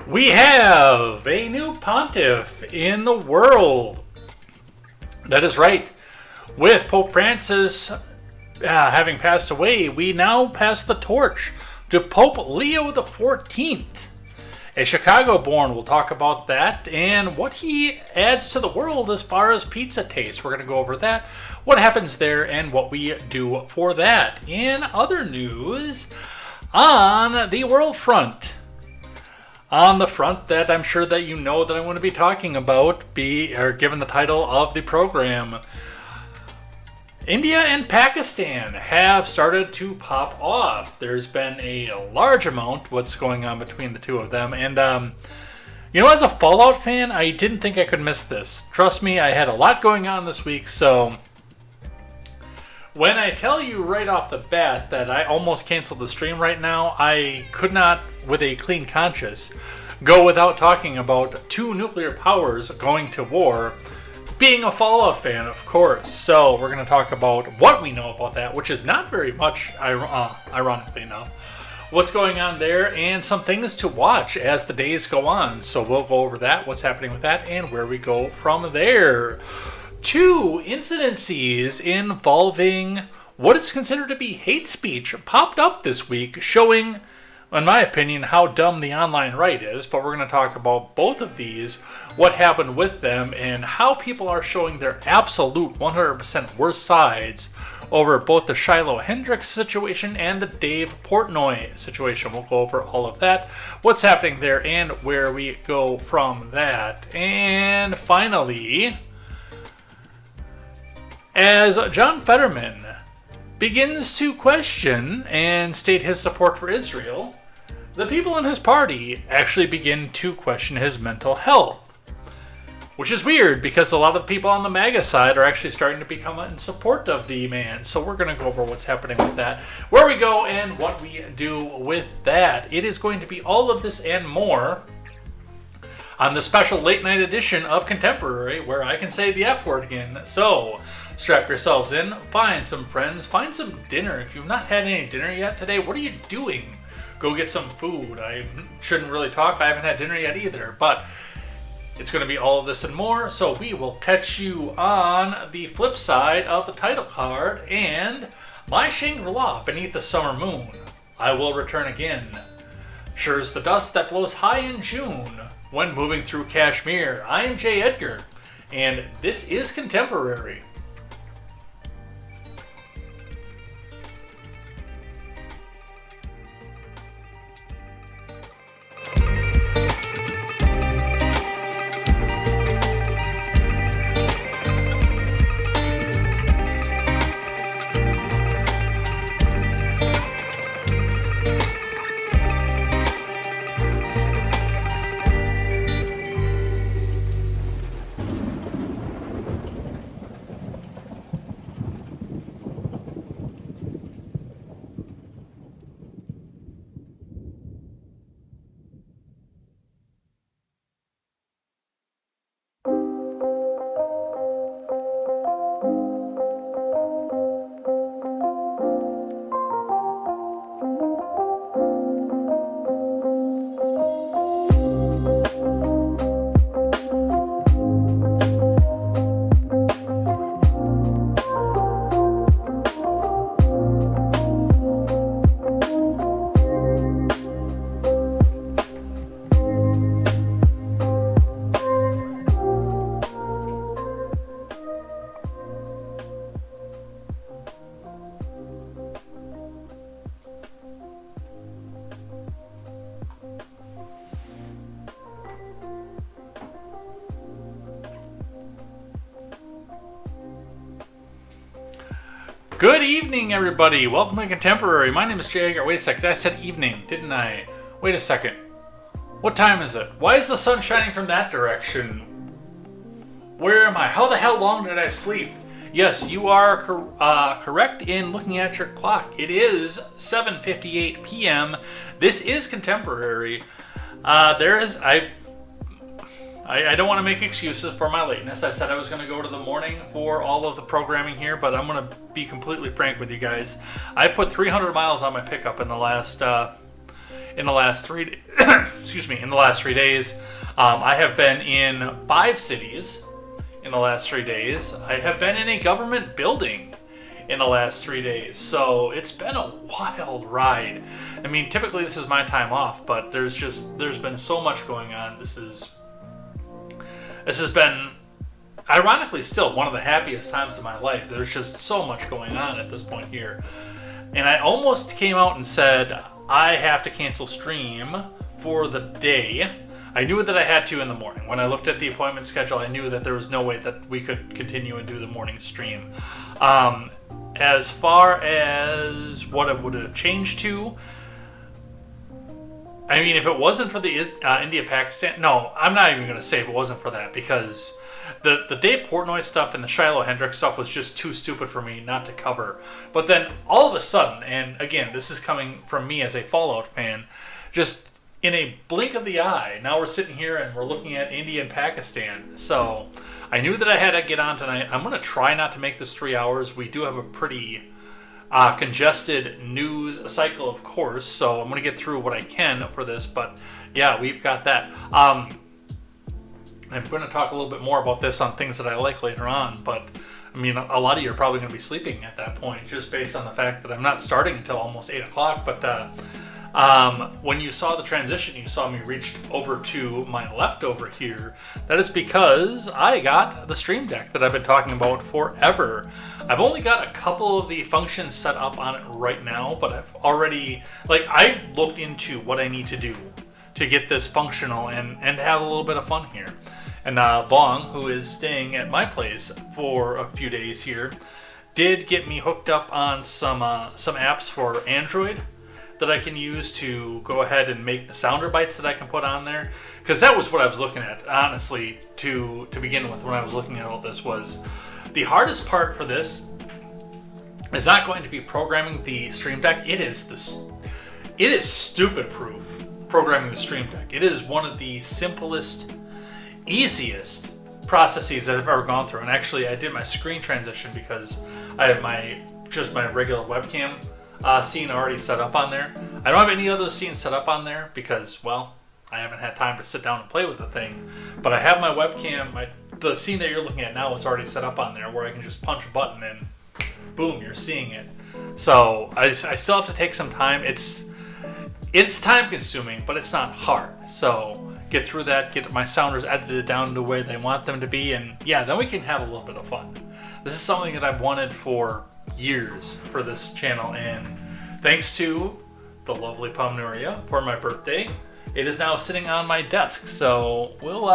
We have a new pontiff in the world. That is right. With Pope Francis having passed away, we now pass the torch to Pope Leo XIV. A Chicago-born. We'll talk about that and what he adds to the world as far as pizza taste. We're going to go over that, what happens there, and what we do for that. In other news, on the world front, on the front that I'm sure that you know that I want to be talking about, given the title of the program, India and Pakistan have started to pop off. There's been a large amount what's going on between the two of them. And, as a Fallout fan, I didn't think I could miss this. Trust me, I had a lot going on this week. So when I tell you right off the bat that I almost canceled the stream right now, I could not, with a clean conscience, go without talking about two nuclear powers going to war. Being a Fallout fan, of course. So we're going to talk about what we know about that, which is not very much, ironically enough. What's going on there, and some things to watch as the days go on. So we'll go over that, what's happening with that, and where we go from there. Two incidences involving what is considered to be hate speech popped up this week, showing, in my opinion, how dumb the online right is. But we're going to talk about both of these, what happened with them, and how people are showing their absolute 100% worst sides over both the Shiloh Hendricks situation and the Dave Portnoy situation. We'll go over all of that, what's happening there, and where we go from that. And finally, as John Fetterman begins to question and state his support for Israel, the people in his party actually begin to question his mental health. Which is weird, because a lot of the people on the MAGA side are actually starting to become in support of the man. So we're going to go over what's happening with that, where we go, and what we do with that. It is going to be all of this and more on the special late night edition of Contemporary, where I can say the F word again. So strap yourselves in, find some friends, find some dinner. If you've not had any dinner yet today, what are you doing? Go get some food. I shouldn't really talk. I haven't had dinner yet either, but it's going to be all of this and more. So we will catch you on the flip side of the title card and my Shangri-La beneath the summer moon. I will return again. Sure as the dust that blows high in June when moving through Kashmir. I am J. Edgar, and this is Contemporary. Good evening, everybody. Welcome to Contemporary. My name is Jay Edgar. Wait a second. I said evening, didn't I? Wait a second. What time is it? Why is the sun shining from that direction? Where am I? How the hell long did I sleep? Yes, you are correct in looking at your clock. It is 7:58 p.m. This is Contemporary. I don't want to make excuses for my lateness. I said I was going to go to the morning for all of the programming here, but I'm going to be completely frank with you guys. I put 300 miles on my pickup in the last in the last excuse me, in the last 3 days. I have been in 5 cities in the last 3 days. I have been in a government building in the last 3 days. So it's been a wild ride. I mean, typically this is my time off, but there's been so much going on. This has been, ironically, still one of the happiest times of my life. There's just so much going on at this point here. And I almost came out and said, I have to cancel stream for the day. I knew that I had to in the morning. When I looked at the appointment schedule, I knew that there was no way that we could continue and do the morning stream. As far as what it would have changed to, I mean, if it wasn't for the India-Pakistan... No, I'm not even going to say if it wasn't for that, because the Dave Portnoy stuff and the Shiloh Hendricks stuff was just too stupid for me not to cover. But then, all of a sudden, and again, this is coming from me as a Fallout fan, just in a blink of the eye, now we're sitting here and we're looking at India and Pakistan. So, I knew that I had to get on tonight. I'm going to try not to make this 3 hours. We do have a pretty congested news cycle, of course, so I'm going to get through what I can for this. But, yeah, we've got that. I'm going to talk a little bit more about this on things that I like later on, but I mean, a lot of you are probably going to be sleeping at that point, just based on the fact that I'm not starting until almost 8 o'clock, but when you saw the transition, you saw me reach over to my left over here. That is because I got the Stream Deck that I've been talking about forever. I've only got a couple of the functions set up on it right now, but I've already, I looked into what I need to do to get this functional and have a little bit of fun here. And Vong, who is staying at my place for a few days here, did get me hooked up on some apps for Android that I can use to go ahead and make the sounder bites that I can put on there. Because that was what I was looking at, honestly, to begin with when I was looking at all this. Was the hardest part for this is not going to be programming the Stream Deck. It is stupid proof programming the Stream Deck. It is one of the simplest, easiest processes that I've ever gone through. And actually, I did my screen transition because I have my regular webcam scene already set up on there. I don't have any other scenes set up on there because, well, I haven't had time to sit down and play with the thing. But I have my webcam, the scene that you're looking at now is already set up on there, where I can just punch a button and boom, you're seeing it. So I still have to take some time. It's time consuming, but it's not hard. So get through that, get my sounders edited down to where they want them to be, and yeah, then we can have a little bit of fun. This is something that I've wanted for years for this channel, and thanks to the lovely Pomnuria for my birthday, it is now sitting on my desk. So we'll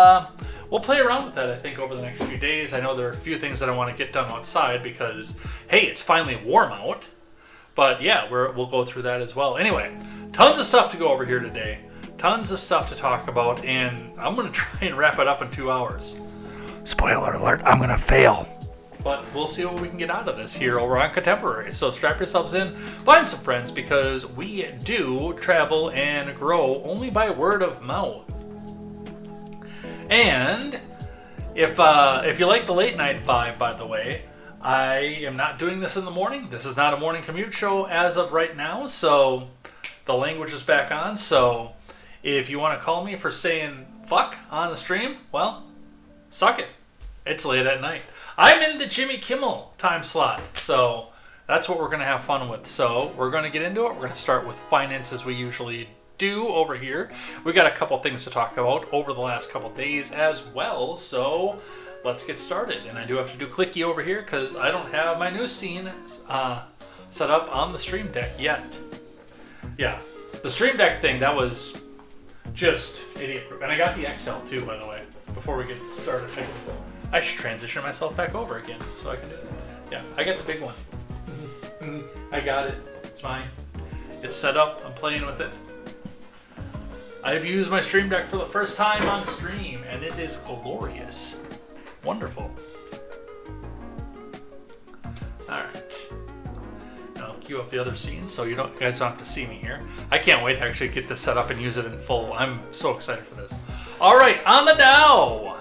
play around with that, I think, over the next few days. I know there are a few things that I want to get done outside because, hey, it's finally warm out. But yeah, we'll go through that as well. Anyway, tons of stuff to go over here today. Tons of stuff to talk about, and I'm going to try and wrap it up in 2 hours. Spoiler alert, I'm going to fail. But we'll see what we can get out of this here over on Contemporary. So strap yourselves in, find some friends, because we do travel and grow only by word of mouth. And if you like the late night vibe, by the way, I am not doing this in the morning. This is not a morning commute show as of right now, so the language is back on. So if you want to call me for saying fuck on the stream, well, suck it. It's late at night. I'm in the Jimmy Kimmel time slot, so that's what we're going to have fun with. So we're going to get into it. We're going to start with finance as we usually do over here. We got a couple things to talk about over the last couple days as well, so let's get started. And I do have to do clicky over here because I don't have my new scene set up on the Stream Deck yet. Yeah, the Stream Deck thing, that was just idiot proof. And I got the XL too, by the way, before we get started. I should transition myself back over again so I can do it. Yeah, I got the big one. I got it. It's mine. It's set up. I'm playing with it. I've used my Stream Deck for the first time on stream, and it is glorious. Wonderful. Alright. I'll queue up the other scenes so you guys don't have to see me here. I can't wait to actually get this set up and use it in full. I'm so excited for this. Alright, on the Dow!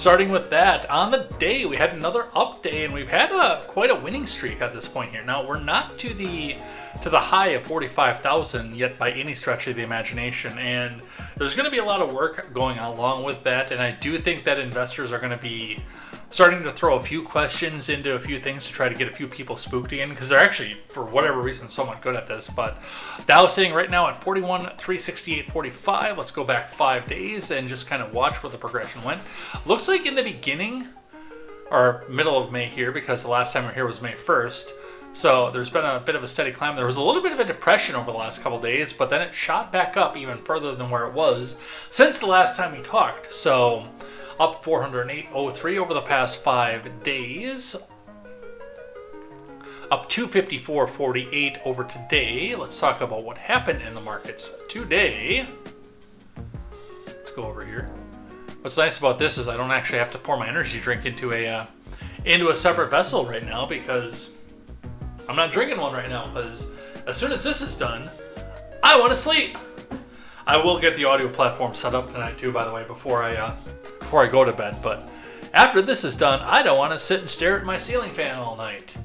starting with that, on the day we had another up day, and we've had quite a winning streak at this point here. Now, we're not to the high of 45,000 yet by any stretch of the imagination, and there's going to be a lot of work going along with that, and I do think that investors are going to be starting to throw a few questions into a few things to try to get a few people spooked again, because they're actually, for whatever reason, somewhat good at this. But Dow sitting right now at 41,368.45. Let's go back 5 days and just kind of watch where the progression went. Looks like in the beginning, or middle of May here, because the last time we were here was May 1st, so there's been a bit of a steady climb. There was a little bit of a depression over the last couple days, but then it shot back up even further than where it was since the last time we talked. So up 408.03 over the past 5 days. Up 254.48 over today. Let's talk about what happened in the markets today. Let's go over here. What's nice about this is I don't actually have to pour my energy drink into a separate vessel right now, because I'm not drinking one right now, because as soon as this is done, I want to sleep. I will get the audio platform set up tonight too, by the way, before I go to bed. But after this is done, I don't want to sit and stare at my ceiling fan all night.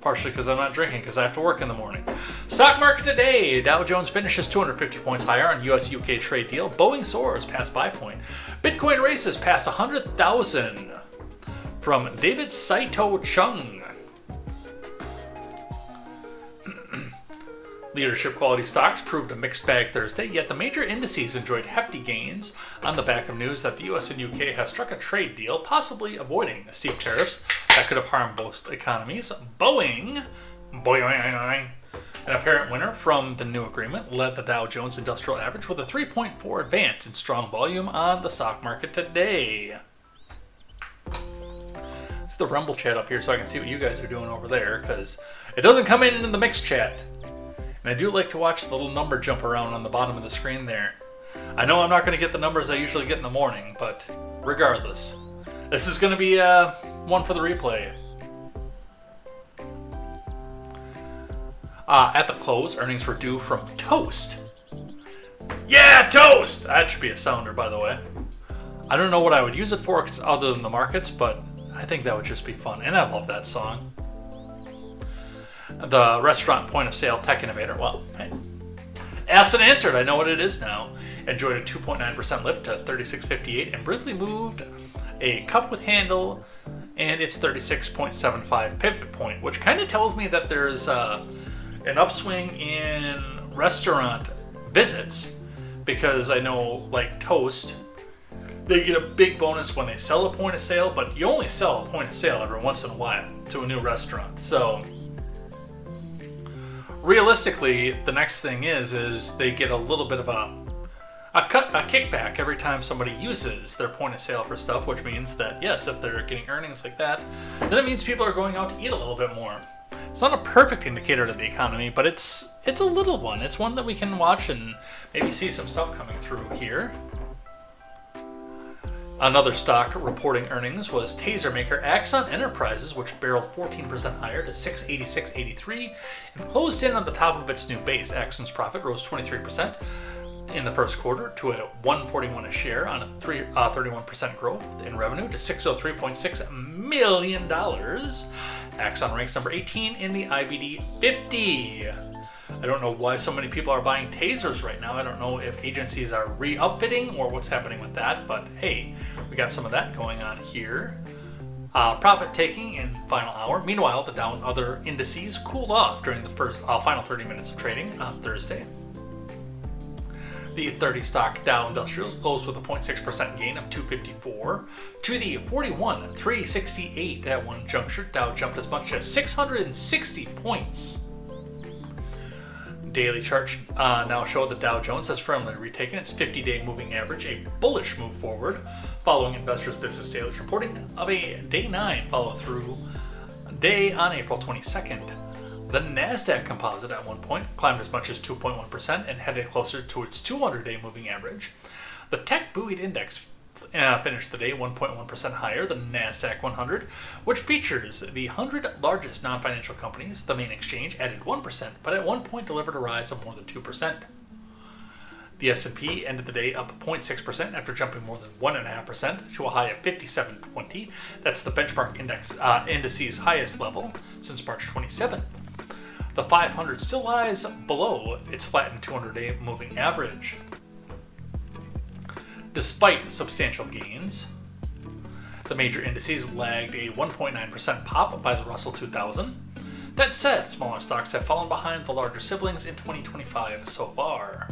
Partially because I'm not drinking, because I have to work in the morning. Stock market today. Dow Jones finishes 250 points higher on US-UK trade deal. Boeing soars past buy point. Bitcoin races past 100,000. From David Saito Chung. Leadership quality stocks proved a mixed bag Thursday, yet the major indices enjoyed hefty gains on the back of news that the US and UK have struck a trade deal, possibly avoiding steep tariffs that could have harmed both economies. Boeing, an apparent winner from the new agreement, led the Dow Jones Industrial Average with a 3.4 advance in strong volume on the stock market today. It's the Rumble chat up here so I can see what you guys are doing over there, because it doesn't come in the mixed chat. And I do like to watch the little number jump around on the bottom of the screen there. I know I'm not going to get the numbers I usually get in the morning, but regardless, this is going to be one for the replay. At the close, earnings were due from Toast. Yeah, Toast! That should be a sounder, by the way. I don't know what I would use it for other than the markets, but I think that would just be fun. And I love that song. The restaurant point of sale tech innovator, well, hey, asked and answered, I know what it is now. Enjoyed a 2.9% lift to 36.58 and briefly moved a cup with handle and its 36.75 pivot point, which kind of tells me that there's an upswing in restaurant visits, because I know, like Toast, they get a big bonus when they sell a point of sale, but you only sell a point of sale every once in a while to a new restaurant. So realistically, the next thing is they get a little bit of a kickback every time somebody uses their point of sale for stuff, which means that, yes, if they're getting earnings like that, then it means people are going out to eat a little bit more. It's not a perfect indicator of the economy, but it's a little one. It's one that we can watch and maybe see some stuff coming through here. Another stock reporting earnings was taser maker Axon Enterprises, which barreled 14% higher to $686.83 and closed in on the top of its new base. Axon's profit rose 23% in the first quarter to a $141 a share on a 31% growth in revenue to $603.6 million. Axon ranks number 18 in the IBD 50. I don't know why so many people are buying tasers right now. I don't know if agencies are re-upfitting or what's happening with that, but hey, we got some of that going on here. Profit taking in final hour. Meanwhile, the Dow and other indices cooled off during the final 30 minutes of trading on Thursday. The 30 stock Dow Industrials closed with a 0.6% gain of 254 to the 41,368 at one juncture. Dow jumped as much as 660 points. Daily chart now show the Dow Jones has firmly retaken its 50-day moving average, a bullish move forward, following Investors Business Daily's reporting of a day 9 follow-through day on April 22nd. The NASDAQ composite at one point climbed as much as 2.1% and headed closer to its 200-day moving average. The tech buoyed index finished the day 1.1% higher than NASDAQ 100, which features the 100 largest non-financial companies. The main exchange added 1%, but at one point delivered a rise of more than 2%. The S&P ended the day up 0.6% after jumping more than 1.5% to a high of 5720. That's the benchmark indice's highest level since March 27th. The 500 still lies below its flattened 200-day moving average. Despite substantial gains, the major indices lagged a 1.9% pop by the Russell 2000. That said, smaller stocks have fallen behind the larger siblings in 2025 so far.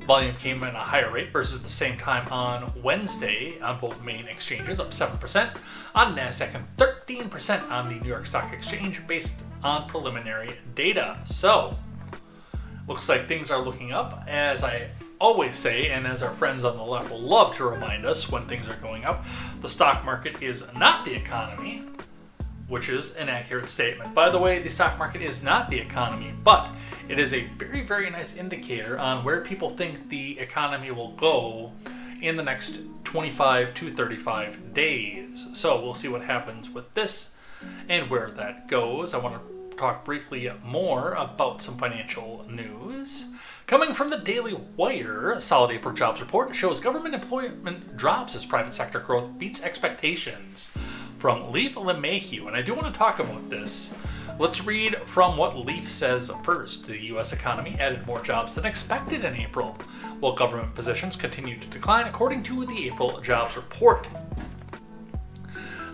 Volume came in a higher rate versus the same time on Wednesday on both main exchanges, up 7% on NASDAQ and 13% on the New York Stock Exchange based on preliminary data. So, looks like things are looking up, as I always say, and as our friends on the left will love to remind us when things are going up. The stock market is not the economy, which is an accurate statement. By the way, the stock market is not the economy, but it is a very, very nice indicator on where people think the economy will go in the next 25 to 35 days. So we'll see what happens with this and where that goes. I want to talk briefly more about some financial news. Coming from the Daily Wire, a solid April jobs report shows government employment drops as private sector growth beats expectations. From Leaf LeMahieu, and I do want to talk about this. Let's read from what Leaf says first. The U.S. economy added more jobs than expected in April, while government positions continued to decline, according to the April jobs report.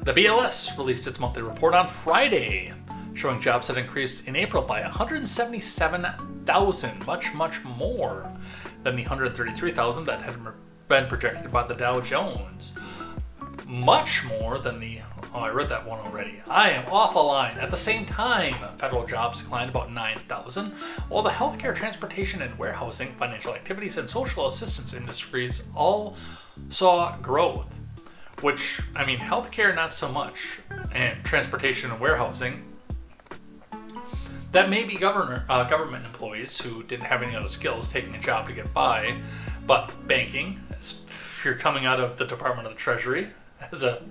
The BLS released its monthly report on Friday, showing jobs had increased in April by 177,000, much more than the 133,000 that had been projected by the Dow Jones. Much more than the... Oh, I read that one already. I am off a line. At the same time, federal jobs declined about 9,000, while the healthcare, transportation, and warehousing, financial activities, and social assistance industries all saw growth. Which, I mean, healthcare not so much, and transportation and warehousing. That may be government employees who didn't have any other skills taking a job to get by, but banking, if you're coming out of the Department of the Treasury, as a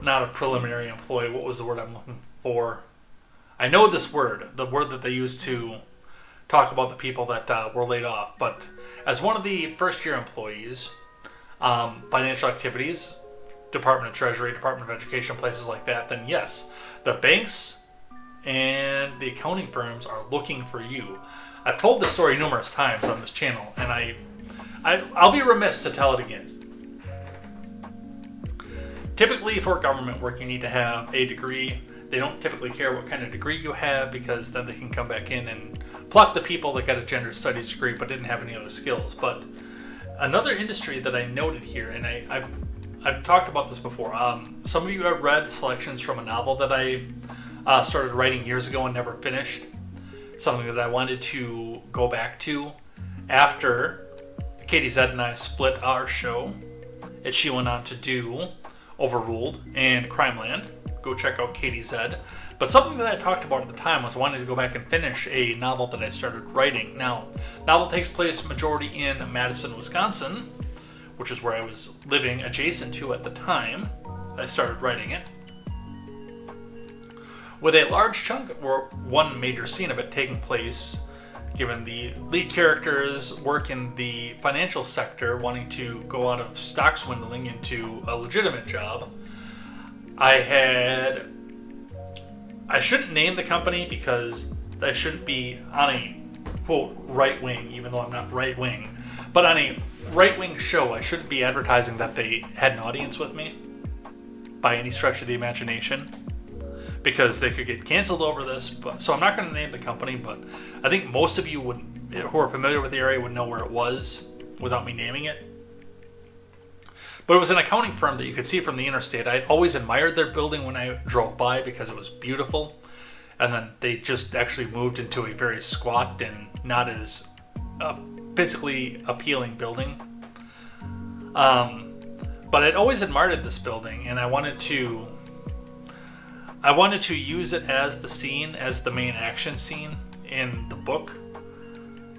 not a preliminary employee, what was the word I'm looking for? I know this word, the word that they used to talk about the people that were laid off, but as one of the first year employees, financial activities, Department of Treasury, Department of Education, places like that, then yes, the banks and the accounting firms are looking for you. I've told this story numerous times on this channel, and I'll be remiss to tell it again. Typically, for government work, you need to have a degree. They don't typically care what kind of degree you have, because then they can come back in and pluck the people that got a gender studies degree but didn't have any other skills. But another industry that I noted here, and I've talked about this before. Some of you have read selections from a novel that I started writing years ago and never finished. Something that I wanted to go back to after Katie Zed and I split our show. And she went on to do Overruled and Crimeland. Go check out Katie Zed. But something that I talked about at the time was wanting to go back and finish a novel that I started writing. Now, novel takes place majority in Madison, Wisconsin, which is where I was living adjacent to at the time I started writing it, with a large chunk, or one major scene of it, taking place given the lead character's work in the financial sector, wanting to go out of stock swindling into a legitimate job. I shouldn't name the company because I shouldn't be on a, quote, right wing, even though I'm not right wing, but on a right-wing show, I shouldn't be advertising that they had an audience with me by any stretch of the imagination, because they could get canceled over this. But so I'm not going to name the company, but I think most of you who are familiar with the area would know where it was without me naming it. But it was an accounting firm that you could see from the interstate. I'd always admired their building when I drove by because it was beautiful, and then they just actually moved into a very squat and not as physically appealing building. But I'd always admired this building, and I wanted to use it as the scene, as the main action scene in the book.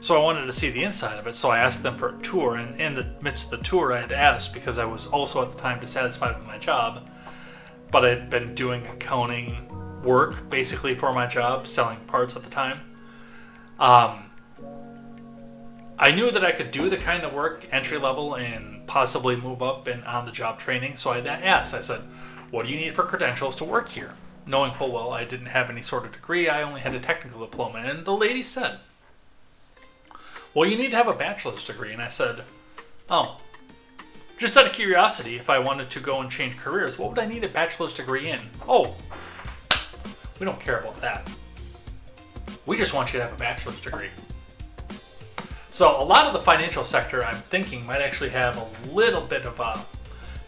So I wanted to see the inside of it, so I asked them for a tour, and in the midst of the tour I had asked, because I was also at the time dissatisfied with my job, but I'd been doing accounting work basically for my job, selling parts at the time. I knew that I could do the kind of work entry level and possibly move up in on the job training. So I asked, I said, what do you need for credentials to work here? Knowing full well I didn't have any sort of degree, I only had a technical diploma. And the lady said, well, you need to have a bachelor's degree. And I said, oh, just out of curiosity, if I wanted to go and change careers, what would I need a bachelor's degree in? Oh, we don't care about that. We just want you to have a bachelor's degree. So a lot of the financial sector, I'm thinking, might actually have a little bit of a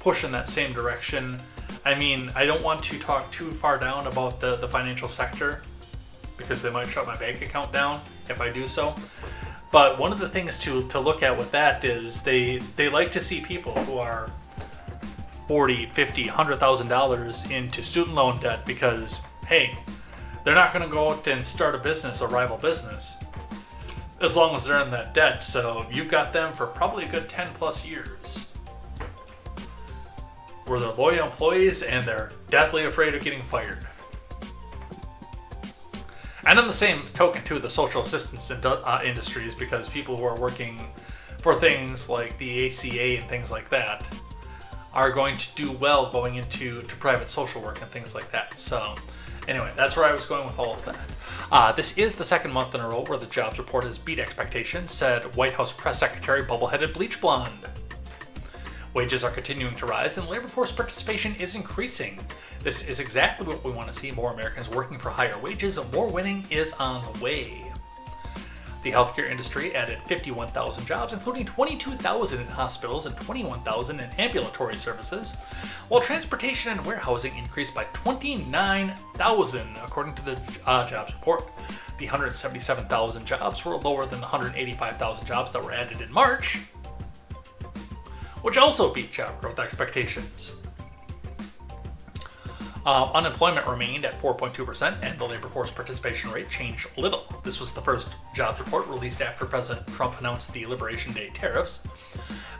push in that same direction. I mean, I don't want to talk too far down about the financial sector because they might shut my bank account down if I do so. But one of the things to look at with that is they like to see people who are $40,000, $50,000, $100,000 into student loan debt because, hey, they're not going to go out and start a business, a rival business, as long as they're in that debt. So you've got them for probably a good 10 plus years where they're loyal employees and they're deathly afraid of getting fired. And on the same token, too, the social assistance industries, because people who are working for things like the ACA and things like that are going to do well going into private social work and things like that. So anyway, that's where I was going with all of that. This is the second month in a row where the jobs report has beat expectations, said White House press secretary bubbleheaded bleach blonde. Wages are continuing to rise and labor force participation is increasing. This is exactly what we want to see, more Americans working for higher wages and more winning is on the way. The healthcare industry added 51,000 jobs, including 22,000 in hospitals and 21,000 in ambulatory services, while transportation and warehousing increased by 29,000, according to the jobs report. The 177,000 jobs were lower than the 185,000 jobs that were added in March, which also beat job growth expectations. Unemployment remained at 4.2%, and the labor force participation rate changed little. This was the first jobs report released after President Trump announced the Liberation Day tariffs.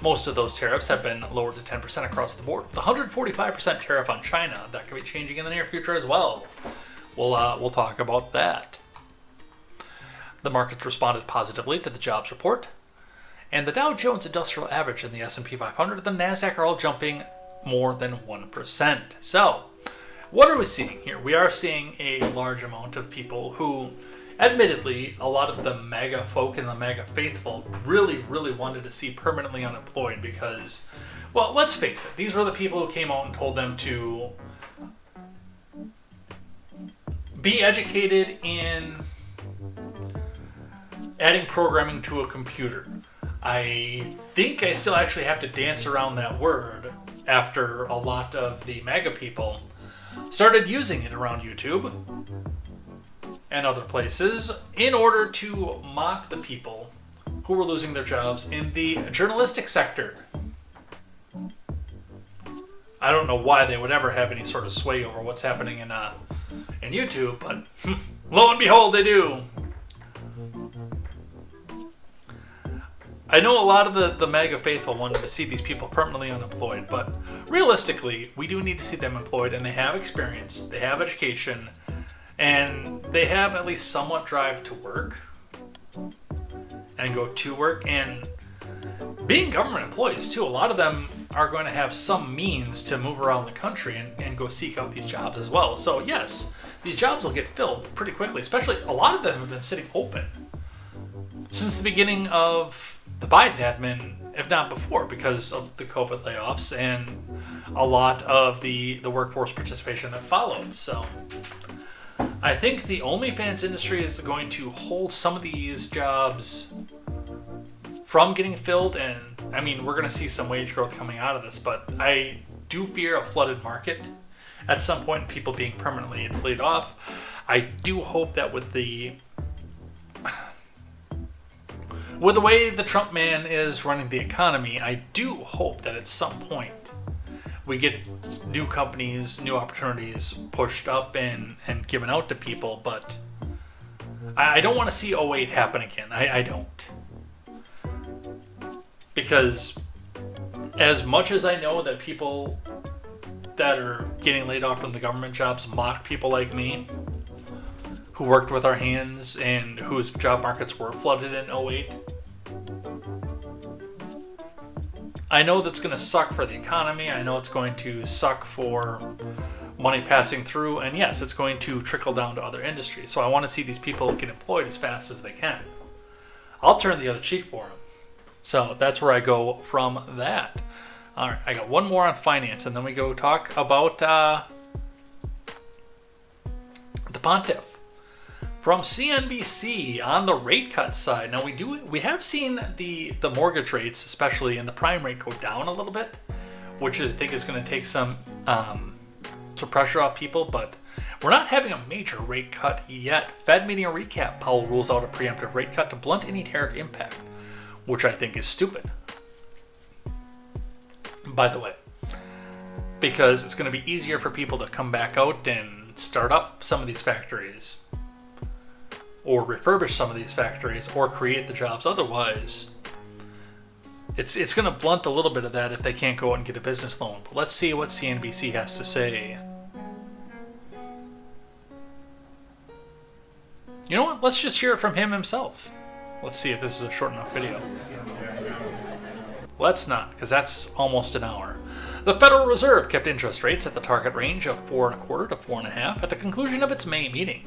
Most of those tariffs have been lowered to 10% across the board. The 145% tariff on China, that could be changing in the near future as well. We'll talk about that. The markets responded positively to the jobs report, and the Dow Jones Industrial Average and the S&P 500 and the NASDAQ are all jumping more than 1%. So, what are we seeing here? We are seeing a large amount of people who, admittedly, a lot of the MAGA folk and the MAGA faithful really wanted to see permanently unemployed because, well, let's face it, these were the people who came out and told them to be educated in adding programming to a computer. I think I still actually have to dance around that word after a lot of the MAGA people started using it around YouTube and other places in order to mock the people who were losing their jobs in the journalistic sector. I don't know why they would ever have any sort of sway over what's happening in YouTube, but lo and behold, they do. I know a lot of the MAGA faithful wanted to see these people permanently unemployed, but realistically, we do need to see them employed, and they have experience, they have education, and they have at least somewhat drive to work and go to work. And being government employees, too, a lot of them are going to have some means to move around the country and go seek out these jobs as well. So, yes, these jobs will get filled pretty quickly, especially a lot of them have been sitting open since the beginning of the Biden admin, if not before, because of the COVID layoffs and a lot of the workforce participation that followed. So I think the OnlyFans industry is going to hold some of these jobs from getting filled, and I mean, we're going to see some wage growth coming out of this, but I do fear a flooded market at some point, people being permanently laid off. I do hope that with the way the Trump man is running the economy, I do hope that at some point we get new companies, new opportunities pushed up and given out to people, but I don't want to see '08 happen again. I don't. Because as much as I know that people that are getting laid off from the government jobs mock people like me, who worked with our hands and whose job markets were flooded in '08. I know that's going to suck for the economy. I know it's going to suck for money passing through. And yes, it's going to trickle down to other industries. So I want to see these people get employed as fast as they can. I'll turn the other cheek for them. So that's where I go from that. All right, I got one more on finance, and then we go talk about the Pontiff. From CNBC on the rate cut side. Now we have seen the mortgage rates, especially in the prime rate, go down a little bit, which I think is going to take some pressure off people, but we're not having a major rate cut yet. Fed meeting recap, Powell rules out a preemptive rate cut to blunt any tariff impact, which I think is stupid, by the way, because it's going to be easier for people to come back out and start up some of these factories, or refurbish some of these factories, or create the jobs. Otherwise, it's going to blunt a little bit of that if they can't go out and get a business loan. But let's see what CNBC has to say. You know what? Let's just hear it from him himself. Let's see if this is a short enough video. Let's not, because that's almost an hour. The Federal Reserve kept interest rates at the target range of 4.25% to 4.5% at the conclusion of its May meeting.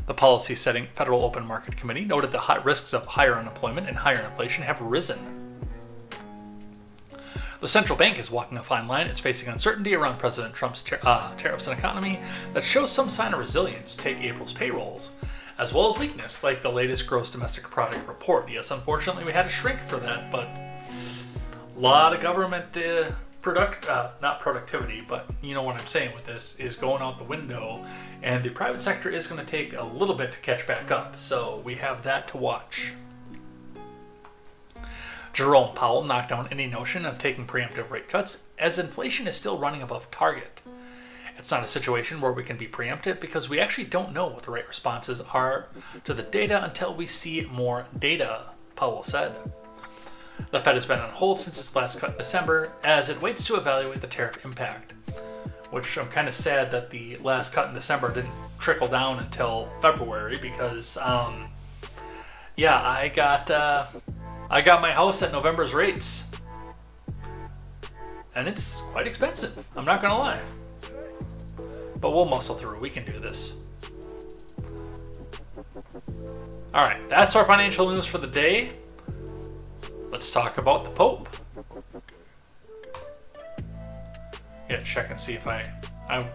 The policy-setting Federal Open Market Committee noted the high risks of higher unemployment and higher inflation have risen. The central bank is walking a fine line. It's facing uncertainty around President Trump's tariffs and economy that shows some sign of resilience. Take April's payrolls, as well as weakness, like the latest gross domestic product report. Yes, unfortunately, we had to shrink for that, but a lot of government not productivity, but you know what I'm saying with this, is going out the window, and the private sector is going to take a little bit to catch back up, so we have that to watch. Jerome Powell knocked down any notion of taking preemptive rate cuts, as inflation is still running above target. It's not a situation where we can be preemptive because we actually don't know what the right responses are to the data until we see more data, Powell said. The Fed has been on hold since its last cut in December as it waits to evaluate the tariff impact, which I'm kind of sad that the last cut in December didn't trickle down until February because, I got my house at November's rates, and it's quite expensive. I'm not going to lie. But we'll muscle through. We can do this. All right, that's our financial news for the day. Let's talk about the Pope. Yeah, check and see if I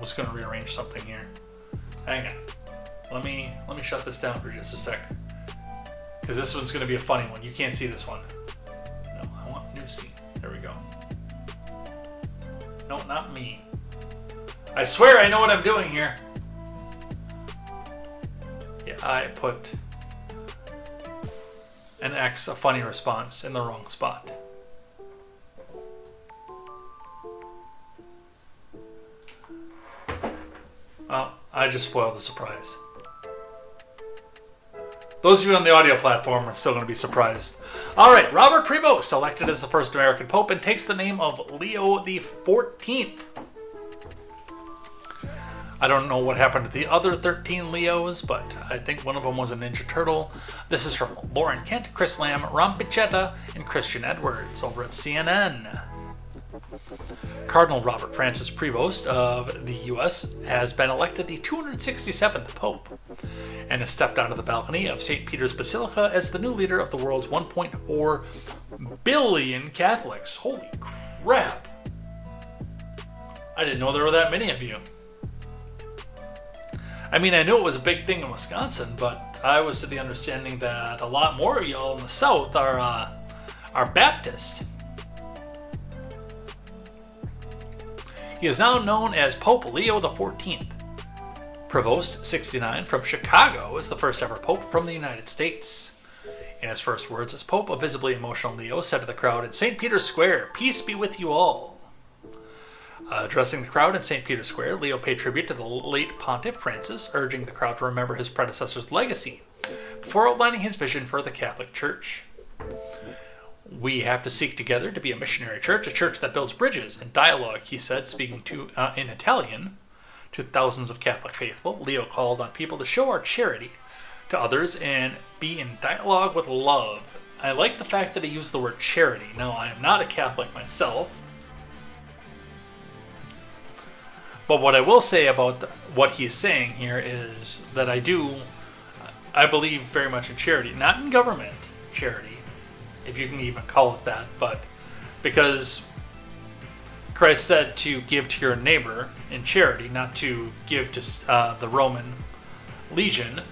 was going to rearrange something here. Hang on. Let me shut this down for just a sec. Because this one's going to be a funny one. You can't see this one. No, I want new scene. There we go. No, not me. I swear I know what I'm doing here. Yeah, I put an X, a funny response, in the wrong spot. Oh, I just spoiled the surprise. Those of you on the audio platform are still going to be surprised. All right, Robert Prevost elected as the first American Pope and takes the name of Leo the 14th. I don't know what happened to the other 13 Leos, but I think one of them was a Ninja Turtle. This is from Lauren Kent, Chris Lamb, Ron Pichetta, and Christian Edwards over at CNN. Cardinal Robert Francis Prevost of the U.S. has been elected the 267th Pope and has stepped out of the balcony of St. Peter's Basilica as the new leader of the world's 1.4 billion Catholics. Holy crap! I didn't know there were that many of you. I mean, I knew it was a big thing in Wisconsin, but I was to the understanding that a lot more of y'all in the South are Baptist. He is now known as Pope Leo the 14th. Prevost, 69, from Chicago, is the first ever Pope from the United States. In his first words as Pope, a visibly emotional Leo said to the crowd in St. Peter's Square, "Peace be with you all." Addressing the crowd in St. Peter's Square, Leo paid tribute to the late Pontiff Francis, urging the crowd to remember his predecessor's legacy before outlining his vision for the Catholic Church. "We have to seek together to be a missionary church, a church that builds bridges and dialogue," he said, speaking in Italian To thousands of Catholic faithful, Leo called on people to show our charity to others and be in dialogue with love. I like the fact that he used the word charity. Now, I am not a Catholic myself, but what I will say about what he's saying here is that I believe very much in charity. Not in government charity, if you can even call it that, but because Christ said to give to your neighbor in charity, not to give to the Roman legion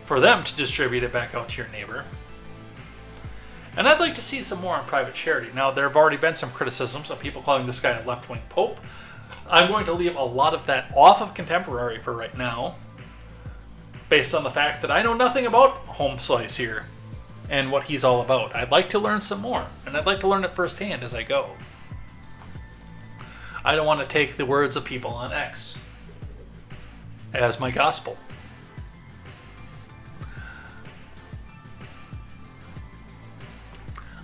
for them to distribute it back out to your neighbor. And I'd like to see some more on private charity. Now, there have already been some criticisms of people calling this guy a left-wing pope. I'm going to leave a lot of that off of contemporary for right now, based on the fact that I know nothing about Home Slice here and what he's all about. I'd like to learn some more, and I'd like to learn it firsthand as I go. I don't want to take the words of people on X as my gospel.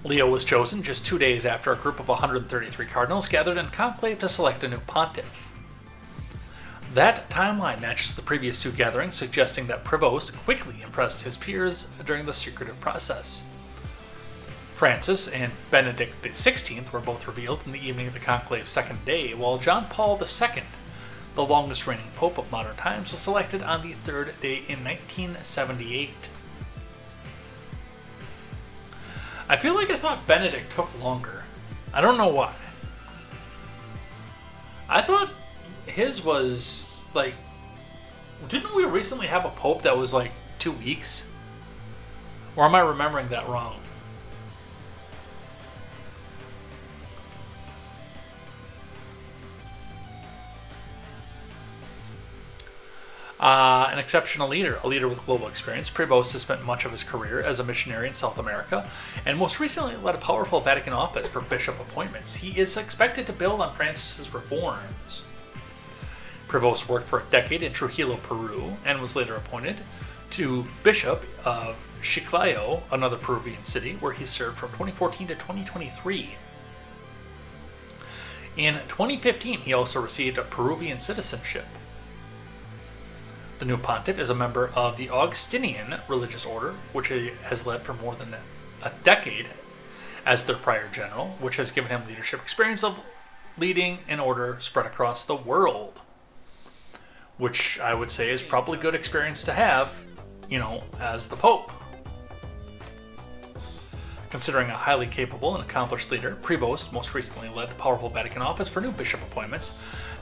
Leo was chosen just 2 days after a group of 133 cardinals gathered in conclave to select a new pontiff. That timeline matches the previous two gatherings, suggesting that Prevost quickly impressed his peers during the secretive process. Francis and Benedict XVI were both revealed in the evening of the conclave's second day, while John Paul II, the longest reigning pope of modern times, was selected on the third day in 1978. I feel like I thought Benedict took longer. I don't know why. I thought his was like... Didn't we recently have a pope that was like 2 weeks? Or am I remembering that wrong? An exceptional leader, a leader with global experience, Prevost has spent much of his career as a missionary in South America, and most recently led a powerful Vatican office for bishop appointments. He is expected to build on Francis's reforms. Prevost worked for a decade in Trujillo, Peru, and was later appointed to bishop of Chiclayo, another Peruvian city, where he served from 2014 to 2023. In 2015, he also received a Peruvian citizenship. The new pontiff is a member of the Augustinian religious order, which he has led for more than a decade as their prior general, which has given him leadership experience of leading an order spread across the world, which I would say is probably good experience to have, as the Pope. Considering a highly capable and accomplished leader, Prevost most recently led the powerful Vatican office for new bishop appointments,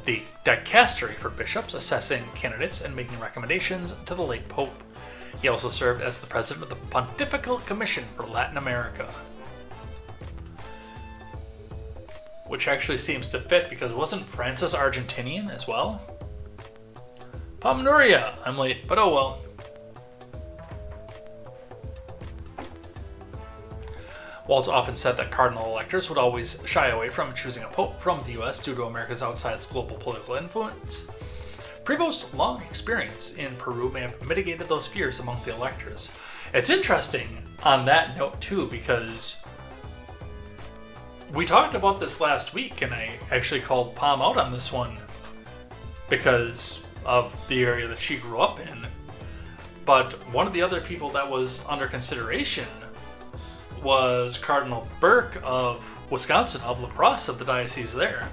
the dicastery for bishops, assessing candidates and making recommendations to the late Pope. He also served as the president of the Pontifical Commission for Latin America, which actually seems to fit because wasn't Francis Argentinian as well? Palmnuria! I'm late, but oh well. While it's often said that cardinal electors would always shy away from choosing a pope from the US due to America's outsized global political influence, Prevost's long experience in Peru may have mitigated those fears among the electors. It's interesting on that note too, because we talked about this last week, and I actually called Palm out on this one because of the area that she grew up in. But one of the other people that was under consideration was Cardinal Burke of Wisconsin, of La Crosse, of the diocese there.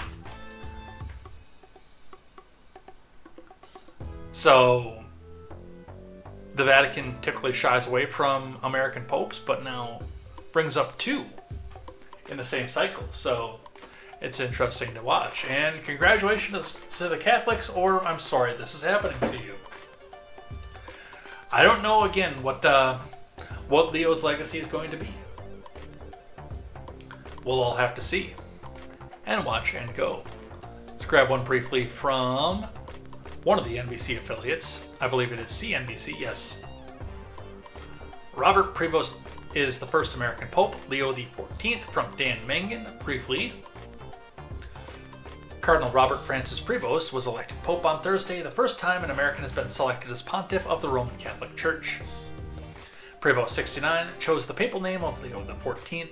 So the Vatican typically shies away from American popes, but now brings up two in the same cycle. So it's interesting to watch. And congratulations to the Catholics, or I'm sorry, this is happening to you. I don't know, again, what Leo's legacy is going to be. We'll all have to see and watch and go. Let's grab one briefly from one of the NBC affiliates. I believe it is CNBC, yes. Robert Prevost is the first American Pope, Leo XIV, from Dan Mangan, briefly. Cardinal Robert Francis Prevost was elected Pope on Thursday, the first time an American has been selected as Pontiff of the Roman Catholic Church. Prevost 69 chose the papal name of Leo XIV.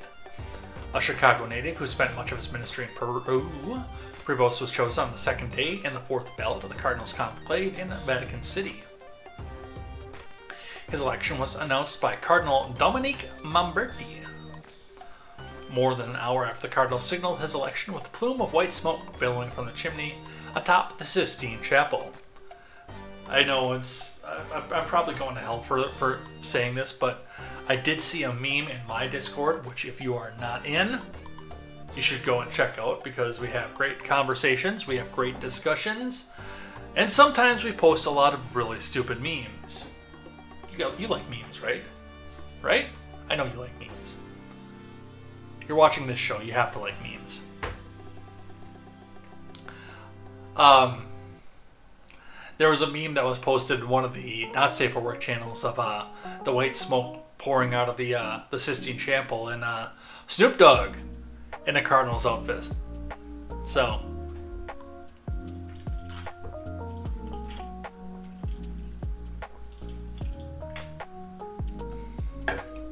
A Chicago native who spent much of his ministry in Peru, Prevost was chosen on the second day in the fourth ballot of the Cardinals' conclave in Vatican City. His election was announced by Cardinal Dominique Mamberti more than an hour after the Cardinal signaled his election with a plume of white smoke billowing from the chimney atop the Sistine Chapel. I know I'm probably going to hell for saying this, but I did see a meme in my Discord, which if you are not in, you should go and check out, because we have great conversations, we have great discussions, and sometimes we post a lot of really stupid memes. You like memes, right? Right? I know you like memes. You're watching this show, you have to like memes. There was a meme that was posted in one of the not safe for work channels of the white smoke pouring out of the Sistine Chapel, and Snoop Dogg in a Cardinals outfit. So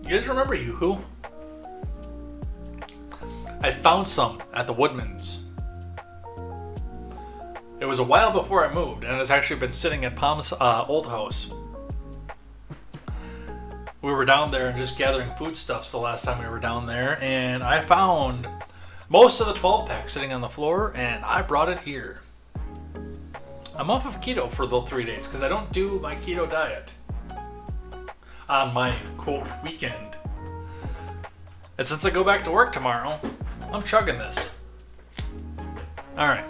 you guys remember Yoo-Hoo? I found some at the Woodman's. It was a while before I moved, and it's actually been sitting at Palm's old house. We were down there and just gathering foodstuffs the last time we were down there, and I found most of the 12-pack sitting on the floor, and I brought it here. I'm off of keto for the 3 days because I don't do my keto diet on my, quote, weekend. And since I go back to work tomorrow, I'm chugging this. Alright.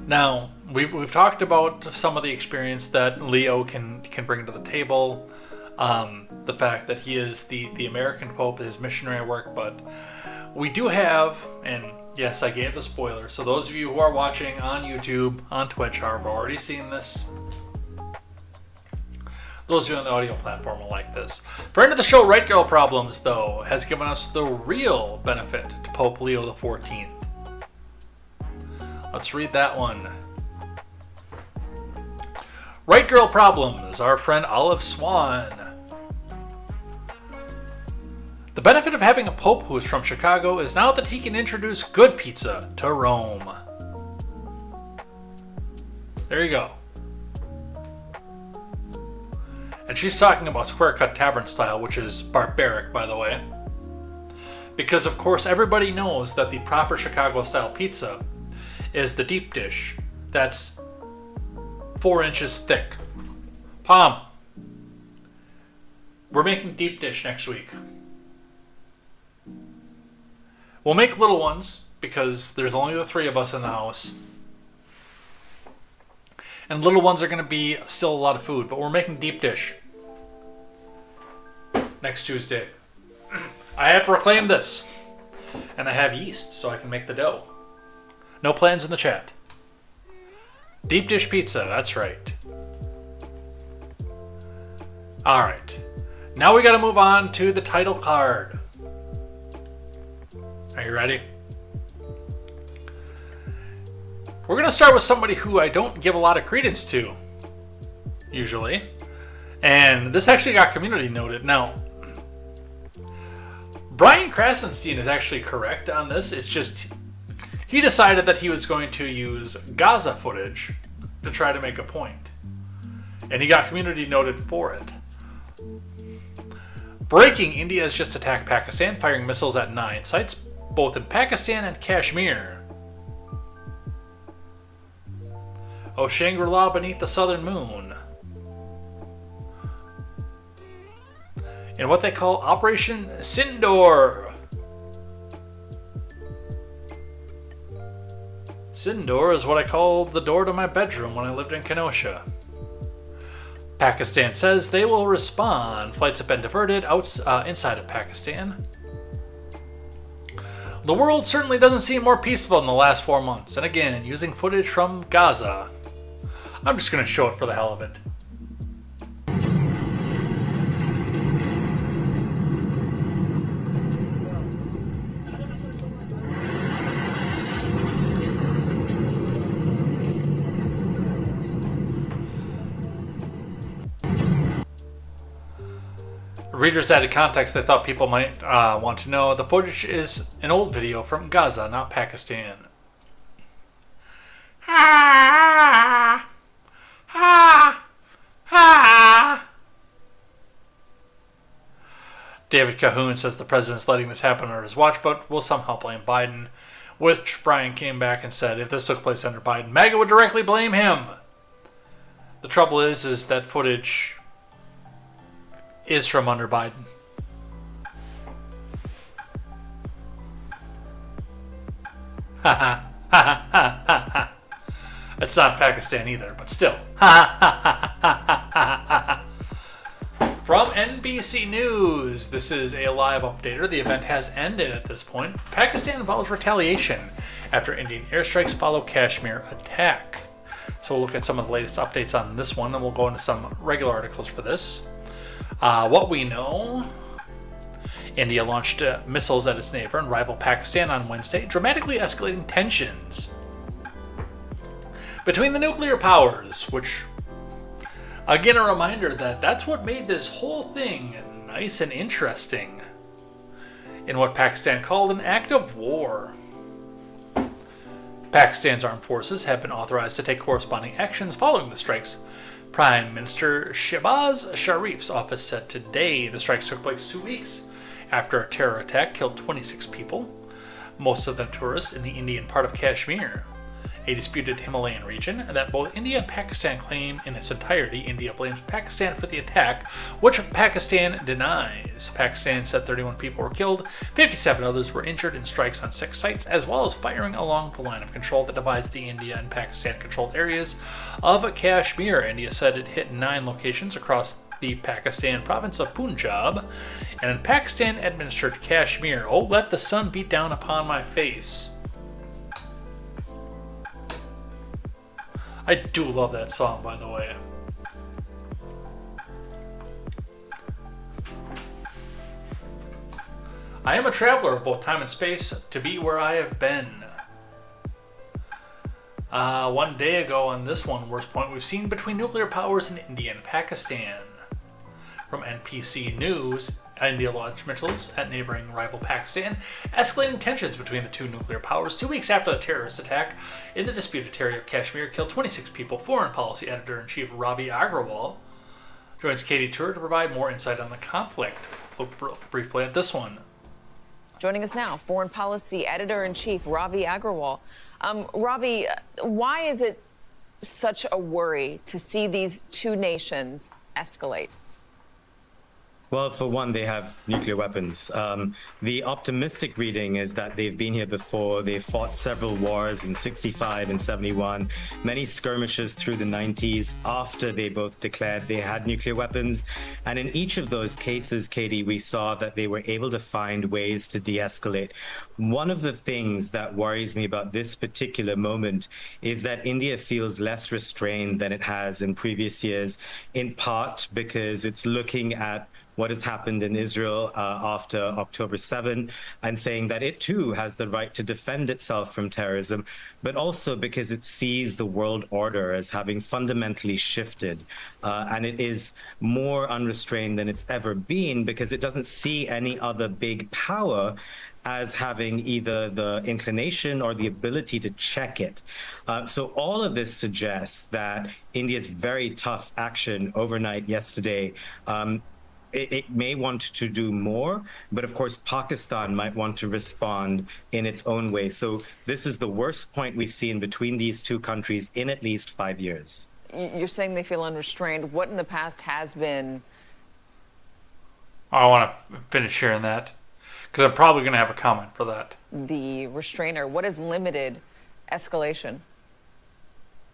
Now, we've talked about some of the experience that Leo can bring to the table. The fact that he is the American Pope, his missionary work, but we do have, and yes, I gave the spoiler, so those of you who are watching on YouTube, on Twitch, have already seen this. Those of you on the audio platform will like this. Friend of the show, Right Girl Problems, though, has given us the real benefit to Pope Leo XIV. Let's read that one. Right Girl Problems, our friend Olive Swan. The benefit of having a pope who is from Chicago is now that he can introduce good pizza to Rome. There you go. And she's talking about square cut tavern style, which is barbaric, by the way. Because, of course, everybody knows that the proper Chicago style pizza is the deep dish. That's 4 inches thick. Palm, we're making deep dish next week. We'll make little ones because there's only the 3 of us in the house. And little ones are going to be still a lot of food, but we're making deep dish next Tuesday. I have proclaimed this, and I have yeast so I can make the dough. No plans in the chat. Deep dish pizza, that's right. Alright, now we gotta move on to the title card. Are you ready? We're gonna start with somebody who I don't give a lot of credence to, usually. And this actually got community noted. Now, Brian Krasenstein is actually correct on this. It's just he decided that he was going to use Gaza footage to try to make a point. And he got community noted for it. Breaking, India has just attacked Pakistan, firing missiles at 9 sites, both in Pakistan and Kashmir. Oh, Shangri-La beneath the southern moon. In what they call Operation Sindoor. Sindoor is what I called the door to my bedroom when I lived in Kenosha. Pakistan says they will respond. Flights have been diverted inside of Pakistan. The world certainly doesn't seem more peaceful in the last 4 months. And again, using footage from Gaza. I'm just going to show it for the hell of it. Readers added context they thought people might want to know. The footage is an old video from Gaza, not Pakistan. Ha! Ha! Ha! David Cahoon says the president's letting this happen under his watch, but will somehow blame Biden. Which Brian came back and said, if this took place under Biden, MAGA would directly blame him. The trouble is that footage is from under Biden. Ha ha ha ha ha ha. It's not Pakistan either, but still. Ha ha ha ha ha ha ha. From NBC News, this is a live updater. The event has ended at this point. Pakistan involves retaliation after Indian airstrikes follow Kashmir attack. So we'll look at some of the latest updates on this one, and we'll go into some regular articles for this. What we know: India launched missiles at its neighbor and rival Pakistan on Wednesday, dramatically escalating tensions between the nuclear powers, which, again, a reminder that that's what made this whole thing nice and interesting in what Pakistan called an act of war. Pakistan's armed forces have been authorized to take corresponding actions following the strikes. Prime Minister Shehbaz Sharif's office said today the strikes took place 2 weeks after a terror attack killed 26 people, most of them tourists in the Indian part of Kashmir, a disputed Himalayan region that both India and Pakistan claim in its entirety. India blames Pakistan for the attack, which Pakistan denies. Pakistan said 31 people were killed, 57 others were injured in strikes on 6 sites, as well as firing along the line of control that divides the India and Pakistan-controlled areas of Kashmir. India said it hit 9 locations across the Pakistan province of Punjab, and in Pakistan-administered Kashmir. Oh, let the sun beat down upon my face. I do love that song, by the way. I am a traveler of both time and space to be where I have been. 1 day ago on this one, worst point we've seen between nuclear powers in India and Pakistan. From NBC News, India launched missiles at neighboring rival Pakistan, escalating tensions between the two nuclear powers 2 weeks after the terrorist attack in the disputed area of Kashmir killed 26 people. Foreign Policy Editor-in-Chief Ravi Agrawal joins Katie Tour to provide more insight on the conflict. Look briefly at this one. Joining us now, Foreign Policy Editor-in-Chief Ravi Agrawal. Ravi, why is it such a worry to see these two nations escalate? Well, for one, they have nuclear weapons. The optimistic reading is that they've been here before. They've fought several wars in 65 and 71, many skirmishes through the 90s after they both declared they had nuclear weapons. And in each of those cases, Katie, we saw that they were able to find ways to de-escalate. One of the things that worries me about this particular moment is that India feels less restrained than it has in previous years, in part because it's looking at what has happened in Israel after October 7 and saying that it too has the right to defend itself from terrorism, but also because it sees the world order as having fundamentally shifted. And it is more unrestrained than it's ever been because it doesn't see any other big power as having either the inclination or the ability to check it. So all of this suggests that India's very tough action overnight yesterday it may want to do more, but of course, Pakistan might want to respond in its own way. So this is the worst point we've seen between these two countries in at least 5 years. You're saying they feel unrestrained. What in the past has been? I want to finish hearing that because I'm probably going to have a comment for that. The restrainer. What has limited escalation?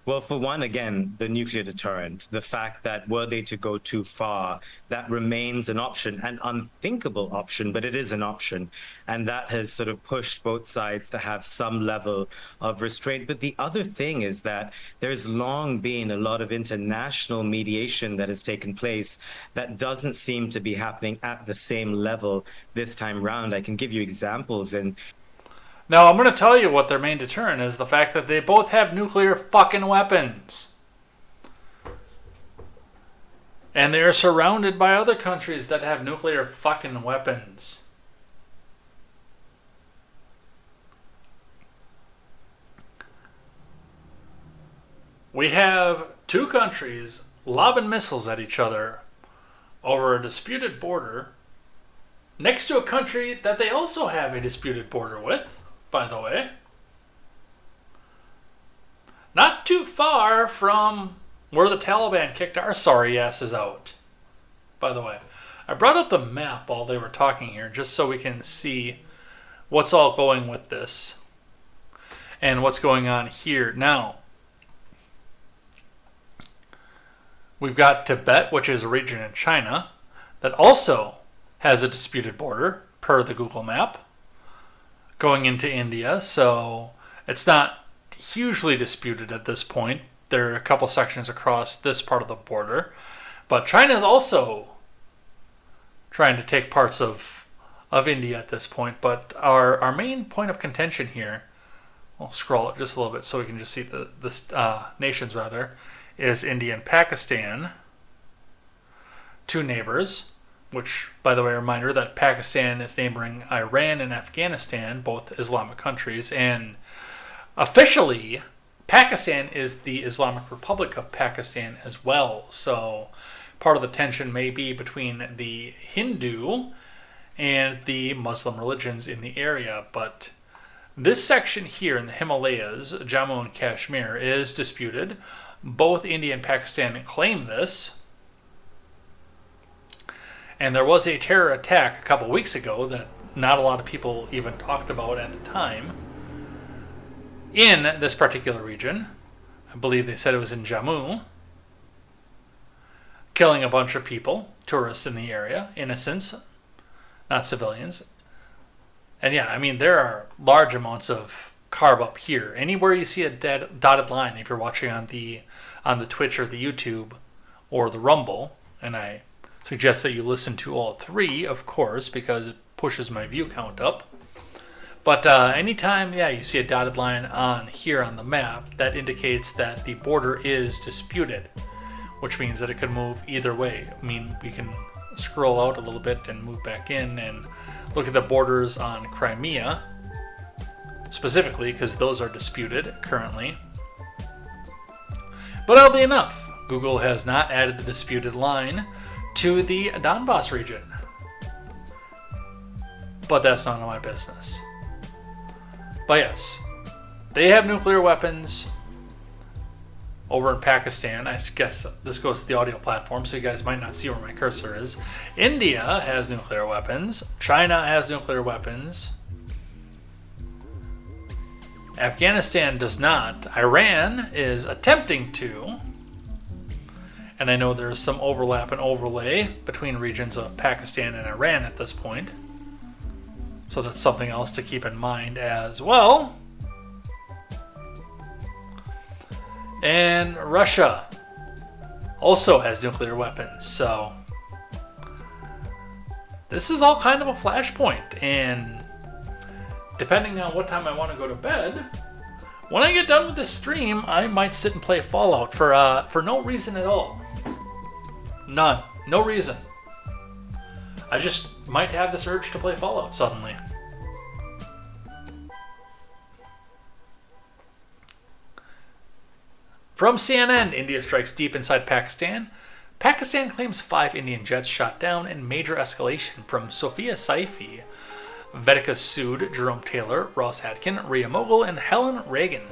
Well, for one, again, the nuclear deterrent, the fact that were they to go too far, that remains an option, an unthinkable option, but it is an option. And that has sort of pushed both sides to have some level of restraint. But the other thing is that there's long been a lot of international mediation that has taken place that doesn't seem to be happening at the same level this time round. I can give you examples. Now, I'm going to tell you what their main deterrent is, the fact that they both have nuclear fucking weapons. And they are surrounded by other countries that have nuclear fucking weapons. We have two countries lobbing missiles at each other over a disputed border next to a country that they also have a disputed border with, by the way. Not too far from where the Taliban kicked our sorry asses out, by the way. I brought up the map while they were talking here just so we can see what's all going with this and what's going on here. Now, we've got Tibet, which is a region in China that also has a disputed border, per the Google map, going into India. So it's not hugely disputed at this point. There are a couple sections across this part of the border. But China is also trying to take parts of India at this point. But our main point of contention here, I'll scroll it just a little bit so we can just see the nations rather, is India and Pakistan, two neighbors, which, by the way, a reminder that Pakistan is neighboring Iran and Afghanistan, both Islamic countries, and officially, Pakistan is the Islamic Republic of Pakistan as well. So part of the tension may be between the Hindu and the Muslim religions in the area. But this section here in the Himalayas, Jammu and Kashmir, is disputed. Both India and Pakistan claim this. And there was a terror attack a couple weeks ago that not a lot of people even talked about at the time in this particular region. I believe they said it was in Jammu, killing a bunch of people, tourists in the area, innocents, not civilians. And yeah, I mean, there are large amounts of carve up here. Anywhere you see a dotted line, if you're watching on the Twitch or the YouTube or the Rumble, and I suggest that you listen to all three, of course, because it pushes my view count up. But anytime, you see a dotted line on here on the map, that indicates that the border is disputed, which means that it could move either way. I mean, we can scroll out a little bit and move back in and look at the borders on Crimea, specifically, because those are disputed currently. But oddly enough, Google has not added the disputed line to the Donbass region. But that's none of my business. But yes, they have nuclear weapons over in Pakistan. I guess this goes to the audio platform, so you guys might not see where my cursor is. India has nuclear weapons. China has nuclear weapons. Afghanistan does not. Iran is attempting to. And I know there's some overlap and overlay between regions of Pakistan and Iran at this point. So that's something else to keep in mind as well. And Russia also has nuclear weapons. So this is all kind of a flashpoint. And depending on what time I want to go to bed, when I get done with this stream, I might sit and play Fallout for no reason at all. None. No reason. I just might have this urge to play Fallout suddenly. From CNN, India strikes deep inside Pakistan. Pakistan claims 5 Indian jets shot down in major escalation from Sophia Saifi. Vedika Sood, Jerome Taylor, Ross Atkin, Rhea Mogul, and Helen Reagan.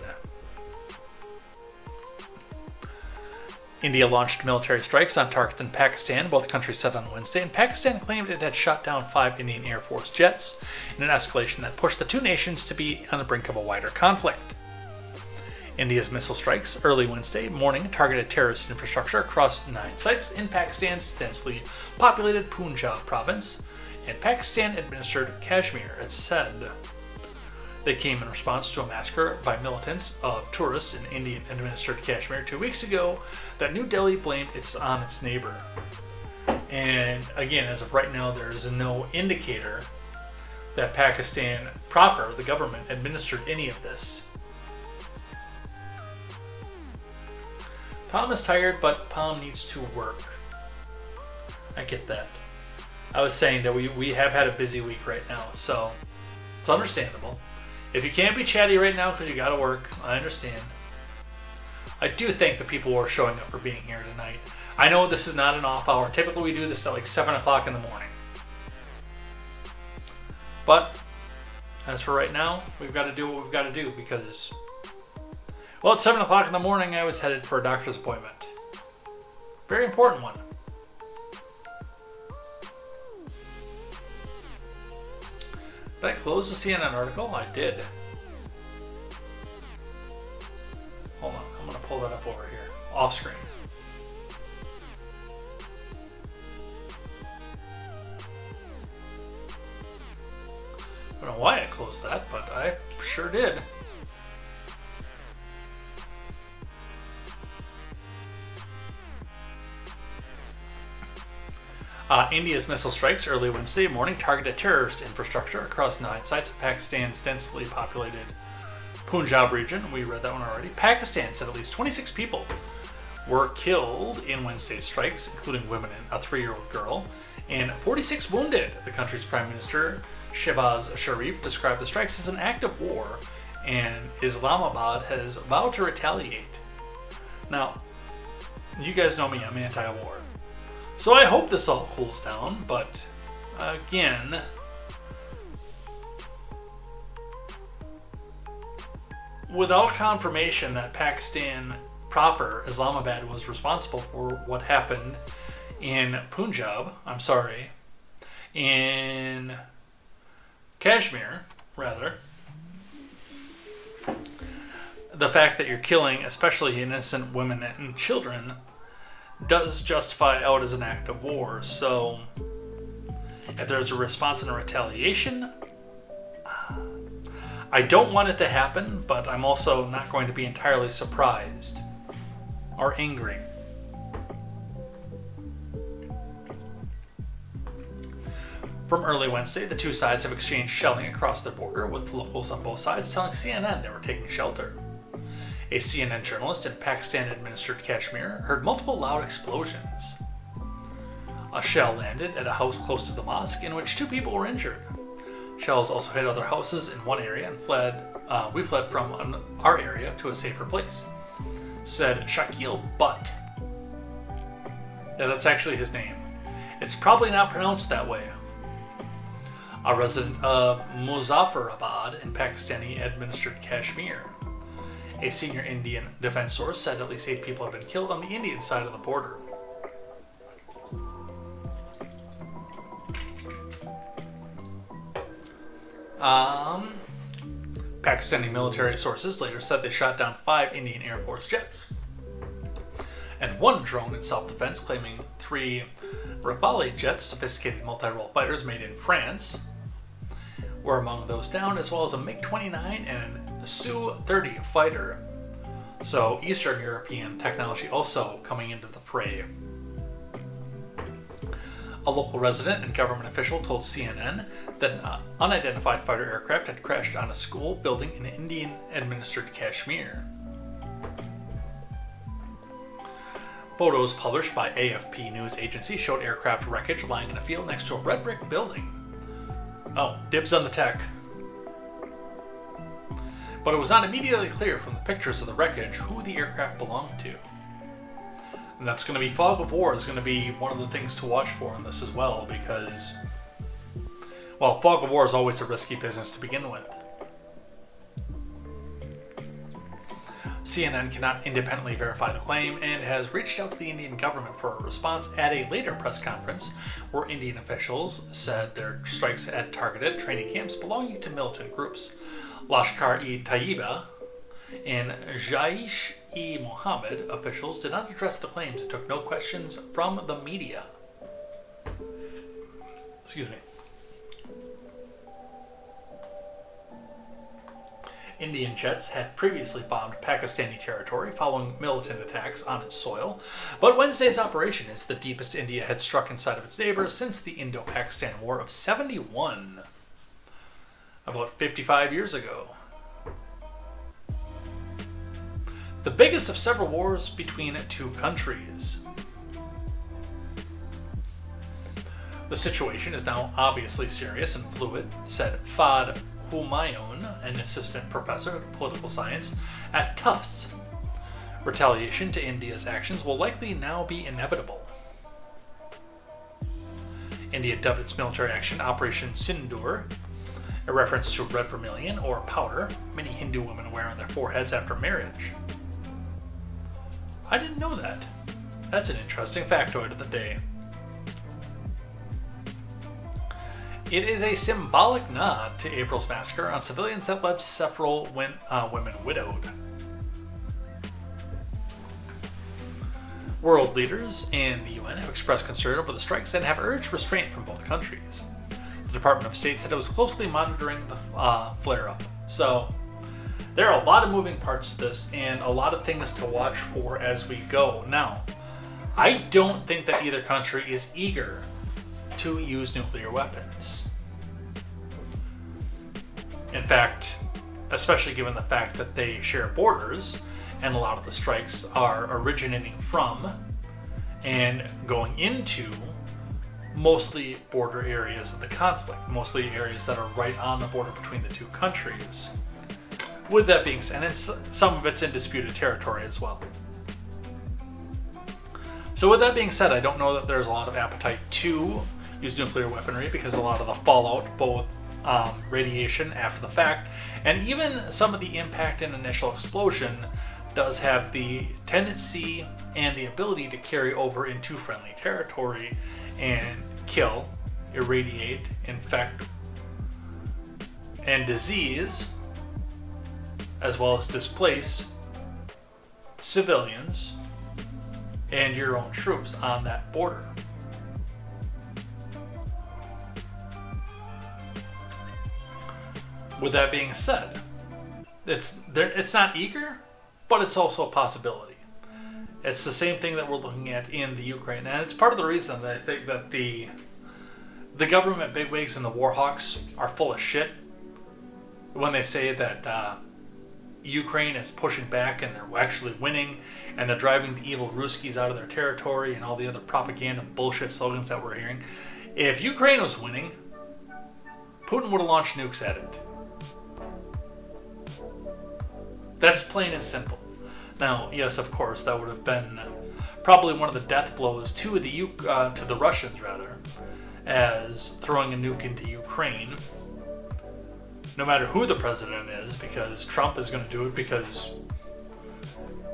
India launched military strikes on targets in Pakistan, both countries said on Wednesday, and Pakistan claimed it had shot down 5 Indian Air Force jets in an escalation that pushed the two nations to be on the brink of a wider conflict. India's missile strikes early Wednesday morning targeted terrorist infrastructure across 9 sites in Pakistan's densely populated Punjab province and Pakistan-administered Kashmir, it said. They came in response to a massacre by militants of tourists in Indian-administered Kashmir 2 weeks ago that New Delhi blamed on its neighbor. And again, as of right now, there is no indicator that Pakistan proper, the government, administered any of this. Palm is tired, but Palm needs to work. I get that. I was saying that we have had a busy week right now, so it's understandable. If you can't be chatty right now because you got to work, I understand. I do thank the people who are showing up for being here tonight. I know this is not an off hour. Typically we do this at like 7 o'clock in the morning. But as for right now, we've got to do what we've got to do because, well, at 7 o'clock in the morning I was headed for a doctor's appointment. Very important one. Did I close the CNN article? I did. Hold on, I'm going to pull that up over here, off screen. I don't know why I closed that, but I sure did. India's missile strikes early Wednesday morning targeted terrorist infrastructure across 9 sites of Pakistan's densely populated Punjab region. We read that one already. Pakistan said at least 26 people were killed in Wednesday's strikes, including women and a 3-year-old girl, and 46 wounded. The country's Prime Minister, Shehbaz Sharif, described the strikes as an act of war, and Islamabad has vowed to retaliate. Now, you guys know me, I'm anti-war. So I hope this all cools down, but again, without confirmation that Pakistan proper, Islamabad, was responsible for what happened in Punjab, in Kashmir, rather, the fact that you're killing especially innocent women and children does justify out as an act of war. So if there's a response and a retaliation, I don't want it to happen, but I'm also not going to be entirely surprised or angry. From early Wednesday, the two sides have exchanged shelling across the border, with locals on both sides telling CNN they were taking shelter. A CNN journalist in Pakistan-administered Kashmir heard multiple loud explosions. A shell landed at a house close to the mosque in which 2 people were injured. Shells also hit other houses in one area and we fled from our area to a safer place, said Shakil Butt. Yeah, that's actually his name. It's probably not pronounced that way. A resident of Muzaffarabad in Pakistani-administered Kashmir. A senior Indian defense source said at least 8 people have been killed on the Indian side of the border. Pakistani military sources later said they shot down 5 Indian Air Force jets and 1 drone in self-defense, claiming 3 Rafale jets, sophisticated multi-role fighters made in France, were among those down, as well as a MiG-29 and Su-30 fighter. So Eastern European technology also coming into the fray. A local resident and government official told CNN that an unidentified fighter aircraft had crashed on a school building in Indian-administered Kashmir. Photos published by AFP news agency showed aircraft wreckage lying in a field next to a red brick building. Oh, dibs on the tech. But it was not immediately clear from the pictures of the wreckage who the aircraft belonged to. And that's going to be fog of war is going to be one of the things to watch for in this as well, because, well, fog of war is always a risky business to begin with. CNN cannot independently verify the claim and has reached out to the Indian government for a response at a later press conference where Indian officials said their strikes had targeted training camps belonging to militant groups. Lashkar-e-Taiba and Jaish-e-Mohammed officials did not address the claims and took no questions from the media. Excuse me. Indian jets had previously bombed Pakistani territory following militant attacks on its soil, but Wednesday's operation is the deepest India had struck inside of its neighbors since the Indo-Pakistan War of '71, about 55 years ago. The biggest of several wars between 2 countries. The situation is now obviously serious and fluid, said Fad Humayun, an assistant professor of political science at Tufts. Retaliation to India's actions will likely now be inevitable. India dubbed its military action Operation Sindoor, a reference to red vermilion or powder many Hindu women wear on their foreheads after marriage. I didn't know that. That's an interesting factoid of the day. It is a symbolic nod to April's massacre on civilians that left several women widowed. World leaders and the UN have expressed concern over the strikes and have urged restraint from both countries. The Department of State said it was closely monitoring the flare-up. So there are a lot of moving parts to this and a lot of things to watch for as we go. Now, I don't think that either country is eager to use nuclear weapons. In fact, especially given the fact that they share borders, and a lot of the strikes are originating from and going into mostly border areas of the conflict, mostly areas that are right on the border between the two countries. With that being said, and some of it's in disputed territory as well. So with that being said, I don't know that there's a lot of appetite to use nuclear weaponry because a lot of the fallout, both radiation after the fact, and even some of the impact and initial explosion does have the tendency and the ability to carry over into friendly territory and kill, irradiate, infect, and disease, as well as displace civilians and your own troops on that border. With that being said, it's not eager, but it's also a possibility. It's the same thing that we're looking at in the Ukraine, and it's part of the reason that I think that the government bigwigs and the war hawks are full of shit when they say that Ukraine is pushing back and they're actually winning and they're driving the evil Ruskies out of their territory and all the other propaganda bullshit slogans that we're hearing. If Ukraine was winning, Putin would have launched nukes at it. That's plain and simple. Now, yes, of course, that would have been probably one of the death blows to the Russians, rather, as throwing a nuke into Ukraine. No matter who the president is, because Trump is going to do it because,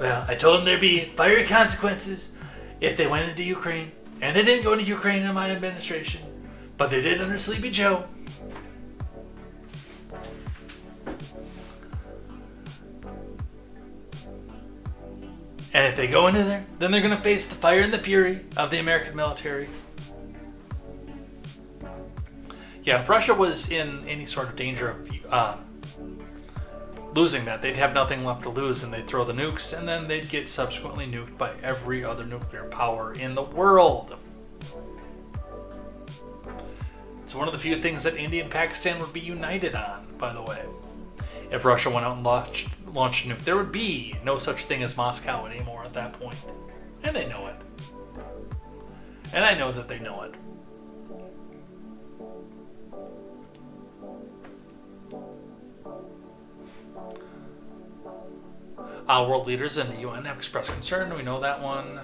well, I told them there'd be fiery consequences if they went into Ukraine. And they didn't go into Ukraine in my administration, but they did under Sleepy Joe. And if they go into there, then they're going to face the fire and the fury of the American military. Yeah, if Russia was in any sort of danger of losing that, they'd have nothing left to lose and they'd throw the nukes and then they'd get subsequently nuked by every other nuclear power in the world. It's one of the few things that India and Pakistan would be united on, by the way. If Russia went out and launched a nuke, there would be no such thing as Moscow anymore at that point. And they know it. And I know that they know it. World leaders in the UN have expressed concern. We know that one.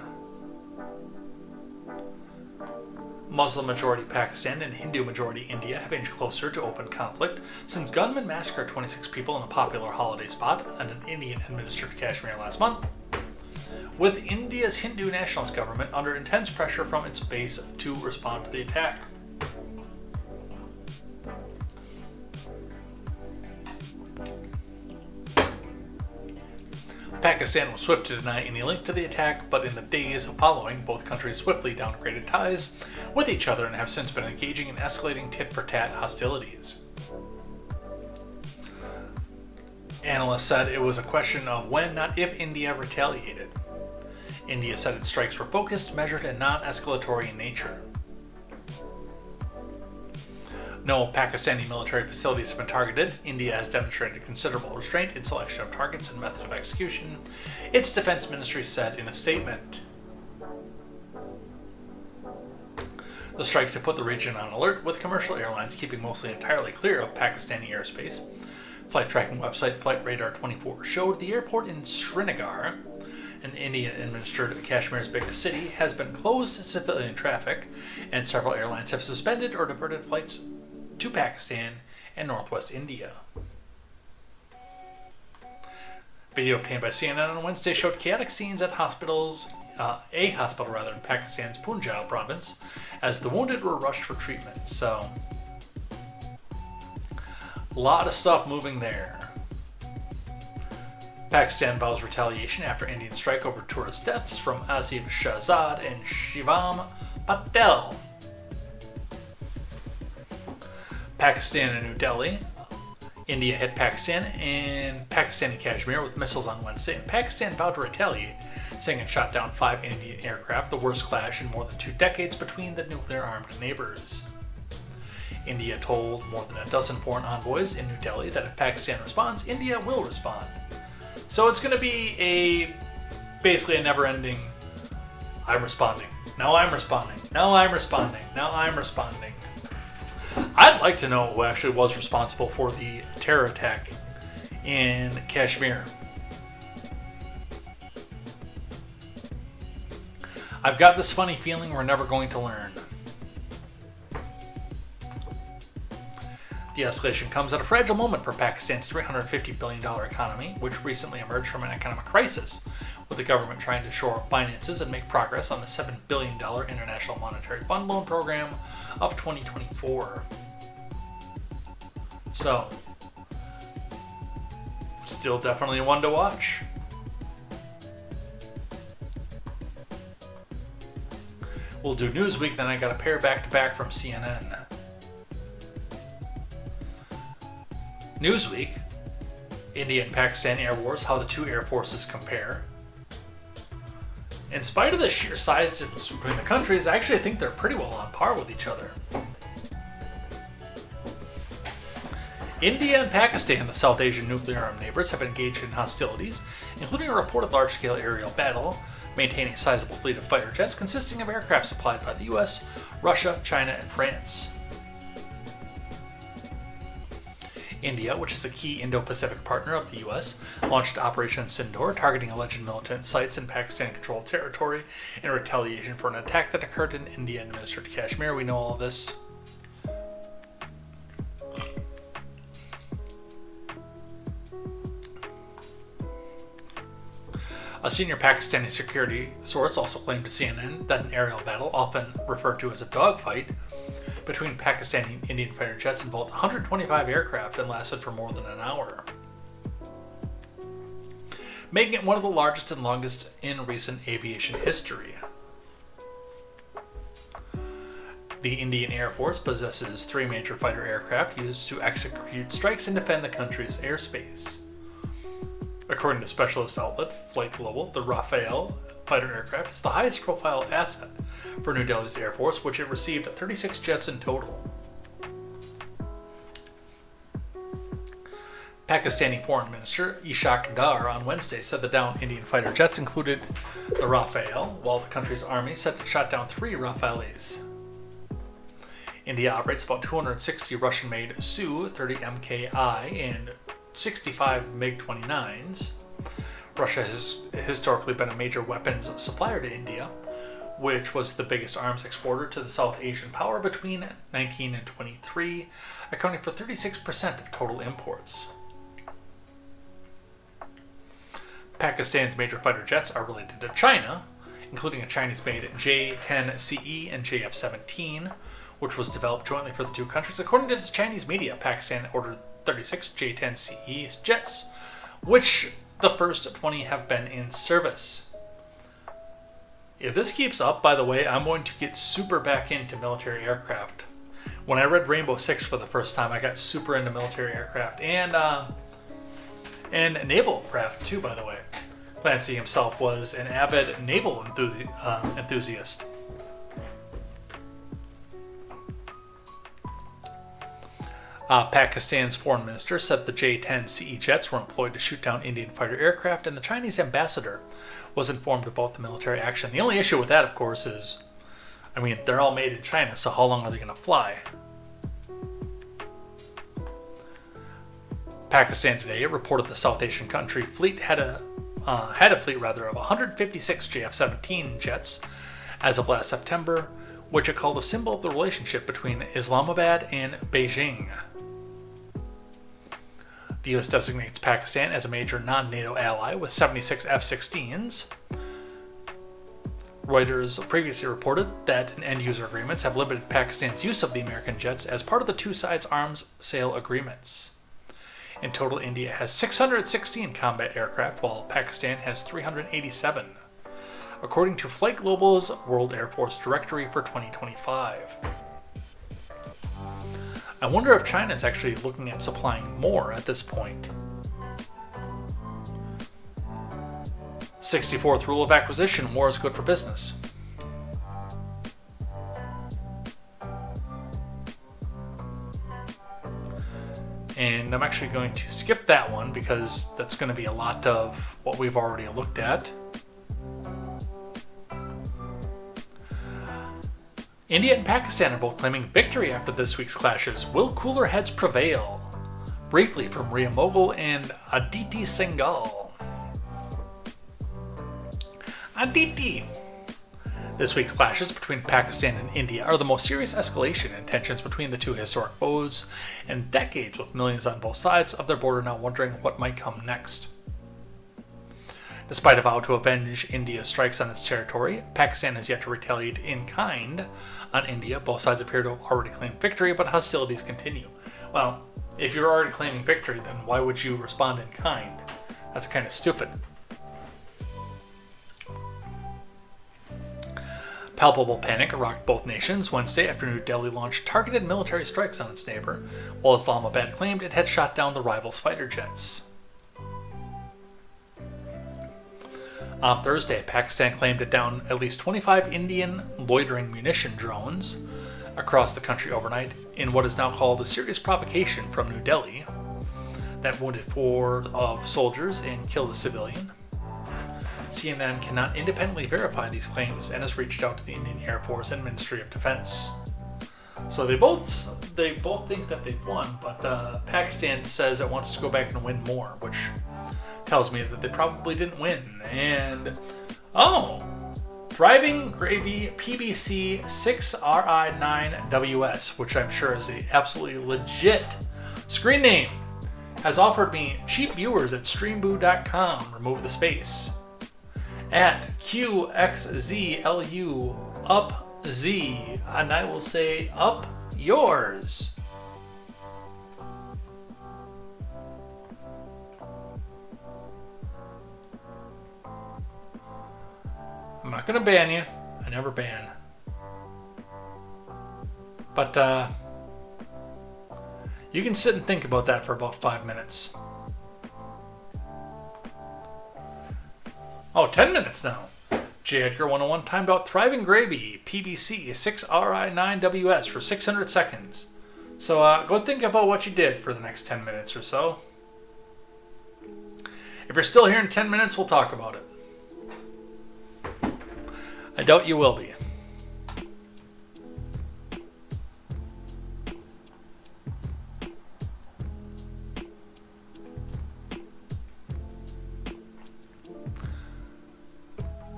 Muslim-majority Pakistan and Hindu-majority India have inched closer to open conflict since gunmen massacred 26 people in a popular holiday spot in an Indian-administered Kashmir last month, with India's Hindu nationalist government under intense pressure from its base to respond to the attack. Pakistan was swift to deny any link to the attack, but in the days following, both countries swiftly downgraded ties with each other and have since been engaging in escalating tit-for-tat hostilities. Analysts said it was a question of when, not if, India retaliated. India said its strikes were focused, measured, and non-escalatory in nature. No Pakistani military facilities have been targeted. India has demonstrated considerable restraint in selection of targets and method of execution, its defense ministry said in a statement. The strikes have put the region on alert, with commercial airlines keeping mostly entirely clear of Pakistani airspace. Flight tracking website Flight Radar 24 showed the airport in Srinagar, an Indian-administered Kashmir's biggest city, has been closed to civilian traffic, and several airlines have suspended or diverted flights to Pakistan and northwest India. Video obtained by CNN on Wednesday showed chaotic scenes at a hospital in Pakistan's Punjab province, as the wounded were rushed for treatment. So, a lot of stuff moving there. Pakistan vows retaliation after Indian strike over tourist deaths from Asif Shahzad and Shivam Patel. Pakistan and New Delhi. India hit Pakistan and Pakistani Kashmir with missiles on Wednesday, and Pakistan vowed to retaliate, saying it shot down 5 Indian aircraft, the worst clash in more than 2 decades between the nuclear-armed neighbors. India told more than a dozen foreign envoys in New Delhi that if Pakistan responds, India will respond. So it's going to be basically a never-ending, I'm responding, now I'm responding, now I'm responding, now I'm responding. I'd like to know who actually was responsible for the terror attack in Kashmir. I've got this funny feeling we're never going to learn. The escalation comes at a fragile moment for Pakistan's $350 billion economy, which recently emerged from an economic crisis, with the government trying to shore up finances and make progress on the $7 billion International Monetary Fund loan program of 2024. So, still definitely one to watch. We'll do Newsweek, then I got a pair back-to-back from CNN. Newsweek, India and Pakistan air wars, how the two air forces compare. In spite of the sheer size difference between the countries, I actually think they're pretty well on par with each other. India and Pakistan, the South Asian nuclear-armed neighbors, have engaged in hostilities, including a reported large-scale aerial battle, maintaining a sizable fleet of fighter jets consisting of aircraft supplied by the US, Russia, China, and France. India, which is a key Indo-Pacific partner of the US, launched Operation Sindoor, targeting alleged militant sites in Pakistan-controlled territory in retaliation for an attack that occurred in India-administered Kashmir. We know all of this. A senior Pakistani security source also claimed to CNN that an aerial battle, often referred to as a dogfight, between Pakistani and Indian fighter jets involved 125 aircraft and lasted for more than an hour, making it one of the largest and longest in recent aviation history. The Indian Air Force possesses 3 major fighter aircraft used to execute strikes and defend the country's airspace. According to specialist outlet Flight Global, the Rafale fighter aircraft is the highest profile asset for New Delhi's Air Force, which it received 36 jets in total. Pakistani Foreign Minister Ishaq Dar on Wednesday said the downed Indian fighter jets included the Rafale, while the country's army said it shot down 3 Rafales. India operates about 260 Russian-made Su-30 MKI and 65 MiG-29s. Russia has historically been a major weapons supplier to India, which was the biggest arms exporter to the South Asian power between 19 and 23, accounting for 36% of total imports. Pakistan's major fighter jets are related to China, including a Chinese-made J-10CE and JF-17, which was developed jointly for the two countries. According to the Chinese media, Pakistan ordered 36 J-10CE jets, which the first 20 have been in service. If this keeps up, by the way, I'm going to get super back into military aircraft. When I read Rainbow Six for the first time, I got super into military aircraft and naval craft too, by the way. Clancy himself was an avid naval enthusiast. Pakistan's foreign minister said the J-10CE jets were employed to shoot down Indian fighter aircraft, and the Chinese ambassador was informed about the military action. The only issue with that, of course, is I mean, they're all made in China, so how long are they going to fly? Pakistan today reported the South Asian country fleet had a fleet of 156 JF-17 jets as of last September, which it called a symbol of the relationship between Islamabad and Beijing. The U.S. designates Pakistan as a major non-NATO ally with 76 F-16s. Reuters previously reported that end-user agreements have limited Pakistan's use of the American jets as part of the two sides' arms sale agreements. In total, India has 616 combat aircraft, while Pakistan has 387, according to Flight Global's World Air Force Directory for 2025. I wonder if China is actually looking at supplying more at this point. 64th rule of acquisition: war is good for business. And I'm actually going to skip that one because that's going to be a lot of what we've already looked at. India and Pakistan are both claiming victory after this week's clashes. Will cooler heads prevail? Briefly from Ria Mogul and Aditi Singhal. Aditi. This week's clashes between Pakistan and India are the most serious escalation in tensions between the two historic foes in decades, with millions on both sides of their border now wondering what might come next. Despite a vow to avenge India's strikes on its territory, Pakistan has yet to retaliate in kind on India. Both sides appear to have already claimed victory, but hostilities continue. Well, if you're already claiming victory, then why would you respond in kind? That's kind of stupid. Palpable panic rocked both nations Wednesday after New Delhi launched targeted military strikes on its neighbor, while Islamabad claimed it had shot down the rival's fighter jets. On Thursday, Pakistan claimed it downed at least 25 Indian loitering munition drones across the country overnight in what is now called a serious provocation from New Delhi that wounded 4 of soldiers and killed a civilian. CNN cannot independently verify these claims and has reached out to the Indian Air Force and Ministry of Defense. So they both think that they've won, but Pakistan says it wants to go back and win more, which tells me that they probably didn't win. And Thriving Gravy PBC 6RI9WS, which I'm sure is a absolutely legit screen name, has offered me cheap viewers at streamboo.com. Remove the space. At QXZLU up Z, and I will say up yours. I'm not gonna ban you. I never ban. But you can sit and think about that for about 5 minutes. 10 minutes now. J. Edgar 101 timed out Thriving Gravy PBC 6RI9WS for 600 seconds. So go think about what you did for the next 10 minutes or so. If you're still here in 10 minutes, we'll talk about it. I doubt you will be.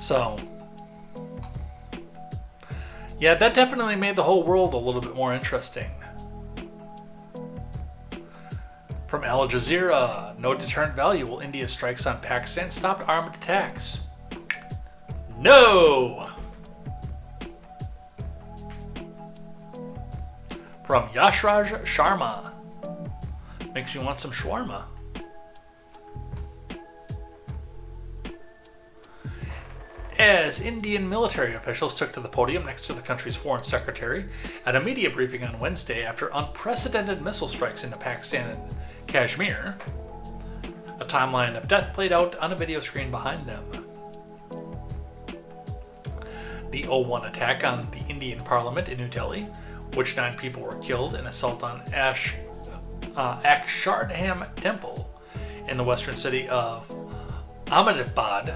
So, yeah, that definitely made the whole world a little bit more interesting. From Al Jazeera, no deterrent value will India strikes on Pakistan stop armed attacks? No! From Yashraj Sharma, makes me want some shawarma. As Indian military officials took to the podium next to the country's foreign secretary at a media briefing on Wednesday after unprecedented missile strikes into Pakistan and Kashmir, a timeline of death played out on a video screen behind them. The 01 attack on the Indian parliament in New Delhi, which 9 people were killed in assault on Akshardham Temple in the western city of Ahmedabad.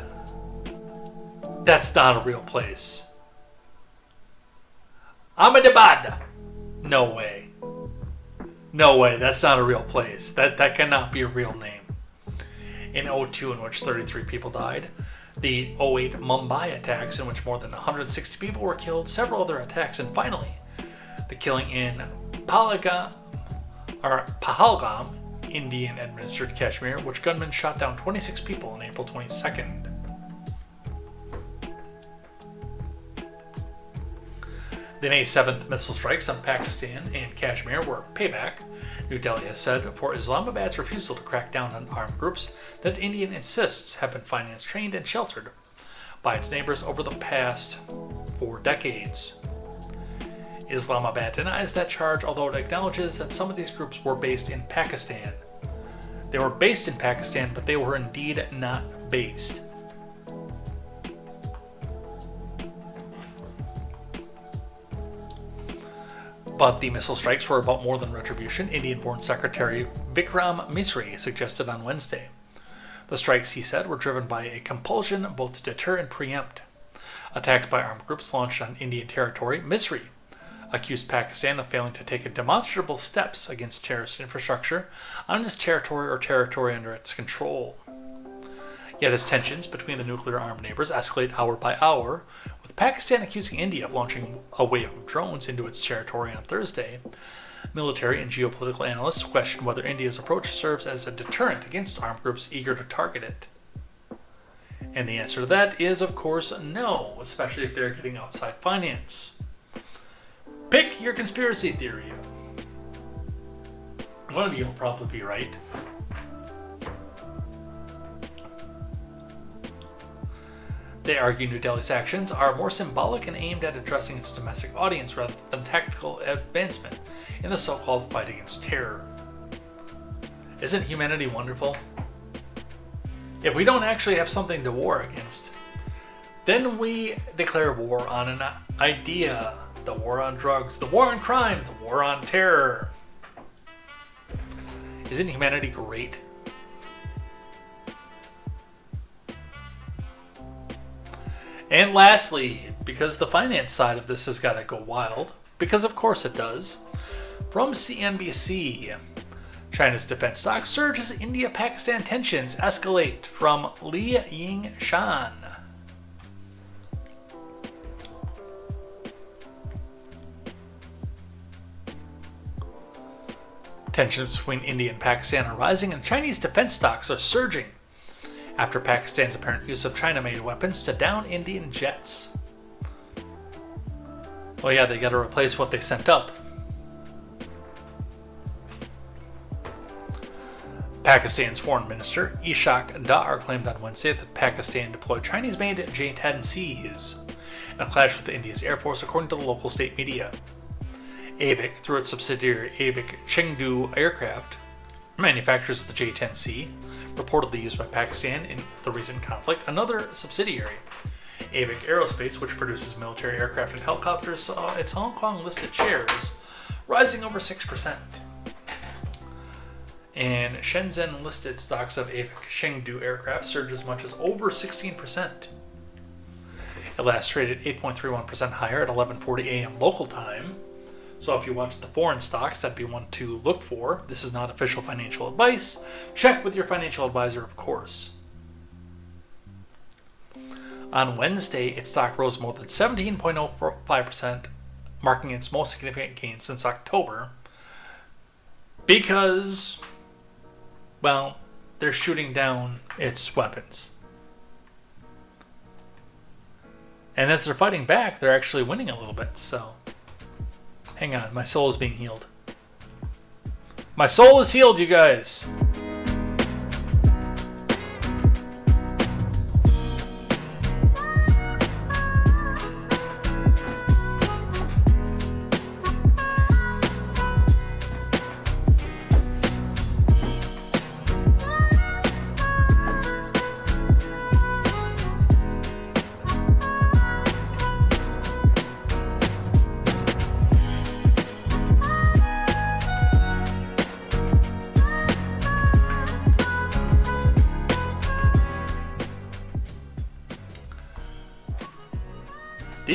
That's not a real place. Ahmedabad. No way. No way. That's not a real place. That cannot be a real name. In '02, in which 33 people died. The '08 Mumbai attacks, in which more than 160 people were killed. Several other attacks. And finally, the killing in Pahalgam, Indian-administered Kashmir, which gunmen shot down 26 people on April 22nd. The May 7th missile strikes on Pakistan and Kashmir were payback, New Delhi has said, for Islamabad's refusal to crack down on armed groups that India insists have been financed, trained, and sheltered by its neighbors over the past 4 decades. Islamabad denies that charge, although it acknowledges that some of these groups were based in Pakistan. They were based in Pakistan, but they were indeed not based. But the missile strikes were about more than retribution, Indian Foreign Secretary Vikram Misri suggested on Wednesday. The strikes, he said, were driven by a compulsion both to deter and preempt. Attacks by armed groups launched on Indian territory, Misri accused Pakistan of failing to take demonstrable steps against terrorist infrastructure on its territory or territory under its control. Yet as tensions between the nuclear-armed neighbors escalate hour by hour, with Pakistan accusing India of launching a wave of drones into its territory on Thursday, military and geopolitical analysts question whether India's approach serves as a deterrent against armed groups eager to target it. And the answer to that is, of course, no, especially if they're getting outside finance. Pick your conspiracy theory. One of you will probably be right. They argue New Delhi's actions are more symbolic and aimed at addressing its domestic audience rather than tactical advancement in the so-called fight against terror. Isn't humanity wonderful? If we don't actually have something to war against, then we declare war on an idea. The war on drugs, the war on crime, the war on terror. Isn't humanity great? And lastly, because the finance side of this has got to go wild, because of course it does, from CNBC, China's defense stocks surge as India-Pakistan tensions escalate, from Li Yingshan. Tensions between India and Pakistan are rising, and Chinese defense stocks are surging after Pakistan's apparent use of China-made weapons to down Indian jets. Well, yeah, they got to replace what they sent up. Pakistan's foreign minister, Ishaq Dar, claimed on Wednesday that Pakistan deployed Chinese-made J-10Cs in a clash with India's Air Force, according to the local state media. AVIC, through its subsidiary AVIC Chengdu Aircraft, manufactures the J-10C, reportedly used by Pakistan in the recent conflict. Another subsidiary, AVIC Aerospace, which produces military aircraft and helicopters, saw its Hong Kong-listed shares rising over 6%. And Shenzhen-listed stocks of AVIC Chengdu Aircraft surged as much as over 16%. It last traded 8.31% higher at 11:40 a.m. local time. So if you watch the foreign stocks, that'd be one to look for. This is not official financial advice. Check with your financial advisor, of course. On Wednesday, its stock rose more than 17.05%, marking its most significant gain since October. Because, well, they're shooting down its weapons. And as they're fighting back, they're actually winning a little bit, so... Hang on, my soul is being healed. My soul is healed, you guys!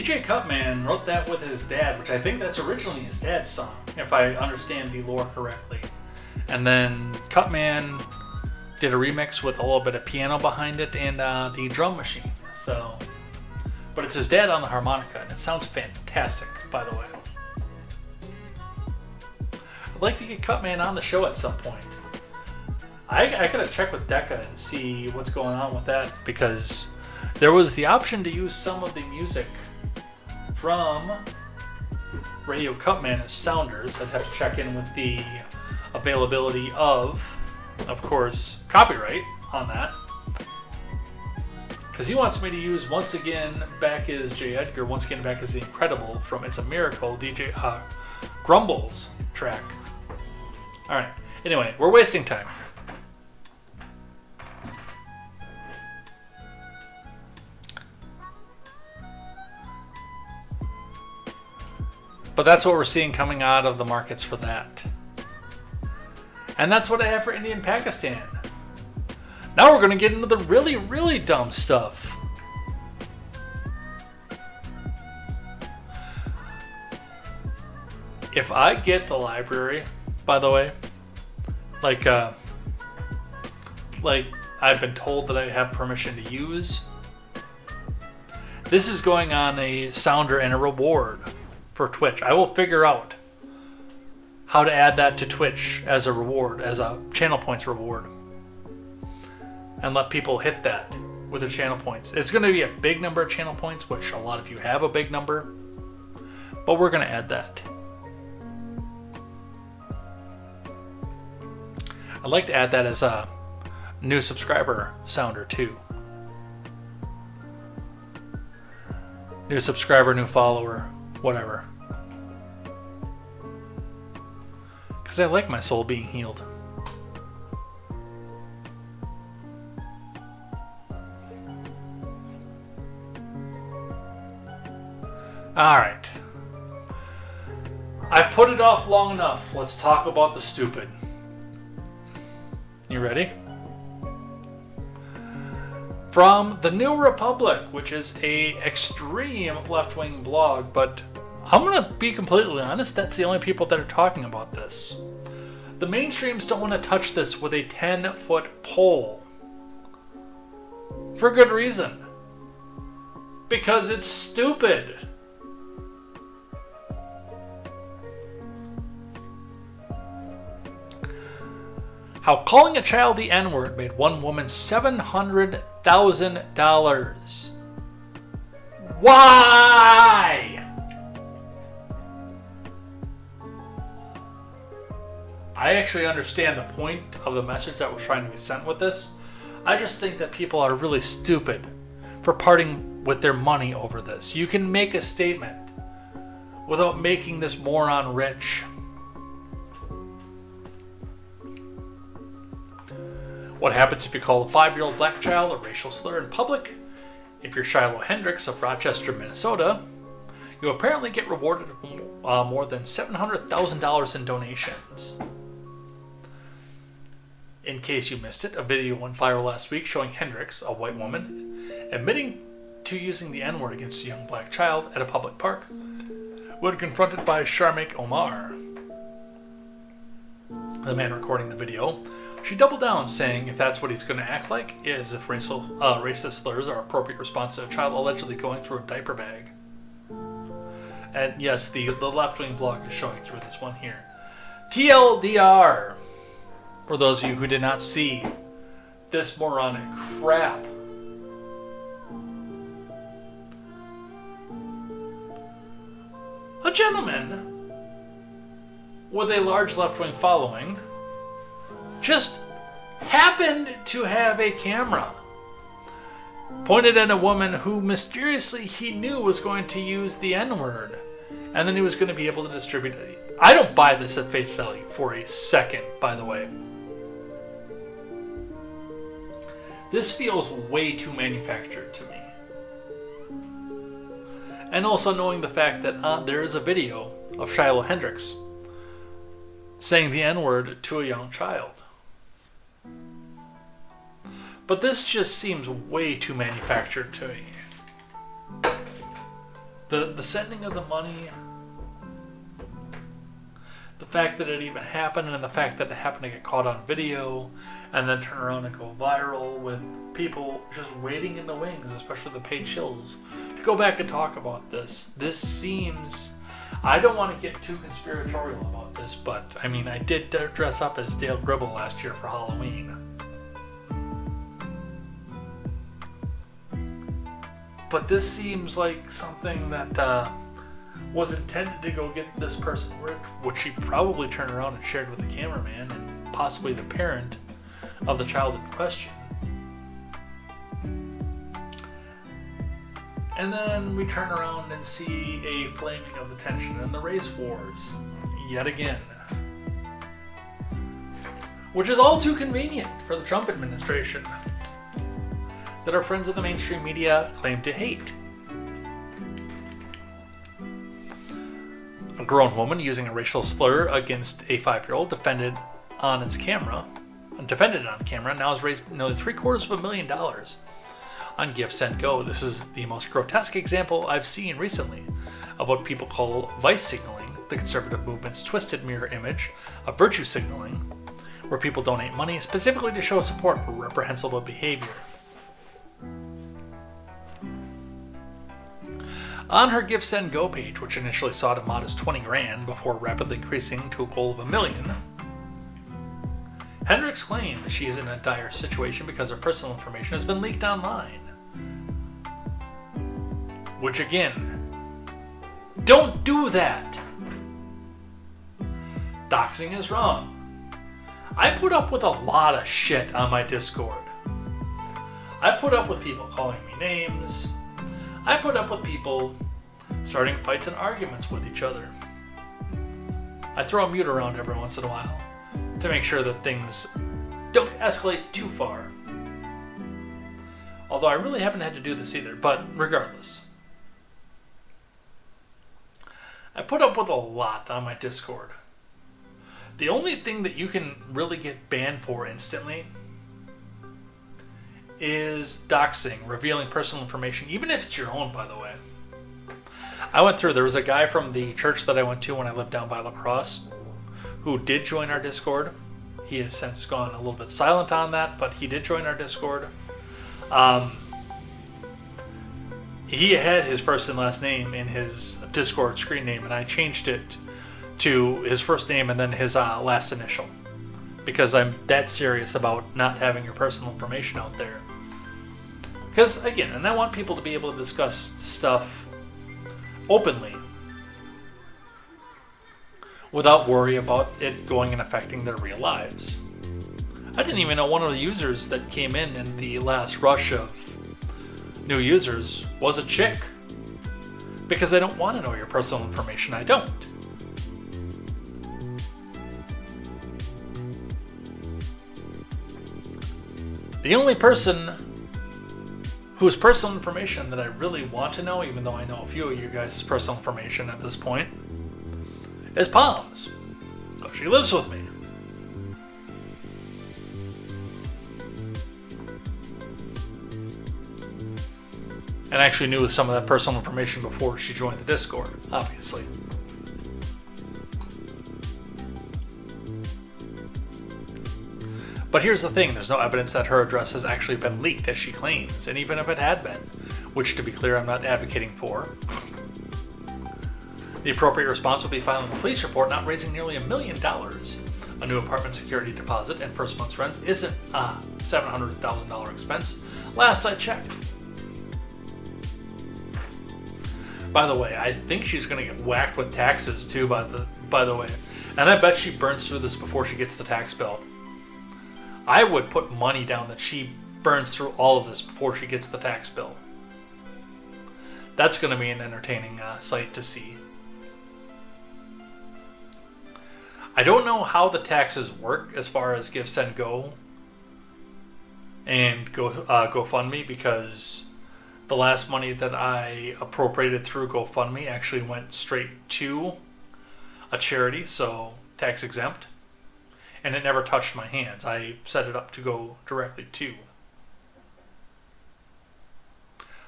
DJ Cutman wrote that with his dad, which I think that's originally his dad's song, if I understand the lore correctly. And then Cutman did a remix with a little bit of piano behind it and the drum machine. So, but it's his dad on the harmonica, and it sounds fantastic, by the way. I'd like to get Cutman on the show at some point. I gotta check with Decca and see what's going on with that, because there was the option to use some of the music from Radio Cutman as sounders. I'd have to check in with the availability of course, copyright on that. Because he wants me to use Once Again Back as J. Edgar, Once Again Back as The Incredible from It's a Miracle, DJ Grumble's track. Alright, anyway, we're wasting time. But that's what we're seeing coming out of the markets for that. And that's what I have for India and Pakistan. Now we're going to get into the really, really dumb stuff. If I get the library, by the way, like I've been told that I have permission to use, this is going on a sounder and a reward for Twitch. I will figure out how to add that to Twitch as a reward, as a channel points reward, and let people hit that with their channel points. It's going to be a big number of channel points, which a lot of you have a big number, but we're going to add that. I'd like to add that as a new subscriber sounder too. New subscriber, new follower, whatever. Because I like my soul being healed. Alright. I've put it off long enough. Let's talk about the stupid. You ready? From The New Republic, which is a extreme left-wing blog, but I'm going to be completely honest, that's the only people that are talking about this. The mainstreams don't want to touch this with a 10-foot pole. For good reason. Because it's stupid. How calling a child the N-word made one woman $700,000. Why? I actually understand the point of the message that was trying to be sent with this. I just think that people are really stupid for parting with their money over this. You can make a statement without making this moron rich. What happens if you call a 5-year-old black child a racial slur in public? If you're Shiloh Hendricks of Rochester, Minnesota, you apparently get rewarded more than $700,000 in donations. In case you missed it, a video went viral last week showing Hendricks, a white woman, admitting to using the N-word against a young black child at a public park when confronted by Sharmik Omar, the man recording the video. She doubled down, saying if that's what he's going to act like, is if racist slurs are appropriate response to a child allegedly going through a diaper bag. And yes, the left-wing blog is showing through this one here. TLDR, for those of you who did not see this moronic crap. A gentleman with a large left-wing following just happened to have a camera pointed at a woman who mysteriously he knew was going to use the N-word, and then he was going to be able to distribute it. I don't buy this at face value for a second, by the way. This feels way too manufactured to me. And also knowing the fact that there is a video of Shiloh Hendricks saying the N-word to a young child. But this just seems way too manufactured to me. The sending of the money, the fact that it even happened, and the fact that it happened to get caught on video and then turn around and go viral with people just waiting in the wings, especially the paid shills, to go back and talk about this. This seems... I don't want to get too conspiratorial about this, but I mean, I did dress up as Dale Gribble last year for Halloween. But this seems like something that was intended to go get this person rich, which she probably turned around and shared with the cameraman and possibly the parent of the child in question. And then we turn around and see a flaming of the tension in the race wars yet again. Which is all too convenient for the Trump administration that our friends of the mainstream media claim to hate. A grown woman using a racial slur against a 5-year-old defended on camera, now has raised nearly $750,000 on Give, Send, Go. This is the most grotesque example I've seen recently of what people call vice signaling, the conservative movement's twisted mirror image of virtue signaling, where people donate money specifically to show support for reprehensible behavior. On her Give, Send, Go page, which initially sought a modest $20,000 before rapidly increasing to a goal of $1 million, Hendricks claimed she is in a dire situation because her personal information has been leaked online. Which again, don't do that. Doxing is wrong. I put up with a lot of shit on my Discord. I put up with people calling me names. I put up with people starting fights and arguments with each other. I throw a mute around every once in a while to make sure that things don't escalate too far. Although I really haven't had to do this either, but regardless. I put up with a lot on my Discord. The only thing that you can really get banned for instantly is doxing, revealing personal information, even if it's your own, by the way. I went through, there was a guy from the church that I went to when I lived down by La Crosse who did join our Discord. He has since gone a little bit silent on that, but he did join our Discord. He had his first and last name in his Discord screen name, and I changed it to his first name and then his last initial, because I'm that serious about not having your personal information out there. Because, again, and I want people to be able to discuss stuff openly without worry about it going and affecting their real lives. I didn't even know one of the users that came in the last rush of new users was a chick. Because I don't want to know your personal information. I don't. The only person whose personal information that I really want to know, even though I know a few of you guys' personal information at this point, is Palms. Because she lives with me. And I actually knew some of that personal information before she joined the Discord, obviously. But here's the thing, there's no evidence that her address has actually been leaked, as she claims, and even if it had been, which, to be clear, I'm not advocating for, the appropriate response would be filing a police report, not raising nearly $1 million. A new apartment security deposit and first month's rent isn't a $700,000 expense, last I checked. By the way, I think she's going to get whacked with taxes too, by the way. And I bet she burns through this before she gets the tax bill. I would put money down that she burns through all of this before she gets the tax bill. That's going to be an entertaining sight to see. I don't know how the taxes work as far as Give, Send, Go and GoFundMe, because the last money that I appropriated through GoFundMe actually went straight to a charity, so tax exempt. And it never touched my hands. I set it up to go directly to.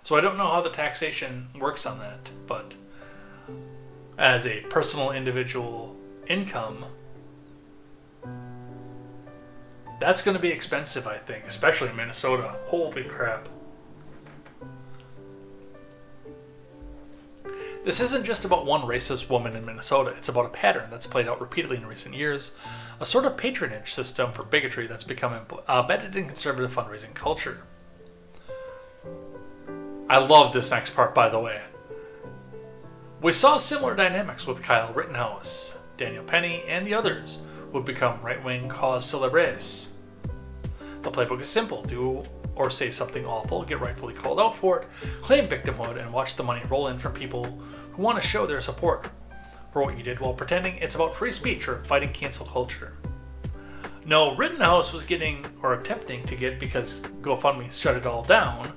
So I don't know how the taxation works on that, but as a personal individual income, that's going to be expensive, I think, especially in Minnesota. Holy crap. This isn't just about one racist woman in Minnesota. It's about a pattern that's played out repeatedly in recent years, a sort of patronage system for bigotry that's become embedded in conservative fundraising culture. I love this next part, by the way. We saw similar dynamics with Kyle Rittenhouse, Daniel Penny, and the others who have become right-wing cause célèbres. The playbook is simple. Do or say something awful, get rightfully called out for it, claim victimhood, and watch the money roll in from people who want to show their support for what you did while pretending it's about free speech or fighting cancel culture. No, Rittenhouse was getting, or attempting to get, because GoFundMe shut it all down,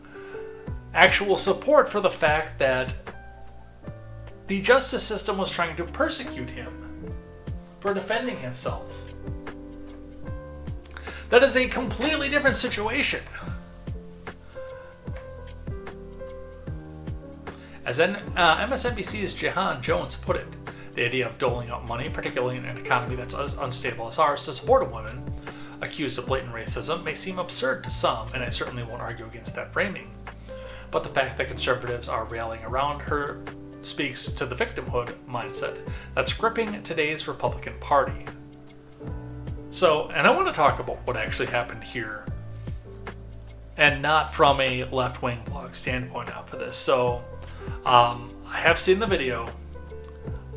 actual support for the fact that the justice system was trying to persecute him for defending himself. That is a completely different situation. As MSNBC's Joan put it, the idea of doling out money, particularly in an economy that's as unstable as ours, to support a woman accused of blatant racism may seem absurd to some, and I certainly won't argue against that framing. But the fact that conservatives are rallying around her speaks to the victimhood mindset that's gripping today's Republican Party. So, and I want to talk about what actually happened here, and not from a left-wing blog standpoint out for this. So, I have seen the video.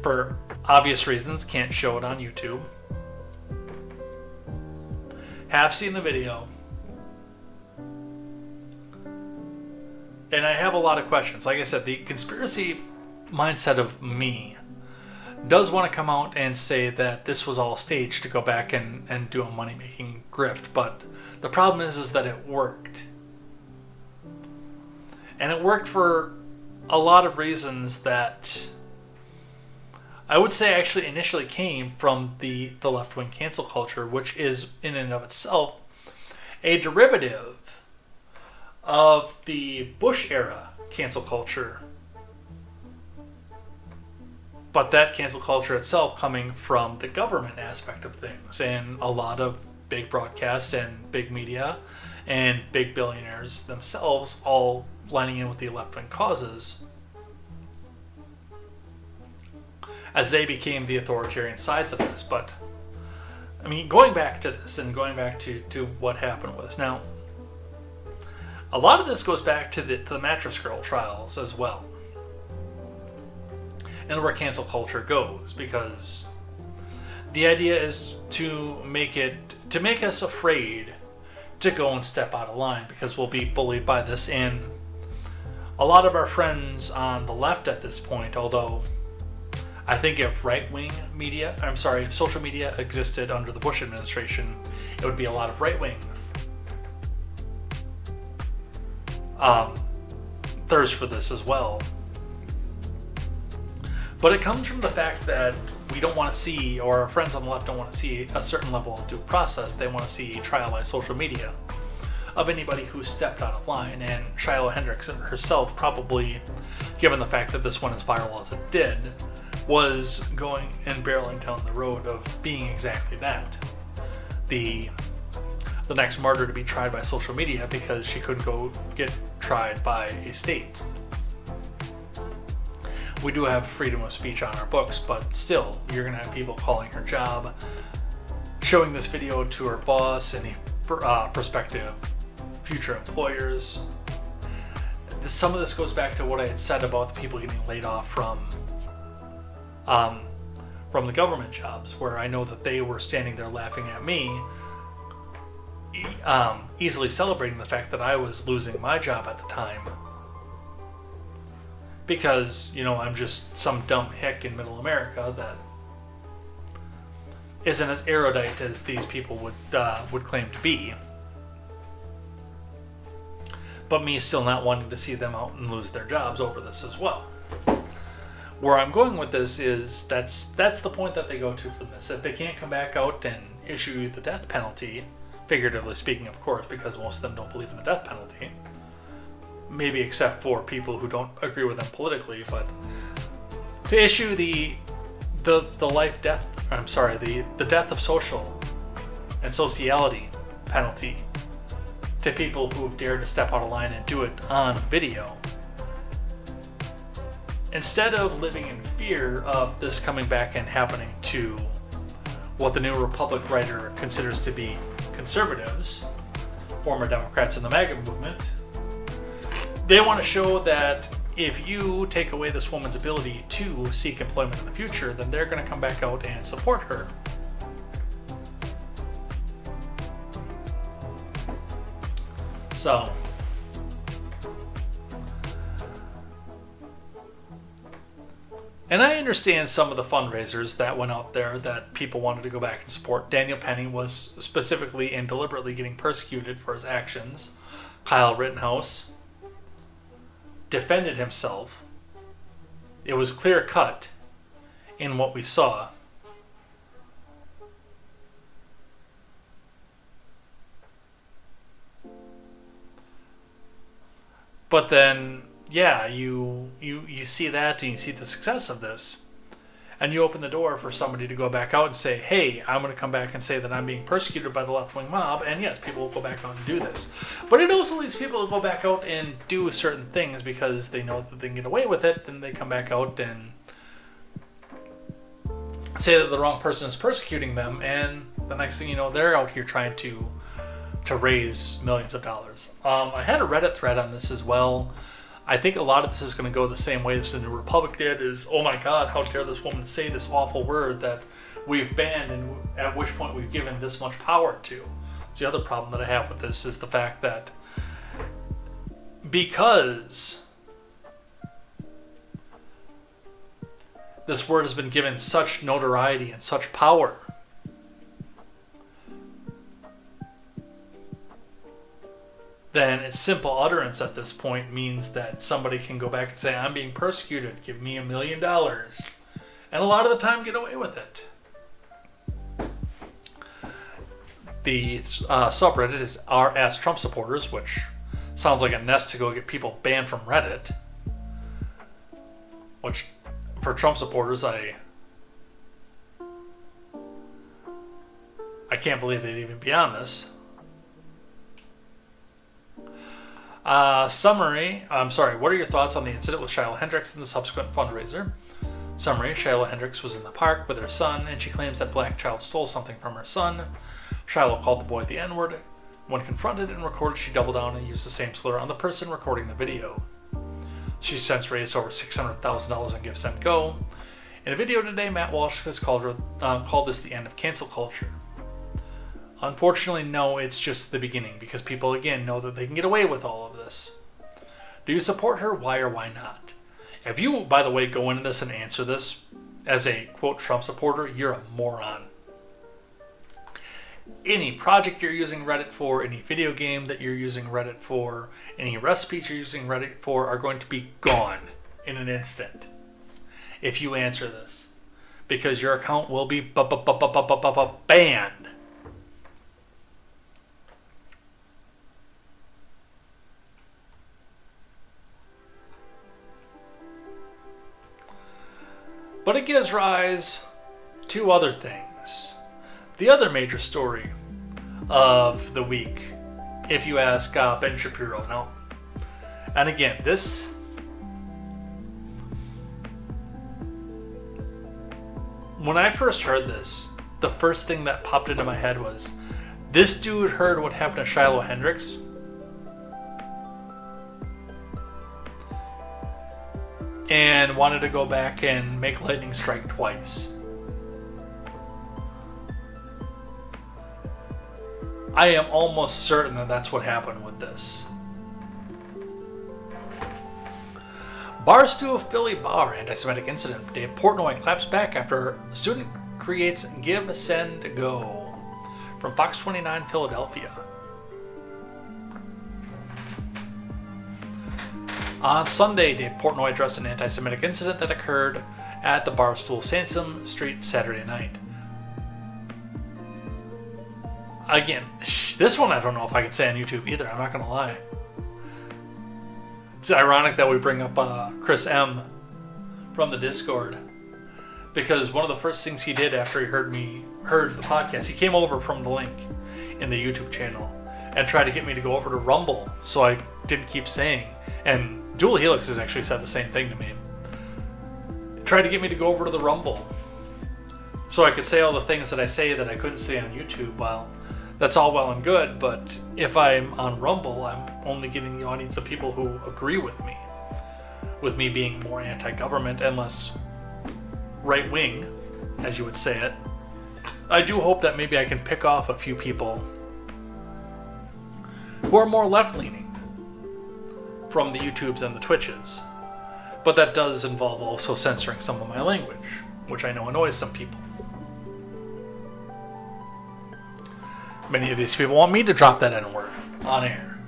For obvious reasons, can't show it on YouTube. Have seen the video. And I have a lot of questions. Like I said, the conspiracy mindset of me does want to come out and say that this was all staged to go back and do a money-making grift. But the problem is that it worked. And it worked for a lot of reasons that I would say actually initially came from the left-wing cancel culture, which is in and of itself a derivative of the Bush-era cancel culture. But that cancel culture itself coming from the government aspect of things, and a lot of big broadcast and big media and big billionaires themselves all lining in with the left-wing causes as they became the authoritarian sides of this. But, I mean, going back to this and going back to what happened with this. Now, a lot of this goes back to the Mattress Girl trials as well, and where cancel culture goes, because the idea is to make us afraid to go and step out of line, because we'll be bullied by this. And a lot of our friends on the left at this point, although I think if if social media existed under the Bush administration, it would be a lot of right-wing thirst for this as well. But it comes from the fact that we don't want to see, or our friends on the left don't want to see, a certain level of due process. They want to see trial by social media of anybody who stepped out of line. And Shiloh Hendricks herself, probably, given the fact that this went as viral as it did, was going and barreling down the road of being exactly that. The next martyr to be tried by social media because she couldn't go get tried by a state. We do have freedom of speech on our books, but still, you're going to have people calling her job, showing this video to her boss and prospective future employers. Some of this goes back to what I had said about the people getting laid off from the government jobs, where I know that they were standing there laughing at me, easily celebrating the fact that I was losing my job at the time. Because, I'm just some dumb hick in middle America that isn't as erudite as these people would claim to be. But me still not wanting to see them out and lose their jobs over this as well. Where I'm going with this is that's the point that they go to for this. If they can't come back out and issue you the death penalty, figuratively speaking, of course, because most of them don't believe in the death penalty, maybe except for people who don't agree with them politically, but to issue the death of social and sociality penalty to people who have dared to step out of line and do it on video, instead of living in fear of this coming back and happening to what the New Republic writer considers to be conservatives, former Democrats in the MAGA movement, they want to show that if you take away this woman's ability to seek employment in the future, then they're going to come back out and support her. So, and I understand some of the fundraisers that went out there that people wanted to go back and support. Daniel Penny was specifically and deliberately getting persecuted for his actions. Kyle Rittenhouse defended himself. It was clear cut in what we saw. But then, yeah, you see that and you see the success of this, and you open the door for somebody to go back out and say, hey, I'm going to come back and say that I'm being persecuted by the left-wing mob, and yes, people will go back out and do this. But it also leads people to go back out and do certain things because they know that they can get away with it, then they come back out and say that the wrong person is persecuting them, and the next thing you know, they're out here trying to raise millions of dollars. I had a Reddit thread on this as well. I think a lot of this is going to go the same way as the New Republic did, is, oh my God, how dare this woman say this awful word that we've banned and at which point we've given this much power to. The other problem that I have with this is the fact that because this word has been given such notoriety and such power, then its simple utterance at this point means that somebody can go back and say, I'm being persecuted, give me $1 million. And a lot of the time get away with it. The subreddit is r/Trump supporters, which sounds like a nest to go get people banned from Reddit. Which, for Trump supporters, I can't believe they'd even be on this. Summary, what are your thoughts on the incident with Shiloh Hendricks and the subsequent fundraiser? Summary, Shiloh Hendricks was in the park with her son, and she claims that black child stole something from her son. Shiloh called the boy the N-word. When confronted and recorded, she doubled down and used the same slur on the person recording the video. She's since raised over $600,000 in Give, Send, Go. In a video today, Matt Walsh has called this the end of cancel culture. Unfortunately, no, it's just the beginning, because people, again, know that they can get away with all of this. Do you support her? Why or why not? If you, by the way, go into this and answer this as a, quote, Trump supporter, you're a moron. Any project you're using Reddit for, any video game that you're using Reddit for, any recipes you're using Reddit for are going to be gone in an instant if you answer this, because your account will be banned. But it gives rise to other things. The other major story of the week, if you ask Ben Shapiro. Now, and again, this, when I first heard this, the first thing that popped into my head was, this dude heard what happened to Shiloh Hendricks and wanted to go back and make lightning strike twice. I am almost certain that that's what happened with this. Barstool Philly Bar anti-Semitic incident. Dave Portnoy claps back after student creates Give, Send, Go. From Fox 29 Philadelphia. On Sunday, Dave Portnoy addressed an anti-Semitic incident that occurred at the Barstool Sansom Street Saturday night. Again, this one I don't know if I can say on YouTube either, I'm not going to lie. It's ironic that we bring up Chris M. from the Discord, because one of the first things he did after he heard the podcast, he came over from the link in the YouTube channel and tried to get me to go over to Rumble, so I didn't keep saying. And Dual Helix has actually said the same thing to me. Tried to get me to go over to the Rumble so I could say all the things that I say that I couldn't say on YouTube. Well, that's all well and good, but if I'm on Rumble, I'm only getting the audience of people who agree with me being more anti-government and less right-wing, as you would say it. I do hope that maybe I can pick off a few people who are more left-leaning from the YouTubes and the Twitches. But that does involve also censoring some of my language, which I know annoys some people. Many of these people want me to drop that N-word on air.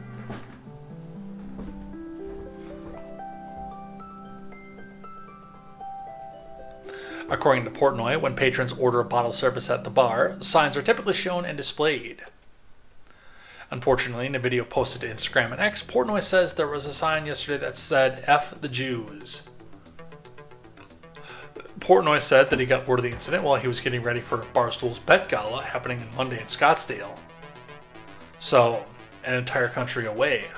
According to Portnoy, when patrons order a bottle service at the bar, signs are typically shown and displayed. Unfortunately, in a video posted to Instagram and X, Portnoy says there was a sign yesterday that said, F the Jews. Portnoy said that he got word of the incident while he was getting ready for Barstool's Bet Gala happening on Monday in Scottsdale. So, an entire country away.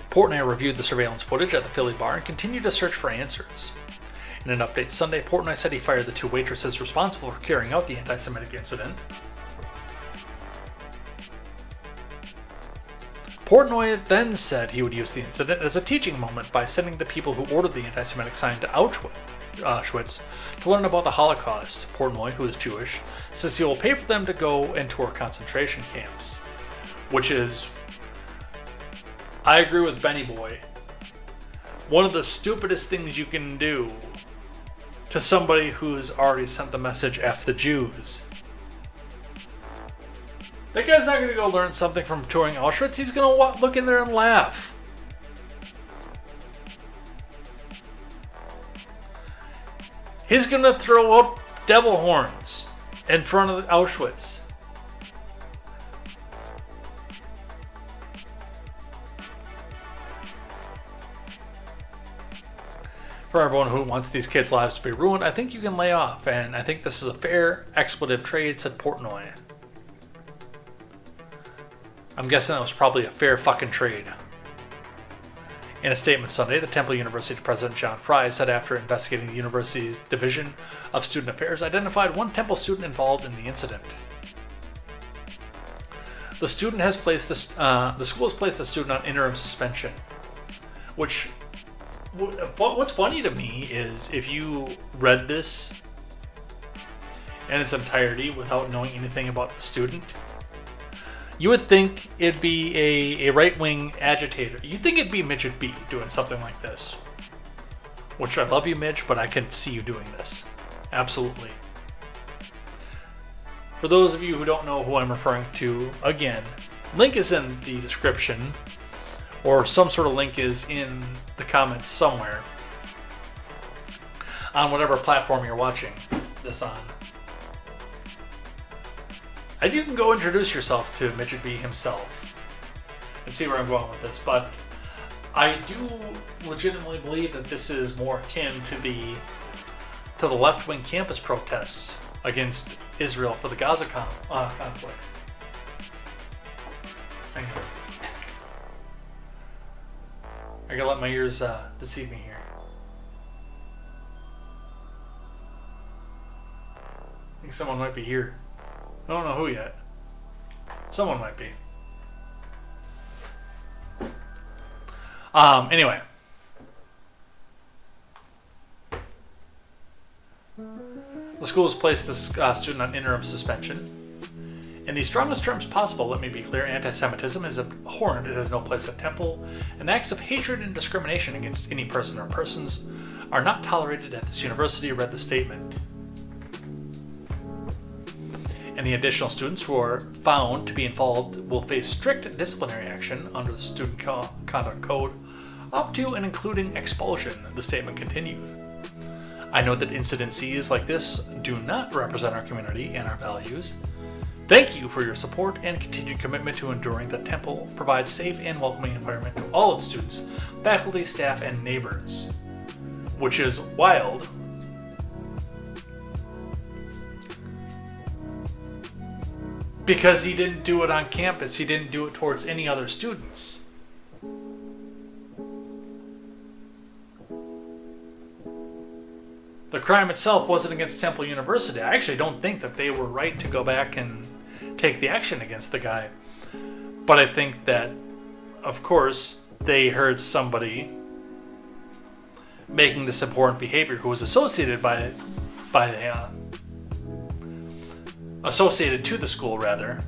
Portnoy reviewed the surveillance footage at the Philly bar and continued to search for answers. In an update Sunday, Portnoy said he fired the two waitresses responsible for carrying out the anti-Semitic incident. Portnoy then said he would use the incident as a teaching moment by sending the people who ordered the anti-Semitic sign to Auschwitz to learn about the Holocaust. Portnoy, who is Jewish, says he will pay for them to go and tour concentration camps. Which is, I agree with Benny Boy, one of the stupidest things you can do to somebody who's already sent the message F the Jews. That guy's not going to go learn something from touring Auschwitz. He's going to look in there and laugh. He's going to throw up devil horns in front of Auschwitz. For everyone who wants these kids' lives to be ruined, I think you can lay off, and I think this is a fair expletive trade, said Portnoy. I'm guessing that was probably a fair fucking trade. In a statement Sunday, the Temple University president John Fry said after investigating the university's Division of Student Affairs identified one Temple student involved in the incident. The school has placed the student on interim suspension. What's funny to me is if you read this in its entirety without knowing anything about the student, you would think it'd be a right-wing agitator. You'd think it'd be Midget B doing something like this. Which I love you, Midge, but I can see you doing this. Absolutely. For those of you who don't know who I'm referring to, again, link is in the description, or some sort of link is in the comments somewhere on whatever platform you're watching this on. And you can go introduce yourself to Midget B himself and see where I'm going with this, but I do legitimately believe that this is more akin to the left-wing campus protests against Israel for the Gaza conflict. Hang on. I gotta let my ears deceive me here. I think someone might be here. I don't know who yet. Someone might be. Anyway. The school has placed this student on interim suspension. In the strongest terms possible, let me be clear, anti-Semitism is abhorrent. It has no place at Temple, and acts of hatred and discrimination against any person or persons are not tolerated at this university, read the statement. Any additional students who are found to be involved will face strict disciplinary action under the Student Conduct Code, up to and including expulsion, the statement continued. I know that incidences like this do not represent our community and our values. Thank you for your support and continued commitment to ensuring that Temple provides safe and welcoming environment to all its students, faculty, staff, and neighbors. Which is wild. Because he didn't do it on campus, he didn't do it towards any other students. The crime itself wasn't against Temple University. I actually don't think that they were right to go back and take the action against the guy. But I think that, of course, they heard somebody making this abhorrent behavior who was associated associated to the school, rather.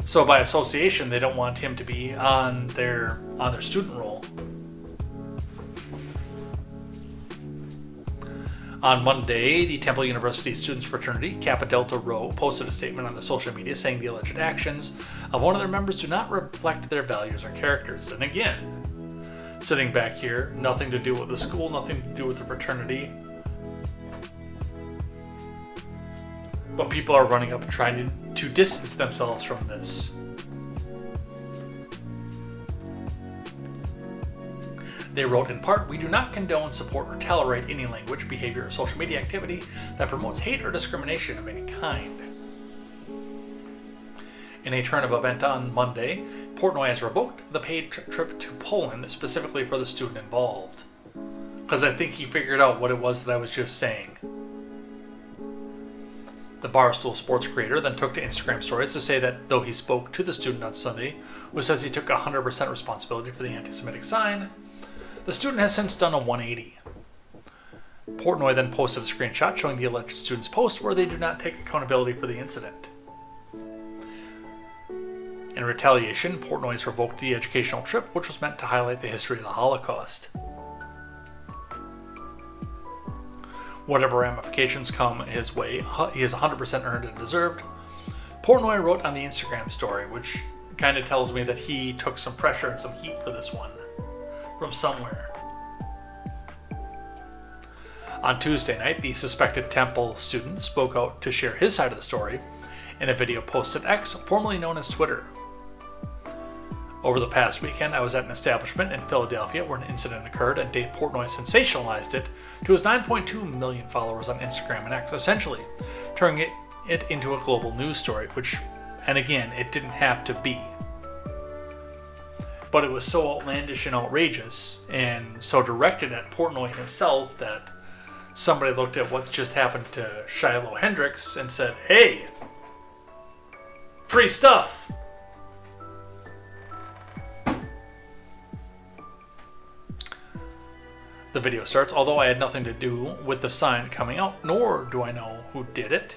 So by association, they don't want him to be on their student roll. On Monday, the Temple University Students Fraternity, Kappa Delta Rho, posted a statement on their social media saying the alleged actions of one of their members do not reflect their values or characters. And again, sitting back here, nothing to do with the school, nothing to do with the fraternity. But people are running up and trying to distance themselves from this. They wrote, in part, "We do not condone, support, or tolerate any language, behavior, or social media activity that promotes hate or discrimination of any kind." In a turn of event on Monday, Portnoy has revoked the paid trip to Poland specifically for the student involved. Because I think he figured out what it was that I was just saying. The Barstool Sports creator then took to Instagram stories to say that though he spoke to the student on Sunday, who says he took 100% responsibility for the anti-Semitic sign, the student has since done a 180. Portnoy then posted a screenshot showing the alleged student's post where they do not take accountability for the incident. In retaliation, Portnoy has revoked the educational trip, which was meant to highlight the history of the Holocaust. Whatever ramifications come his way, he is 100% earned and deserved. Portnoy wrote on the Instagram story, which kind of tells me that he took some pressure and some heat for this one from somewhere. On Tuesday night, the suspected Temple student spoke out to share his side of the story in a video posted X, formerly known as Twitter. Over the past weekend, I was at an establishment in Philadelphia where an incident occurred, and Dave Portnoy sensationalized it to his 9.2 million followers on Instagram and X, essentially turning it into a global news story, which, and again, it didn't have to be. But it was so outlandish and outrageous, and so directed at Portnoy himself, that somebody looked at what just happened to Shiloh Hendricks and said, "Hey, free stuff!" The video starts, "Although I had nothing to do with the sign coming out, nor do I know who did it.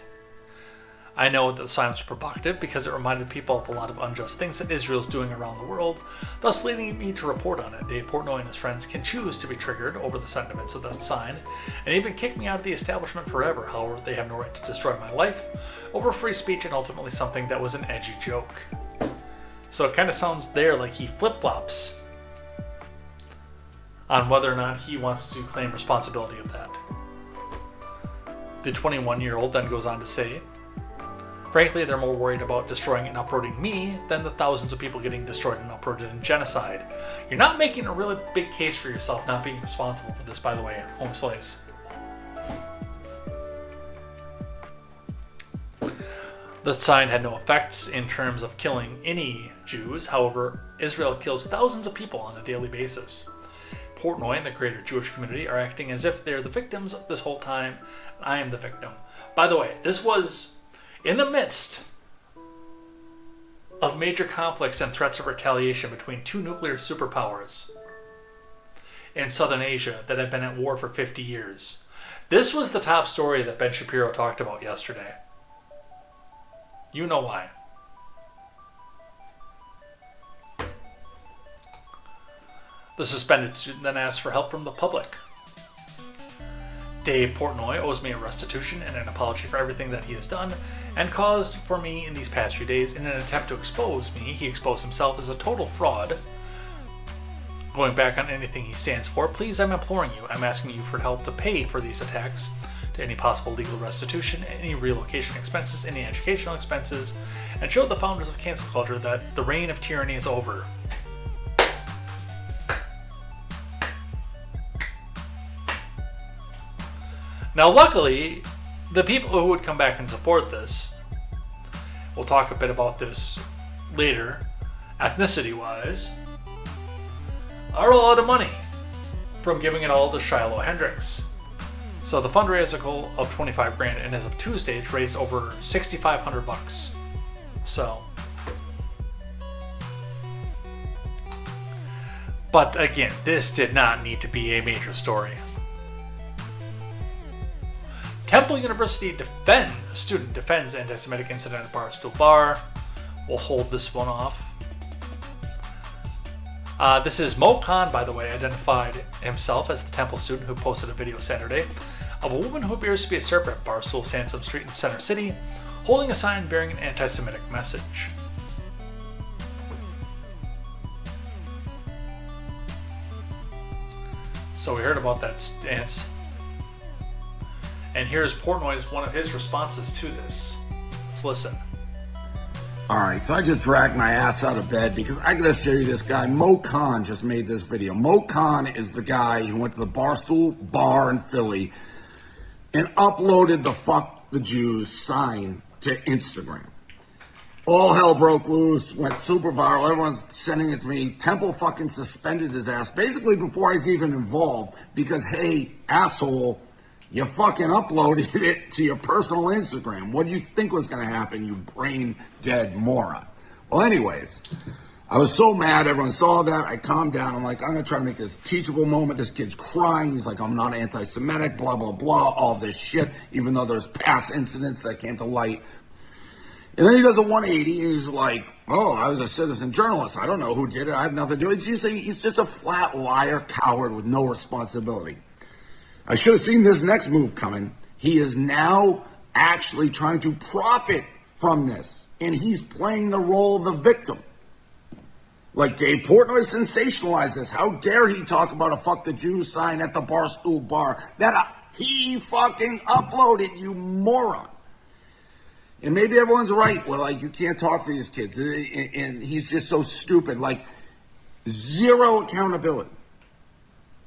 I know that the sign was provocative because it reminded people of a lot of unjust things that Israel's doing around the world, thus leading me to report on it. Dave Portnoy and his friends can choose to be triggered over the sentiments of that sign and even kick me out of the establishment forever. However, they have no right to destroy my life over free speech and ultimately something that was an edgy joke." So it kind of sounds there like he flip-flops on whether or not he wants to claim responsibility of that. The 21-year-old then goes on to say, "Frankly, they're more worried about destroying and uprooting me than the thousands of people getting destroyed and uprooted in genocide. You're not making a really big case for yourself not being responsible for this, by the way, home slaves." The sign had no effects in terms of killing any Jews. However, Israel kills thousands of people on a daily basis. Portnoy and the greater Jewish community are acting as if they're the victims this whole time. I am the victim. By the way, this was in the midst of major conflicts and threats of retaliation between two nuclear superpowers in southern Asia that have been at war for 50 years. This was the top story that Ben Shapiro talked about yesterday. You know why. The suspended student then asked for help from the public. "Dave Portnoy owes me a restitution and an apology for everything that he has done and caused for me in these past few days. In an attempt to expose me, he exposed himself as a total fraud going back on anything he stands for, please, I'm imploring you. I'm asking you for help to pay for these attacks, to any possible legal restitution, any relocation expenses, any educational expenses, and show the founders of cancel culture that the reign of tyranny is over. Now, luckily, the people who would come back and support this, we'll talk a bit about this later, ethnicity-wise, are a lot of money from giving it all to Shiloh Hendricks. So the fundraiser goal of 25 grand, and as of Tuesday, it's raised over $6,500. So, but again, this did not need to be a major story. Temple University student defends anti-Semitic incident at Barstool Bar. We'll hold this one off. This is Mo Khan, by the way, identified himself as the Temple student who posted a video Saturday of a woman who appears to be a serpent at Barstool Sansom Street in Center City, holding a sign bearing an anti-Semitic message. So we heard about that stance. And here's Portnoy's one of his responses to this. Let's listen. All right, so I just dragged my ass out of bed because I gotta show you this guy. Mo Khan just made this video. Mo Khan is the guy who went to the Barstool Bar in Philly and uploaded the "Fuck the Jews" sign to Instagram. All hell broke loose, went super viral. Everyone's sending it to me. Temple fucking suspended his ass basically before I was even involved because, hey, asshole, you fucking uploaded it to your personal Instagram. What do you think was going to happen, you brain-dead moron? Well, anyways, I was so mad. Everyone saw that. I calmed down. I'm like, I'm going to try to make this teachable moment. This kid's crying. He's like, I'm not anti-Semitic, blah, blah, blah, all this shit, even though there's past incidents that came to light. And then he does a 180, and he's like, oh, I was a citizen journalist. I don't know who did it. I have nothing to do with it. He's just a flat liar, coward with no responsibility. I should have seen this next move coming. He is now actually trying to profit from this, and he's playing the role of the victim. Like Dave Portnoy sensationalized this. How dare he talk about a "Fuck the Jews" sign at the Barstool Bar that he fucking uploaded, you moron. And maybe everyone's right. Well, like, you can't talk to these kids. And he's just so stupid. Like, zero accountability.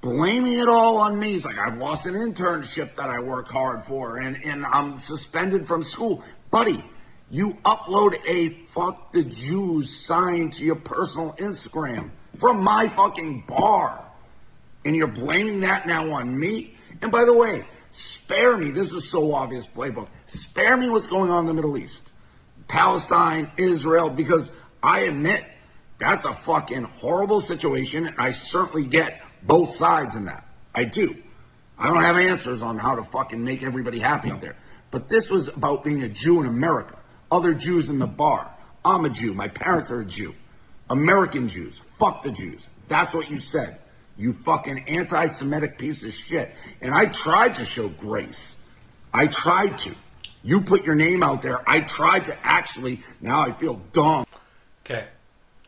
Blaming it all on me. He's like, I've lost an internship that I work hard for, and I'm suspended from school. Buddy, you upload a "Fuck the Jews" sign to your personal Instagram from my fucking bar. And you're blaming that now on me? And by the way, spare me. This is so obvious playbook. Spare me what's going on in the Middle East. Palestine, Israel, because I admit that's a fucking horrible situation, and I certainly get both sides in that. I do. I don't have answers on how to fucking make everybody happy out there. But this was about being a Jew in America. Other Jews in the bar. I'm a Jew. My parents are a Jew. American Jews. Fuck the Jews. That's what you said. You fucking anti-Semitic piece of shit. And I tried to show grace. I tried to. You put your name out there. I tried to actually. Now I feel dumb. Okay.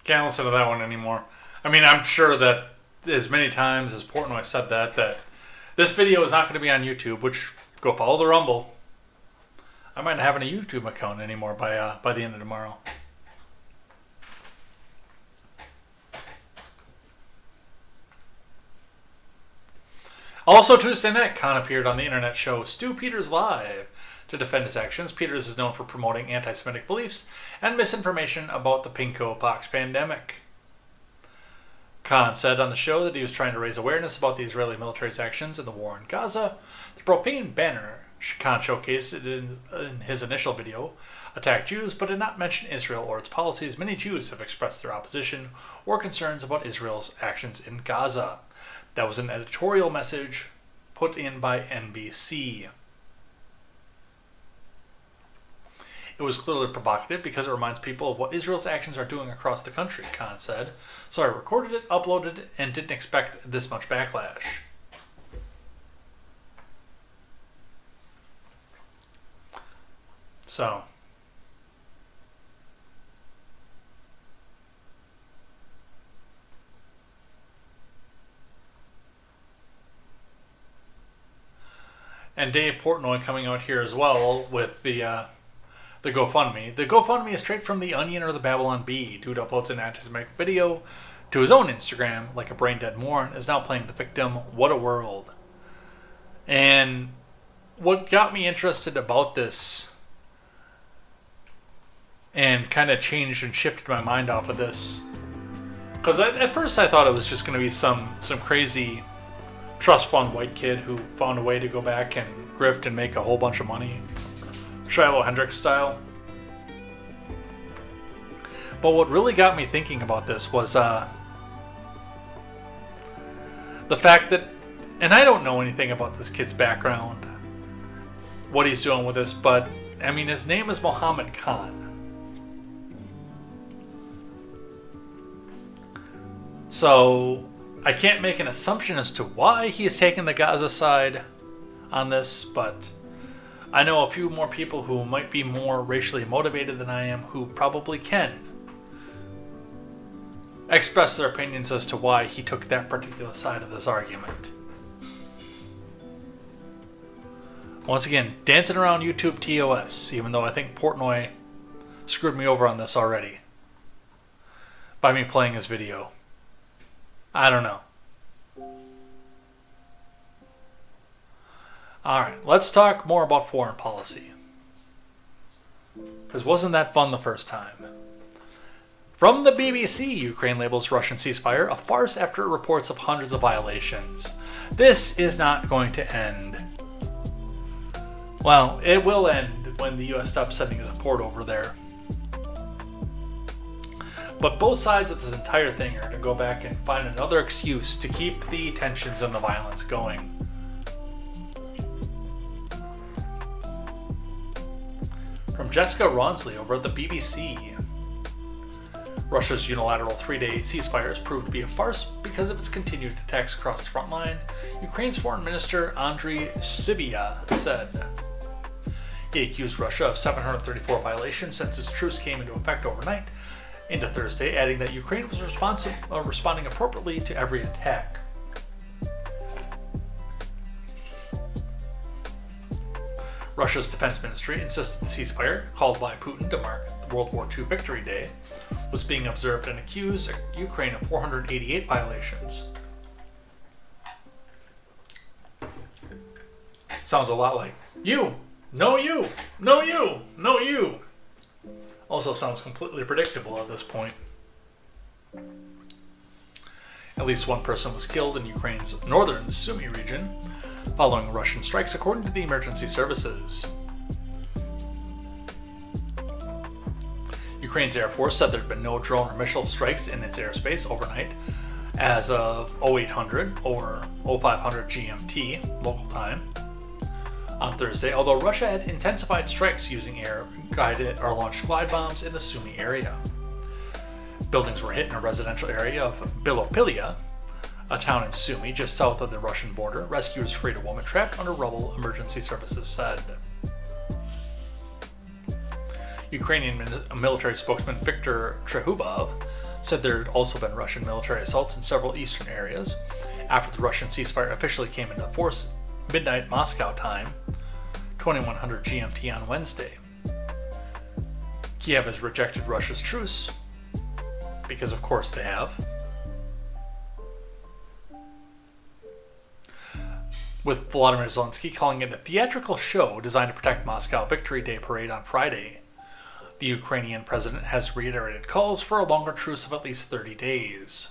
Can't listen to that one anymore. I mean, I'm sure that as many times as Portnoy said that this video is not going to be on YouTube, which, go follow the Rumble. I might not have a YouTube account anymore by the end of tomorrow. Also Tuesday night, Khan appeared on the internet show Stu Peters Live to defend his actions. Peters is known for promoting anti-Semitic beliefs and misinformation about the Pinko-Pox pandemic. Khan said on the show that he was trying to raise awareness about the Israeli military's actions in the war in Gaza. The propane banner Khan showcased in his initial video attacked Jews, but did not mention Israel or its policies. Many Jews have expressed their opposition or concerns about Israel's actions in Gaza. That was an editorial message put in by NBC. It was clearly provocative because it reminds people of what Israel's actions are doing across the country, Khan said. So I recorded it, uploaded it, and didn't expect this much backlash. So, and Dave Portnoy coming out here as well with the GoFundMe. The GoFundMe is straight from the Onion or the Babylon Bee. Dude uploads an anti-Semitic video to his own Instagram, like a brain-dead moron, is now playing the victim. What a world. And what got me interested about this and kind of changed and shifted my mind off of this, because at first I thought it was just going to be some crazy trust fund white kid who found a way to go back and grift and make a whole bunch of money, Shiloh Hendrix style. But what really got me thinking about this was the fact that, and I don't know anything about this kid's background, what he's doing with this, but I mean, his name is Mohammed Khan. So I can't make an assumption as to why he is taking the Gaza side on this, but I know a few more people who might be more racially motivated than I am who probably can express their opinions as to why he took that particular side of this argument. Once again, dancing around YouTube TOS, even though I think Portnoy screwed me over on this already by me playing his video. I don't know. Alright, let's talk more about foreign policy. Because wasn't that fun the first time? From the BBC, Ukraine labels Russian ceasefire a farce after it reports of hundreds of violations. This is not going to end. Well, it will end when the US stops sending support over there. But both sides of this entire thing are going to go back and find another excuse to keep the tensions and the violence going. From Jessica Ronsley over at the BBC. Russia's unilateral 3-day ceasefires proved to be a farce because of its continued attacks across the front line, Ukraine's Foreign Minister Andriy Sybiha said. He accused Russia of 734 violations since its truce came into effect overnight into Thursday, adding that Ukraine was responding appropriately to every attack. Russia's defense ministry insisted the ceasefire, called by Putin to mark World War II Victory Day, was being observed and accused Ukraine of 488 violations. Sounds a lot like, you, no you, no you, no you. Also sounds completely predictable at this point. At least one person was killed in Ukraine's northern Sumy region following Russian strikes, according to the emergency services. Ukraine's Air Force said there had been no drone or missile strikes in its airspace overnight as of 0800 or 0500 GMT local time on Thursday, although Russia had intensified strikes using air-guided or launched glide bombs in the Sumy area. Buildings were hit in a residential area of Bilopilia, a town in Sumy just south of the Russian border. Rescuers freed a woman trapped under rubble, emergency services said. Ukrainian military spokesman Viktor Trehubov said there had also been Russian military assaults in several eastern areas after the Russian ceasefire officially came into force midnight Moscow time, 2100 GMT on Wednesday. Kiev has rejected Russia's truce, because of course they have, with Volodymyr Zelensky calling it a theatrical show designed to protect Moscow Victory Day parade on Friday. The Ukrainian president has reiterated calls for a longer truce of at least 30 days.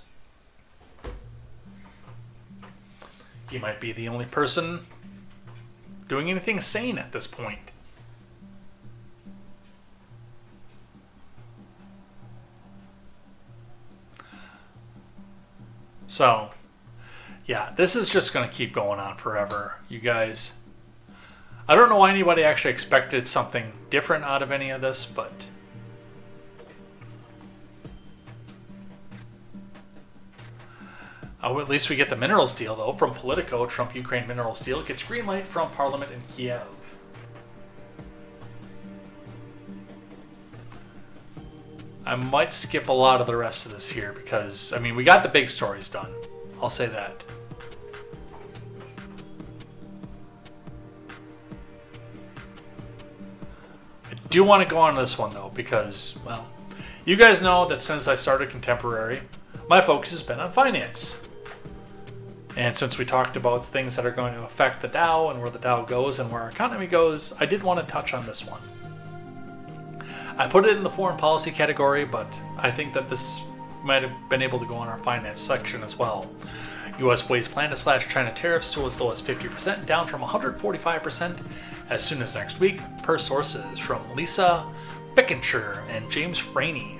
He might be the only person doing anything sane at this point. So, yeah, this is just going to keep going on forever, you guys. I don't know why anybody actually expected something different out of any of this, but oh, at least we get the minerals deal, though. From Politico, Trump-Ukraine minerals deal gets green light from Parliament in Kiev. I might skip a lot of the rest of this here because, I mean, we got the big stories done. I'll say that. I do want to go on this one, though, because, well, you guys know that since I started Contemporary, my focus has been on finance. And since we talked about things that are going to affect the Dow and where the Dow goes and where our economy goes, I did want to touch on this one. I put it in the foreign policy category, but I think that this might have been able to go on our finance section as well. U.S. weighs plan to slash China tariffs to as low as 50%, down from 145% as soon as next week, per sources from Lisa Bickenshire and James Franey.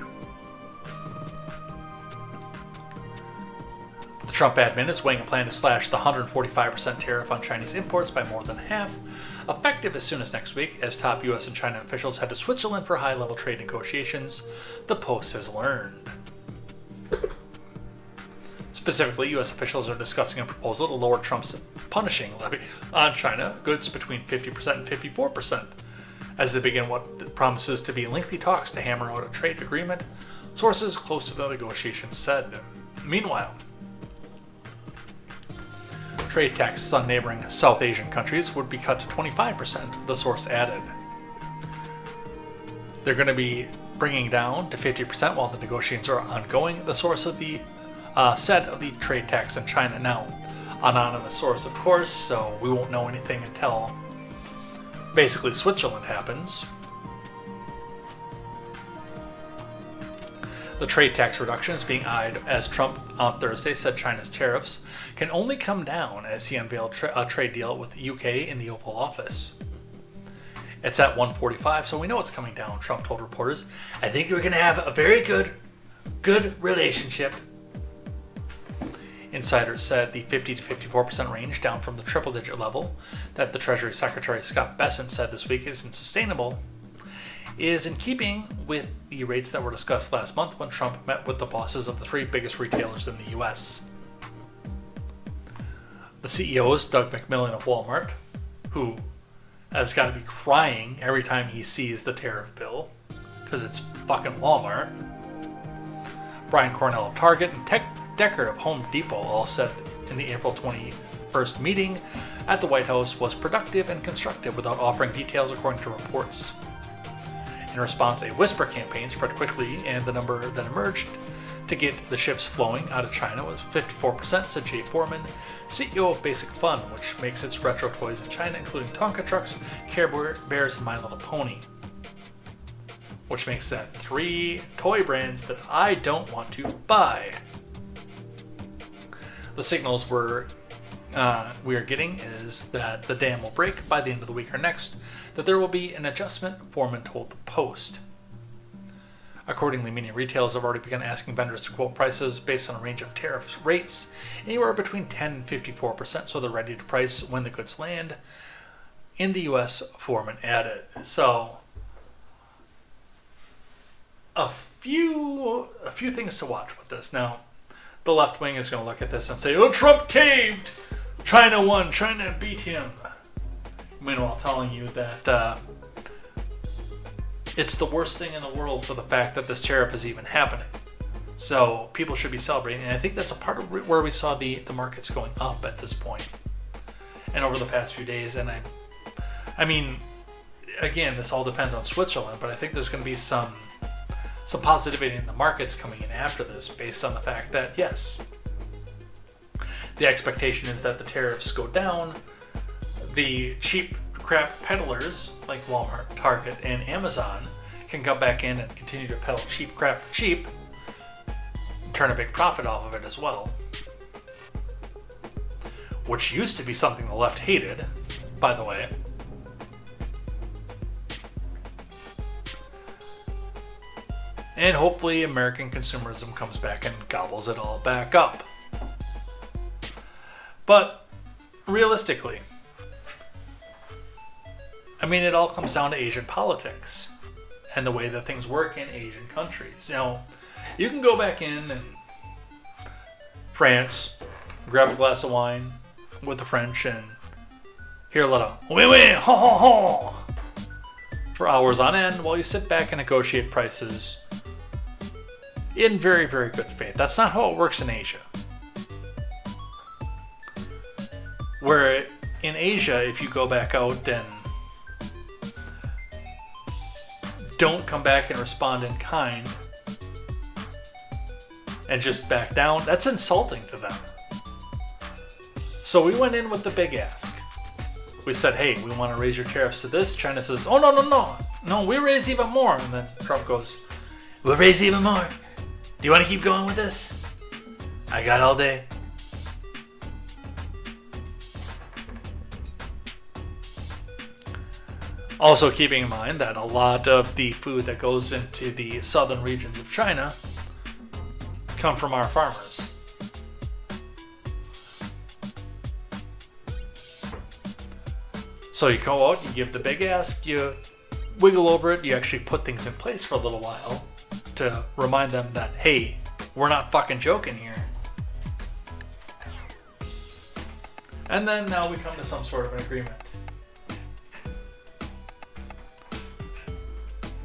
The Trump admin is weighing a plan to slash the 145% tariff on Chinese imports by more than half, effective as soon as next week, as top U.S. and China officials head to Switzerland for high-level trade negotiations, the Post has learned. Specifically, U.S. officials are discussing a proposal to lower Trump's punishing levy on China goods between 50% and 54%, as they begin what promises to be lengthy talks to hammer out a trade agreement, sources close to the negotiations said. Meanwhile, trade taxes on neighboring South Asian countries would be cut to 25%, the source added. They're going to be bringing down to 50% while the negotiations are ongoing, the source of the said of the trade tax in China. Now, anonymous source, of course, so we won't know anything until basically Switzerland happens. The trade tax reduction is being eyed as Trump on Thursday said China's tariffs can only come down as he unveiled a trade deal with the UK in the Oval Office. It's at 145, so we know it's coming down, Trump told reporters. I think we're going to have a very good relationship. Insiders said the 50 to 54% range, down from the triple-digit level that the Treasury Secretary Scott Bessent said this week isn't sustainable, is in keeping with the rates that were discussed last month when Trump met with the bosses of the three biggest retailers in the U.S. The CEO is Doug McMillon of Walmart, who has got to be crying every time he sees the tariff bill, because it's fucking Walmart. Brian Cornell of Target and Tech Decker of Home Depot all said in the April 21st meeting at the White House was productive and constructive without offering details according to reports. In response, a whisper campaign spread quickly, and the number that emerged to get the ships flowing out of China was 54%, said Jay Foreman, CEO of Basic Fun, which makes its retro toys in China, including Tonka trucks, Care Bears, and My Little Pony. Which makes that 3 toy brands that I don't want to buy. The signals we are getting is that the dam will break by the end of the week or next, that there will be an adjustment, Foreman told the Post. Accordingly, many retailers have already begun asking vendors to quote prices based on a range of tariff rates, anywhere between 10 and 54%, so they're ready to price when the goods land in the U.S., Foreman added. So, a few things to watch with this. Now, the left wing is going to look at this and say, oh, Trump caved! China won, China beat him. Meanwhile, telling you that it's the worst thing in the world for the fact that this tariff is even happening. So people should be celebrating, and I think that's a part of where we saw the markets going up at this point and over the past few days. And I mean, again, this all depends on Switzerland, but I think there's going to be some positivity in the markets coming in after this based on the fact that, yes, the expectation is that the tariffs go down. The cheap crap peddlers like Walmart, Target, and Amazon can come back in and continue to peddle cheap crap for cheap and turn a big profit off of it as well. Which used to be something the left hated, by the way. And hopefully American consumerism comes back and gobbles it all back up. But realistically, I mean, it all comes down to Asian politics and the way that things work in Asian countries. Now, you can go back in and France, grab a glass of wine with the French and hear a little "oui, oui, ho, ho, ho" for hours on end while you sit back and negotiate prices in very, very good faith. That's not how it works in Asia. Where in Asia, if you go back out and don't come back and respond in kind and just back down, that's insulting to them. So we went in with the big ask. We said, hey, we want to raise your tariffs to this. China says, oh, no, we raise even more. And then Trump goes, we'll raise even more. Do you want to keep going with this? I got all day. Also keeping in mind that a lot of the food that goes into the southern regions of China come from our farmers. So you go out, you give the big ask, you wiggle over it, you actually put things in place for a little while to remind them that, hey, we're not fucking joking here. And then now we come to some sort of an agreement.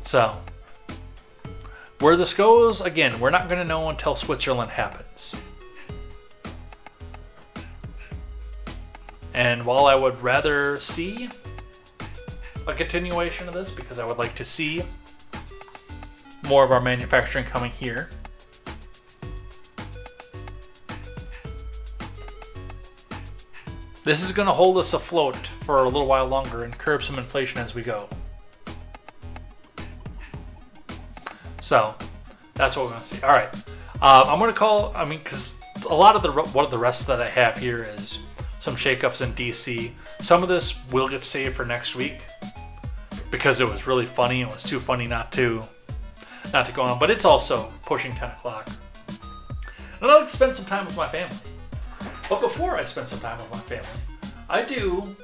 So, where this goes, again, we're not going to know until Switzerland happens. And while I would rather see a continuation of this, because I would like to see more of our manufacturing coming here, this is going to hold us afloat for a little while longer and curb some inflation as we go. So, that's what we're going to see. All right. I'm going to call, because a lot of the rest that I have here is some shakeups in DC. Some of this will get saved for next week because it was really funny. It was too funny not to go on. But it's also pushing 10 o'clock. And I'd like to spend some time with my family. But before I spend some time with my family, I do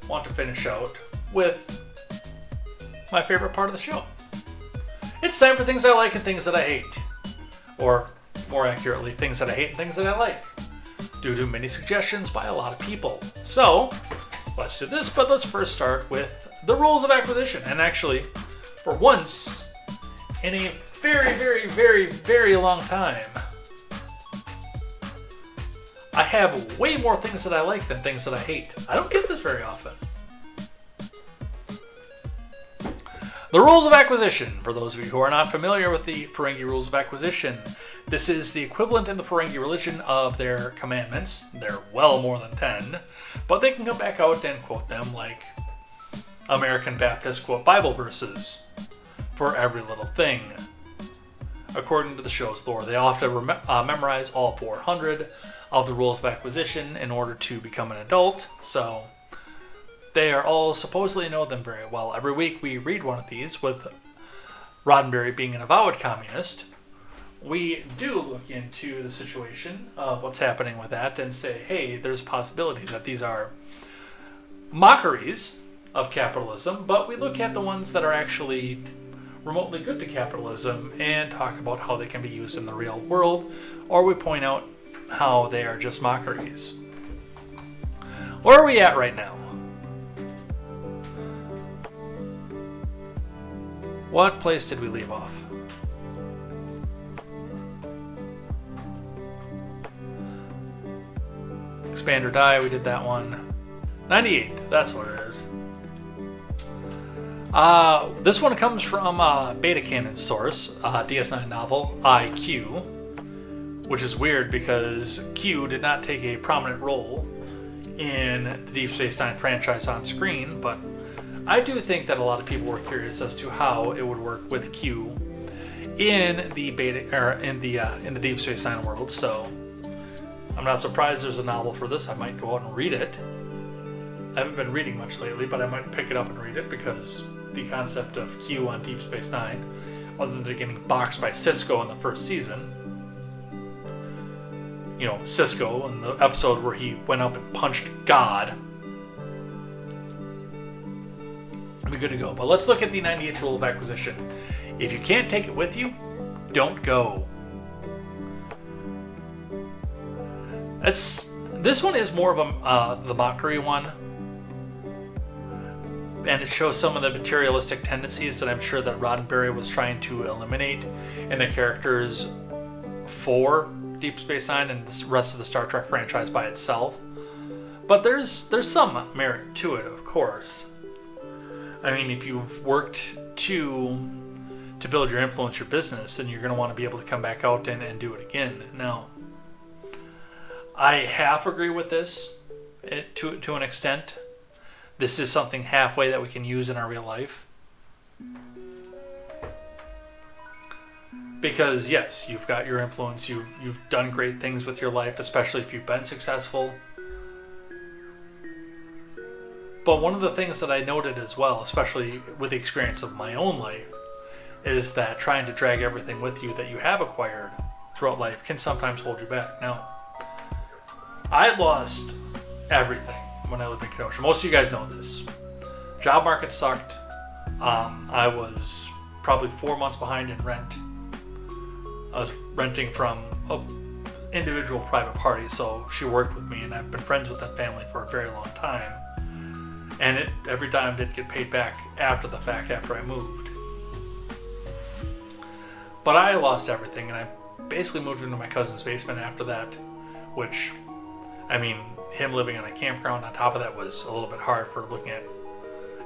want to finish out with my favorite part of the show. It's time for things I like and things that I hate. Or, more accurately, things that I hate and things that I like. Due to many suggestions by a lot of people. So, let's do this, but let's first start with the rules of acquisition. And actually, for once, in a very, very, very, very long time, I have way more things that I like than things that I hate. I don't get this very often. The rules of acquisition. For those of you who are not familiar with the Ferengi rules of acquisition, this is the equivalent in the Ferengi religion of their commandments. They're well more than 10, but they can come back out and quote them like American Baptists quote Bible verses for every little thing. According to the show's lore, they all have to memorize all 400 of the rules of acquisition in order to become an adult, so they are all supposedly know them very well. Every week we read one of these, with Roddenberry being an avowed communist. We do look into the situation of what's happening with that and say, hey, there's a possibility that these are mockeries of capitalism, but we look at the ones that are actually remotely good to capitalism and talk about how they can be used in the real world, or we point out how they are just mockeries. Where are we at right now? What place did we leave off? Expand or Die, we did that one. 98th, that's what it is. This one comes from Beta Canon source, DS9 novel IQ, which is weird because Q did not take a prominent role in the Deep Space Nine franchise on screen, but I do think that a lot of people were curious as to how it would work with Q in the in the Deep Space Nine world. So I'm not surprised there's a novel for this. I might go out and read it. I haven't been reading much lately, but I might pick it up and read it because the concept of Q on Deep Space Nine, other than getting boxed by Cisco in the first season, you know, Cisco in the episode where he went up and punched God. Be good to go. But let's look at the 98th rule of acquisition. If you can't take it with you, don't go. This one is more of the mockery one, and it shows some of the materialistic tendencies that I'm sure that Roddenberry was trying to eliminate in the characters for Deep Space Nine and the rest of the Star Trek franchise by itself. But there's some merit to it, of course. I mean, if you've worked to build your influence, your business, then you're going to want to be able to come back out and do it again. Now, I half agree with this to an extent. This is something halfway that we can use in our real life. Because yes, you've got your influence, you've done great things with your life, especially if you've been successful. But one of the things that I noted as well, especially with the experience of my own life, is that trying to drag everything with you that you have acquired throughout life can sometimes hold you back. Now, I lost everything when I lived in Kenosha. Most of you guys know this. Job market sucked. I was probably 4 months behind in rent. I was renting from an individual private party, so she worked with me, and I've been friends with that family for a very long time. And every dime did get paid back after the fact, after I moved. But I lost everything, and I basically moved into my cousin's basement after that, which, I mean, him living on a campground on top of that was a little bit hard for looking at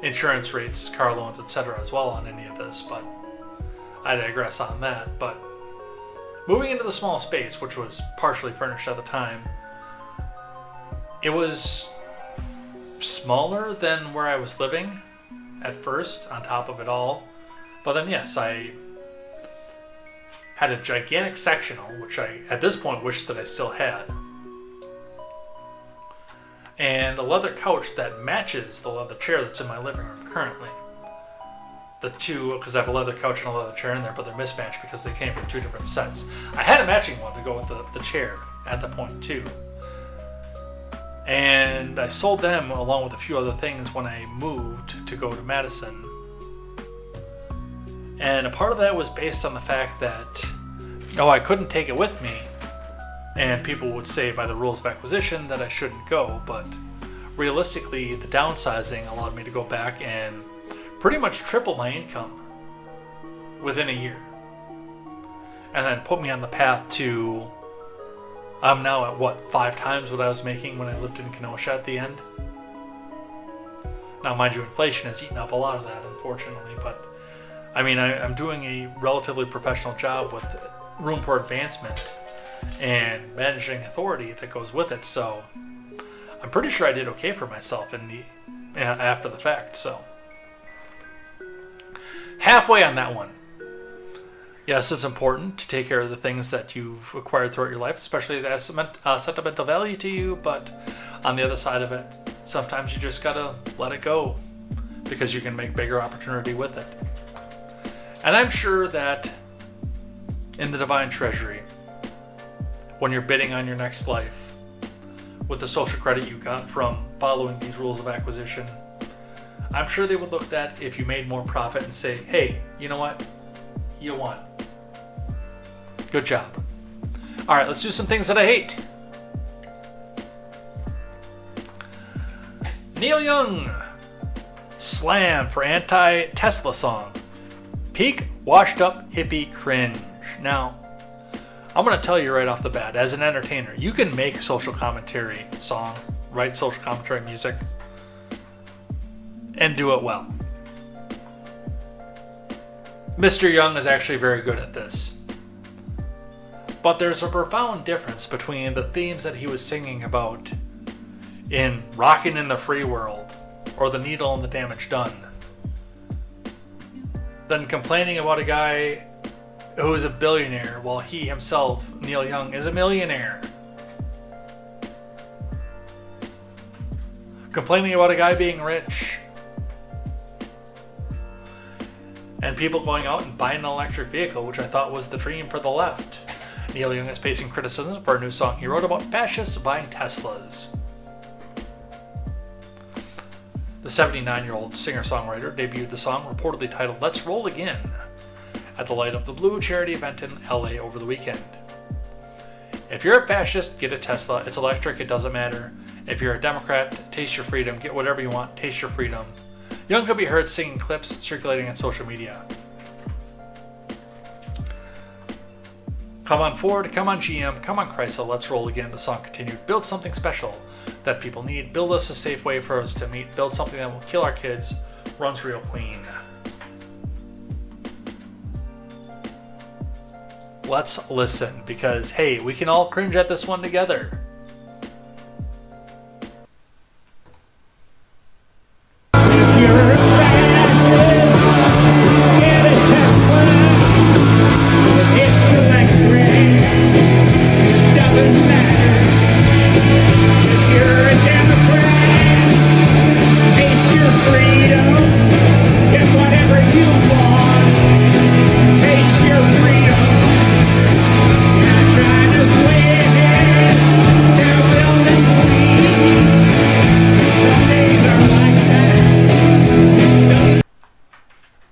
insurance rates, car loans, etc. as well on any of this, but I digress on that. But moving into the small space, which was partially furnished at the time, it was smaller than where I was living at first, on top of it all. But then yes, I had a gigantic sectional, which I at this point wish that I still had, and a leather couch that matches the leather chair that's in my living room currently. The two, because I have a leather couch and a leather chair in there, but they're mismatched because they came from two different sets. I had a matching one to go with the chair at the point too. And I sold them along with a few other things when I moved to go to Madison. And a part of that was based on the fact that, I couldn't take it with me. And people would say by the rules of acquisition that I shouldn't go. But realistically, the downsizing allowed me to go back and pretty much triple my income within a year. And then put me on the path to, I'm now at 5 times what I was making when I lived in Kenosha at the end. Now, mind you, inflation has eaten up a lot of that, unfortunately, but I mean, I'm doing a relatively professional job with room for advancement and managing authority that goes with it, so I'm pretty sure I did okay for myself after the fact, so halfway on that one. Yes, it's important to take care of the things that you've acquired throughout your life, especially that has sentimental value to you, but on the other side of it, sometimes you just gotta let it go because you can make bigger opportunity with it. And I'm sure that in the Divine Treasury, when you're bidding on your next life, with the social credit you got from following these rules of acquisition, I'm sure they would look at that if you made more profit and say, hey, you know what? You won. Good job. All right, let's do some things that I hate. Neil Young slammed for anti-Tesla song. Peak washed up hippie cringe. Now, I'm going to tell you right off the bat, as an entertainer, you can make a social commentary song, write social commentary music, and do it well. Mr. Young is actually very good at this. But there's a profound difference between the themes that he was singing about in Rockin' in the Free World or The Needle and the Damage Done than complaining about a guy who is a billionaire while he himself, Neil Young, is a millionaire. Complaining about a guy being rich and people going out and buying an electric vehicle, which I thought was the dream for the left. Neil Young is facing criticism for a new song he wrote about fascists buying Teslas. The 79-year-old singer-songwriter debuted the song reportedly titled Let's Roll Again at the Light Up the Blue charity event in LA over the weekend. If you're a fascist, get a Tesla. It's electric, it doesn't matter. If you're a Democrat, taste your freedom. Get whatever you want, taste your freedom. Young could be heard singing clips circulating on social media. Come on Ford, come on GM, come on Chrysler, let's roll again, the song continued. Build something special that people need. Build us a safe way for us to meet. Build something that will kill our kids runs real clean. Let's listen, because hey, we can all cringe at this one together.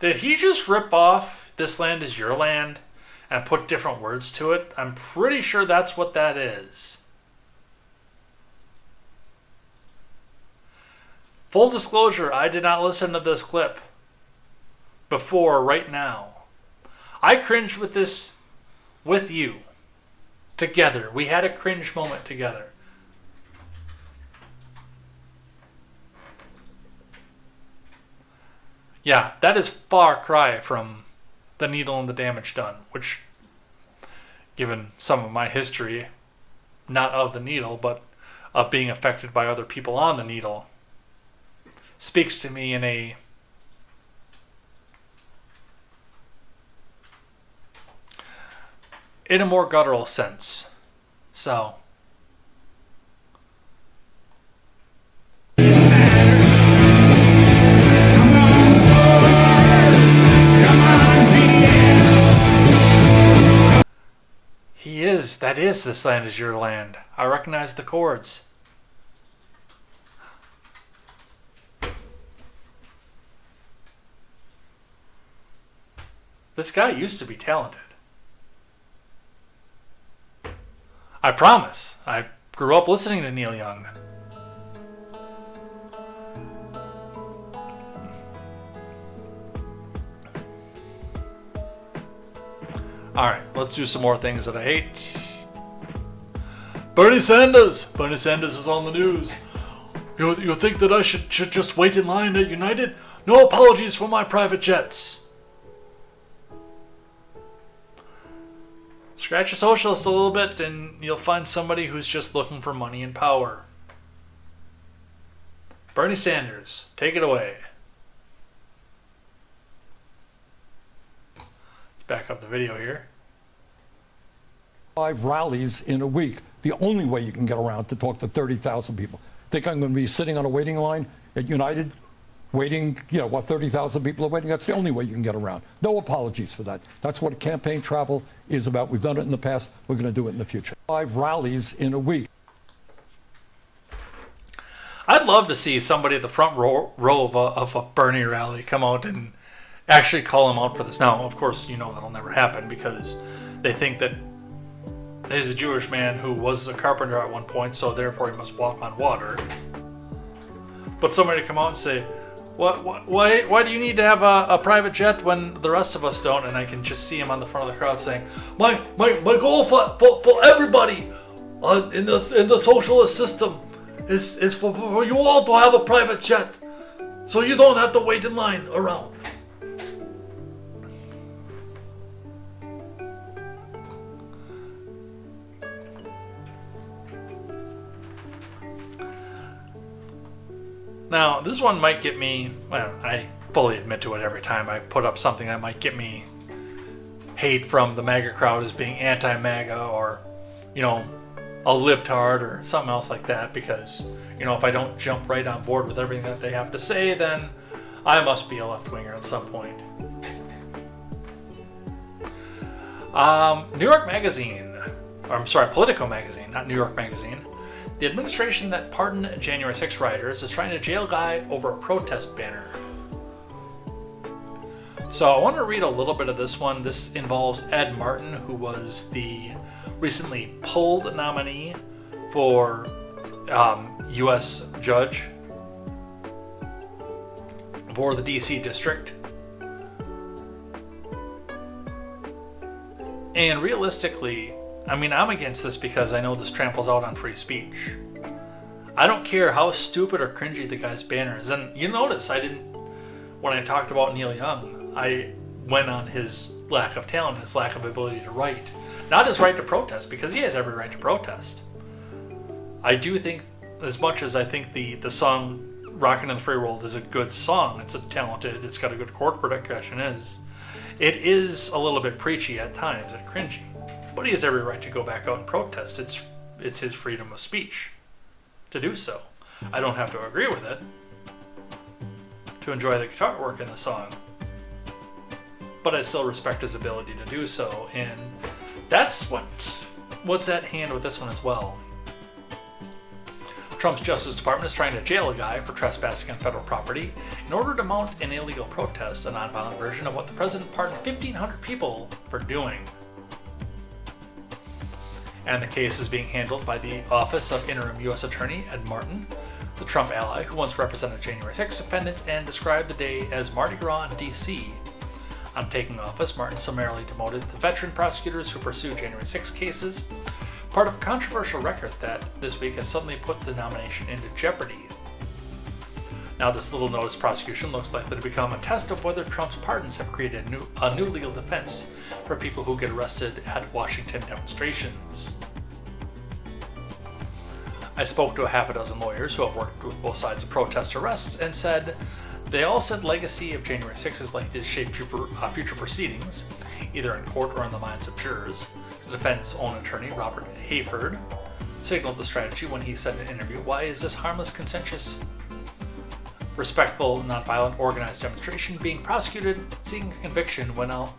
Did he just rip off "This Land Is Your Land" and put different words to it? I'm pretty sure that's what that is. Full disclosure, I did not listen to this clip before right now. I cringed with this with you. Together. We had a cringe moment together. Yeah, that is far cry from The Needle and the Damage Done, which, given some of my history, not of the needle, but of being affected by other people on the needle, speaks to me in a more guttural sense. So, that is This Land Is Your Land. I recognize the chords. This guy used to be talented. I promise. I grew up listening to Neil Young. Alright, let's do some more things that I hate. Bernie Sanders! Bernie Sanders is on the news. You think that I should just wait in line at United? No apologies for my private jets. Scratch a socialist a little bit and you'll find somebody who's just looking for money and power. Bernie Sanders, take it away. Back up the video here. 5 rallies in a week. The only way you can get around to talk to 30,000 people. Think I'm going to be sitting on a waiting line at United, waiting, 30,000 people are waiting? That's the only way you can get around. No apologies for that. That's what campaign travel is about. We've done it in the past. We're going to do it in the future. 5 rallies in a week. I'd love to see somebody at the front row of a Bernie rally come out and actually call him out for this. Now, of course, that'll never happen because they think that he's a Jewish man who was a carpenter at one point, so therefore he must walk on water. But somebody to come out and say, why do you need to have a private jet when the rest of us don't? And I can just see him on the front of the crowd saying, my goal for everybody in the socialist system is for you all to have a private jet so you don't have to wait in line around. Now, this one might get me, well, I fully admit to it every time I put up something that might get me hate from the MAGA crowd as being anti-MAGA or, a libtard or something else like that because, if I don't jump right on board with everything that they have to say, then I must be a left-winger at some point. New York Magazine, Politico Magazine, not New York Magazine. The administration that pardoned January 6 rioters is trying to jail guy over a protest banner. So I want to read a little bit of this one. This involves Ed Martin, who was the recently pulled nominee for U.S. judge for the D.C. district. And realistically, I'm against this because I know this tramples out on free speech. I don't care how stupid or cringy the guy's banner is. And you notice I didn't when I talked about Neil Young, I went on his lack of talent, his lack of ability to write. Not his right to protest, because he has every right to protest. I do think, as much as I think the song Rockin' in the Free World is a good song, it's got a good chord progression, it is a little bit preachy at times and cringy. But he has every right to go back out and protest. It's his freedom of speech to do so. I don't have to agree with it to enjoy the guitar work in the song, but I still respect his ability to do so, and that's what's at hand with this one as well. Trump's Justice Department is trying to jail a guy for trespassing on federal property in order to mount an illegal protest, a nonviolent version of what the president pardoned 1,500 people for doing. And the case is being handled by the Office of Interim U.S. Attorney Ed Martin, the Trump ally who once represented January 6 defendants and described the day as Mardi Gras in D.C. On taking office, Martin summarily demoted the veteran prosecutors who pursued January 6 cases, part of a controversial record that this week has suddenly put the nomination into jeopardy. Now, this little notice prosecution looks likely to become a test of whether Trump's pardons have created a new legal defense for people who get arrested at Washington demonstrations. I spoke to a half a dozen lawyers who have worked with both sides of protest arrests and they all said legacy of January 6 is likely to shape future proceedings, either in court or in the minds of jurors. The defense's own attorney, Robert Hayford, signaled the strategy when he said in an interview, "Why is this harmless, consensus, respectful, nonviolent, organized demonstration being prosecuted, seeking a conviction when, on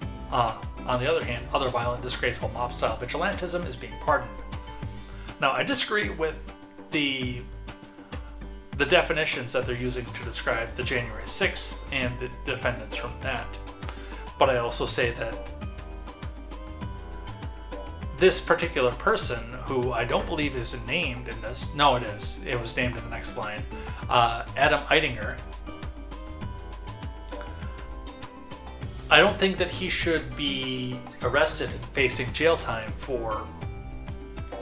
the other hand, other violent, disgraceful mob-style vigilantism is being pardoned?" Now, I disagree with the definitions that they're using to describe the January 6th and the defendants from that. But I also say that this particular person, who I don't believe is named in this, no, it is. It was named in the next line, Adam Eidinger. I don't think that he should be arrested and facing jail time for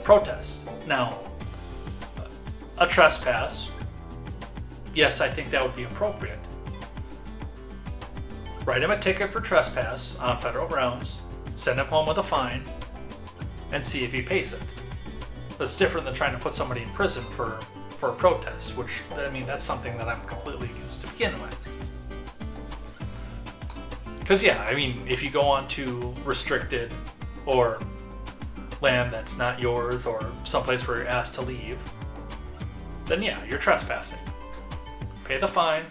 protest. Now, a trespass, yes, I think that would be appropriate. Write him a ticket for trespass on federal grounds, send him home with a fine, and see if he pays it. That's different than trying to put somebody in prison for a protest, which, I mean, that's something that I'm completely against to begin with. Because, yeah, I mean, if you go on to restricted or land that's not yours or someplace where you're asked to leave, then yeah, you're trespassing. Pay the fine.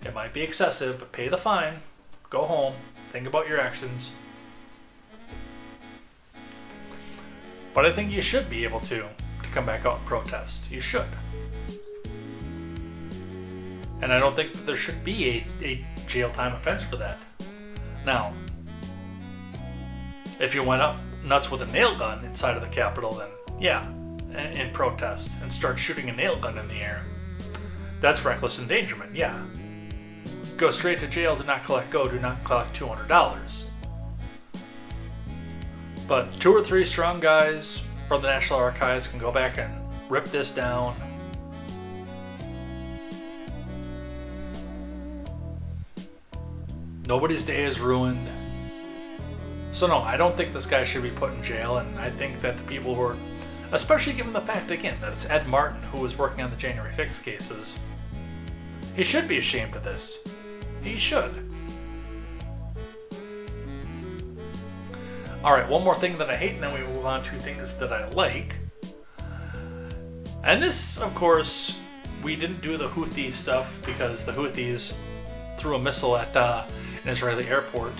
It might be excessive, but pay the fine. Go home. Think about your actions. But I think you should be able to come back out and protest. You should. And I don't think that there should be a jail time offense for that. Now, if you went up nuts with a nail gun inside of the Capitol, then yeah, in protest, and start shooting a nail gun in the air, that's reckless endangerment, yeah. Go straight to jail, do not collect $200. But 2 or 3 strong guys from the National Archives can go back and rip this down. Nobody's day is ruined. So no, I don't think this guy should be put in jail, and I think that the people who are, especially given the fact, again, that it's Ed Martin who was working on the January 6 cases, he should be ashamed of this. He should. Alright, one more thing that I hate, and then we move on to things that I like. And this, of course, we didn't do the Houthi stuff because the Houthis threw a missile at an Israeli airport.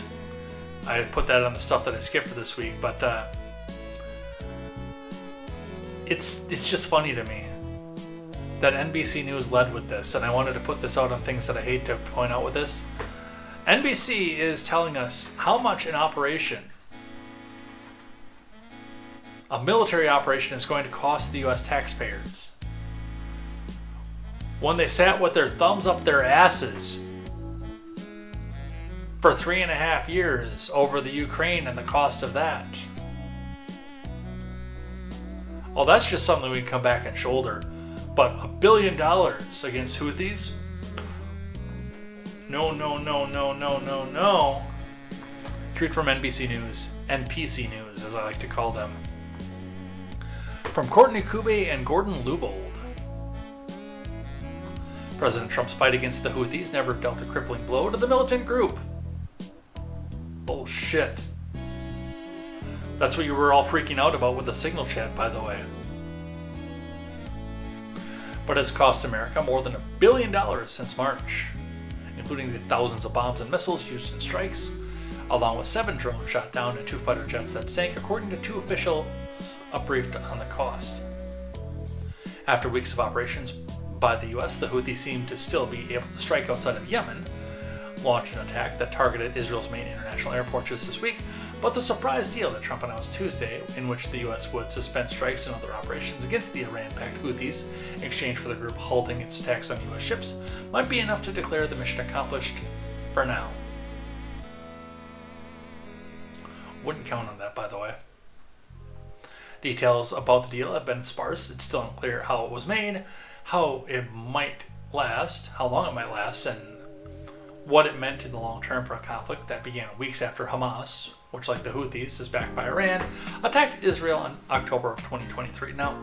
I put that on the stuff that I skipped for this week, but it's just funny to me that NBC News led with this, and I wanted to put this out on things that I hate to point out with this. NBC is telling us how much an operation, a military operation, is going to cost the U.S. taxpayers when they sat with their thumbs up their asses for 3.5 years over the Ukraine and the cost of that. Oh, that's just something we can come back and shoulder. But $1 billion against Houthis? No, no, no, no, no, no, no. Tweet from NBC News, NPC News, as I like to call them. From Courtney Kube and Gordon Lubold. President Trump's fight against the Houthis never dealt a crippling blow to the militant group. Bullshit. That's what you were all freaking out about with the signal chat, by the way. But it's cost America more than $1 billion since March, including the thousands of bombs and missiles used in strikes, along with 7 drones shot down and 2 fighter jets that sank, according to 2 officials briefed on the cost. After weeks of operations by the U.S., the Houthis seem to still be able to strike outside of Yemen, launched an attack that targeted Israel's main international airport just this week, but the surprise deal that Trump announced Tuesday, in which the U.S. would suspend strikes and other operations against the Iran-backed Houthis in exchange for the group halting its attacks on U.S. ships, might be enough to declare the mission accomplished for now. Wouldn't count on that, by the way. Details about the deal have been sparse. It's still unclear how it was made, how it might last, how long it might last, and what it meant in the long term for a conflict that began weeks after Hamas, which, like the Houthis, is backed by Iran, attacked Israel in October of 2023. Now,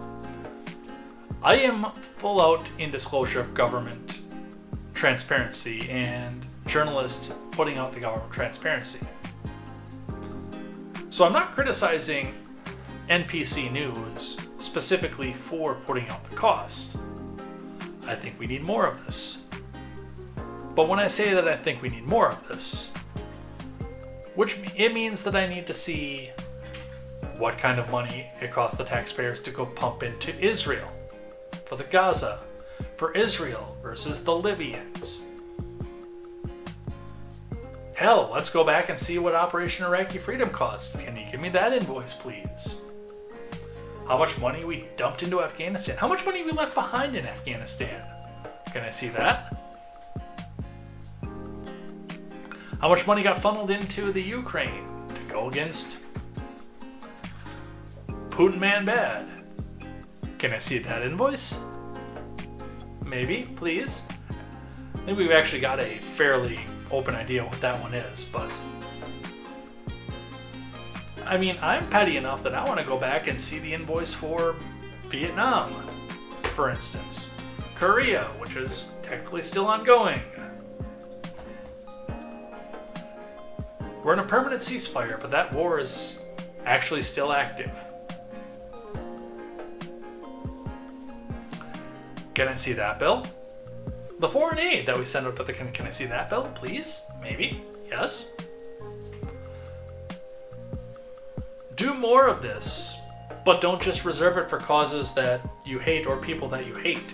I am full out in disclosure of government transparency and journalists putting out the government transparency. So I'm not criticizing NPC News specifically for putting out the cost. I think we need more of this. But when I say that I think we need more of this, which it means that I need to see what kind of money it costs the taxpayers to go pump into Israel, for the Gaza, for Israel versus the Libyans. Hell, let's go back and see what Operation Iraqi Freedom cost. Can you give me that invoice, please? How much money we dumped into Afghanistan? How much money we left behind in Afghanistan? Can I see that? How much money got funneled into the Ukraine to go against Putin man bad? Can I see that invoice? Maybe, please. I think we've actually got a fairly open idea what that one is, but I mean, I'm petty enough that I want to go back and see the invoice for Vietnam, for instance. Korea, which is technically still ongoing. We're in a permanent ceasefire, but that war is actually still active. Can I see that bill? The foreign aid that we send out to the... Can I see that bill, please? Maybe? Yes? Do more of this, but don't just reserve it for causes that you hate or people that you hate.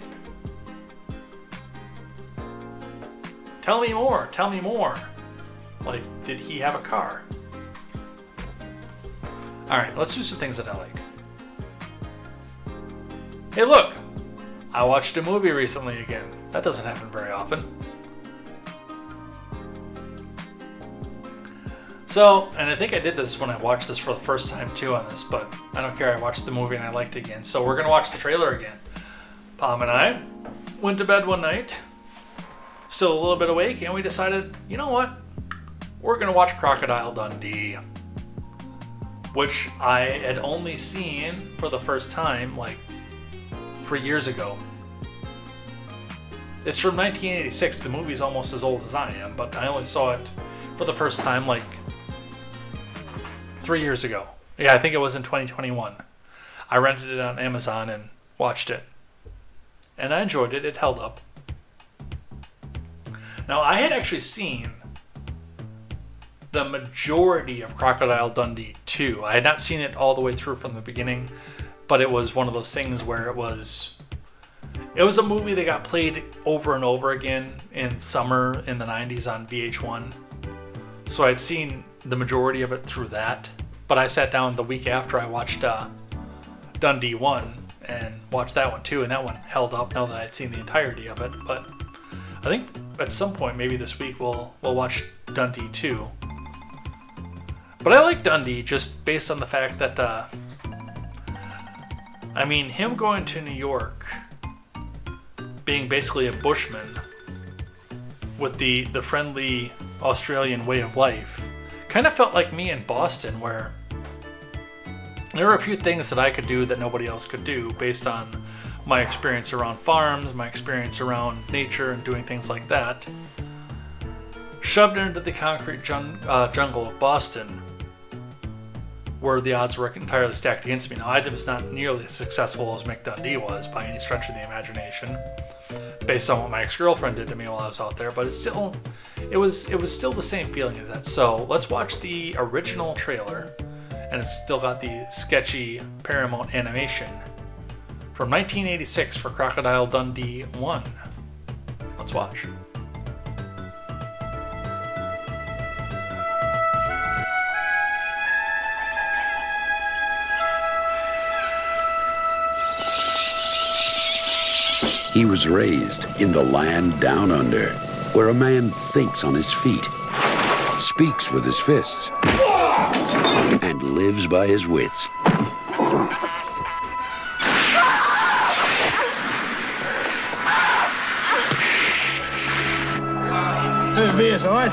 Tell me more. Tell me more. Like, did he have a car? Alright, let's do some things that I like. Hey, look! I watched a movie recently again. That doesn't happen very often. So, and I think I did this when I watched this for the first time too on this, but I don't care. I watched the movie and I liked it again. So we're going to watch the trailer again. Pom and I went to bed one night, still a little bit awake, and we decided, you know what? We're going to watch Crocodile Dundee, which I had only seen for the first time like 3 years ago. It's from 1986. The movie's almost as old as I am, but I only saw it for the first time like 3 years ago. Yeah, I think it was in 2021. I rented it on Amazon and watched it. And I enjoyed it. It held up. Now, I had actually seen the majority of Crocodile Dundee 2. I had not seen it all the way through from the beginning, but it was one of those things where it was a movie that got played over and over again in summer in the 90s on VH1. So I'd seen the majority of it through that, but I sat down the week after I watched Dundee 1 and watched that one too, and that one held up now that I'd seen the entirety of it. But I think at some point, maybe this week, we'll watch Dundee 2. But I like Dundee just based on the fact that, I mean, him going to New York, being basically a bushman, with the friendly Australian way of life. Kind of felt like me in Boston, where there were a few things that I could do that nobody else could do based on my experience around farms, my experience around nature and doing things like that. Shoved into the concrete jungle of Boston, where the odds were entirely stacked against me. Now, I was not nearly as successful as Mick Dundee was by any stretch of the imagination, based on what my ex-girlfriend did to me while I was out there, but it was still the same feeling as that. So let's watch the original trailer, and it's still got the sketchy Paramount animation from 1986 for Crocodile Dundee 1. Let's watch. He was raised in the land down under, where a man thinks on his feet, speaks with his fists, and lives by his wits. Two beers, all right?